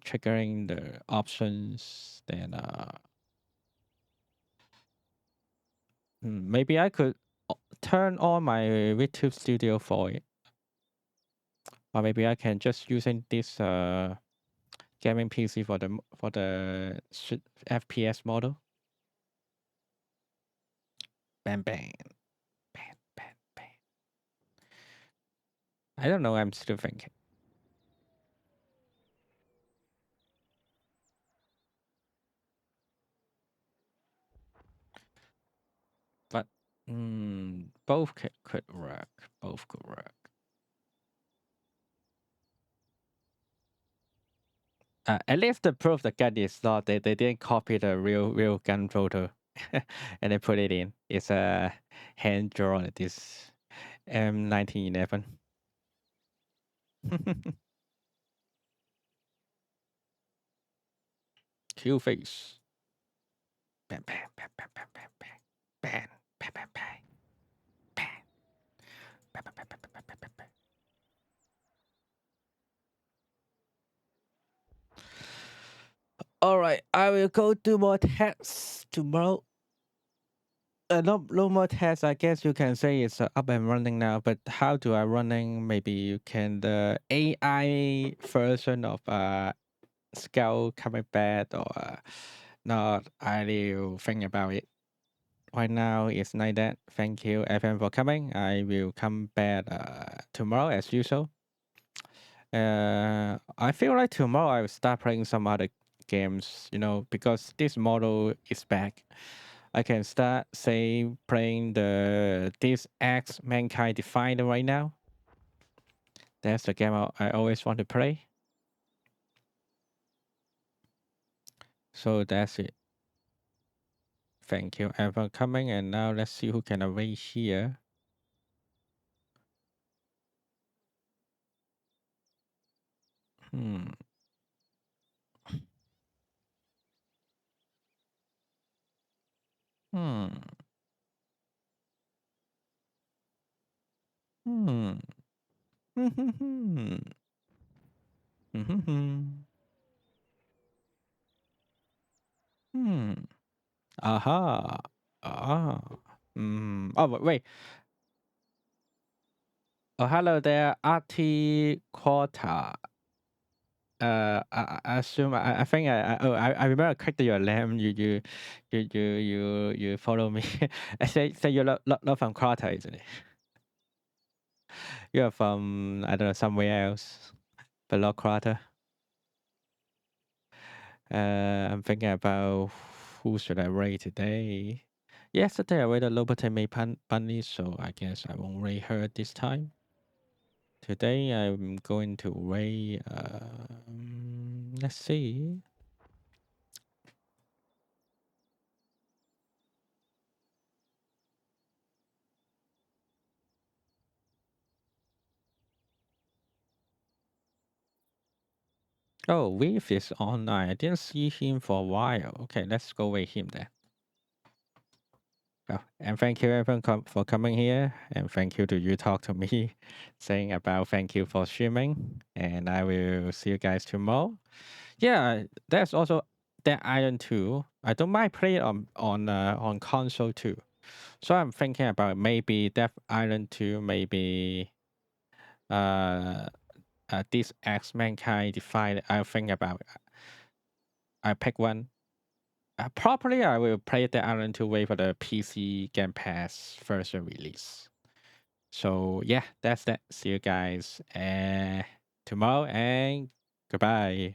triggering the options. Then maybe I could turn on my VTube Studio for it, or maybe I can just using this gaming PC for the FPS model. Bam bam, bam bam bam. I don't know. I'm still thinking. But both could work. Both could work. At least the proof the gun is not. They didn't copy the real gun photo, and they put it in. It's a hand drawn. This M1911. Kill face. Bam bam bam bam bam bam bam bam bam bam bam bam bam bam bam bam bam bam bam. All right, I will go do more tests tomorrow. No more tests. I guess you can say it's up and running now. But how do I running? Maybe you can the AI version of Scout coming back or not. I will think about it. Right now it's like that. Thank you everyone for coming. I will come back tomorrow as usual. I feel like tomorrow I will start playing some other games, you know, because this model is back. I can start, say, playing this X Mankind Defined right now. That's the game I always want to play. So that's it. Thank you everyone coming, and now let's see who can away here. Hmm. Hmm. Hmm. Hmm. Hmm. Aha. Ah. Oh, wait. Oh, hello there, RT Quota. I assume I think I remember clicked your name. You follow me. I say you're not from Quota, isn't it? You're from I don't know somewhere else, but not Quota. I'm thinking about who should I rate today. Yesterday I rated Lobote May Bunny, so I guess I won't rate her this time. Today I'm going to rate. Let's see. Oh, Weave is online. I didn't see him for a while. Okay, let's go with him then. Well, and thank you everyone for coming here, and thank you to you talk to me, saying about thank you for streaming, and I will see you guys tomorrow. Yeah, there's also Dead Island 2. I don't mind playing on console too. So I'm thinking about maybe Dead Island 2, maybe this X Mankind Defined. I'll think about. I pick one. Probably I will play Dead Island 2 wait for the PC Game Pass version release. So yeah, that's that. See you guys tomorrow and goodbye.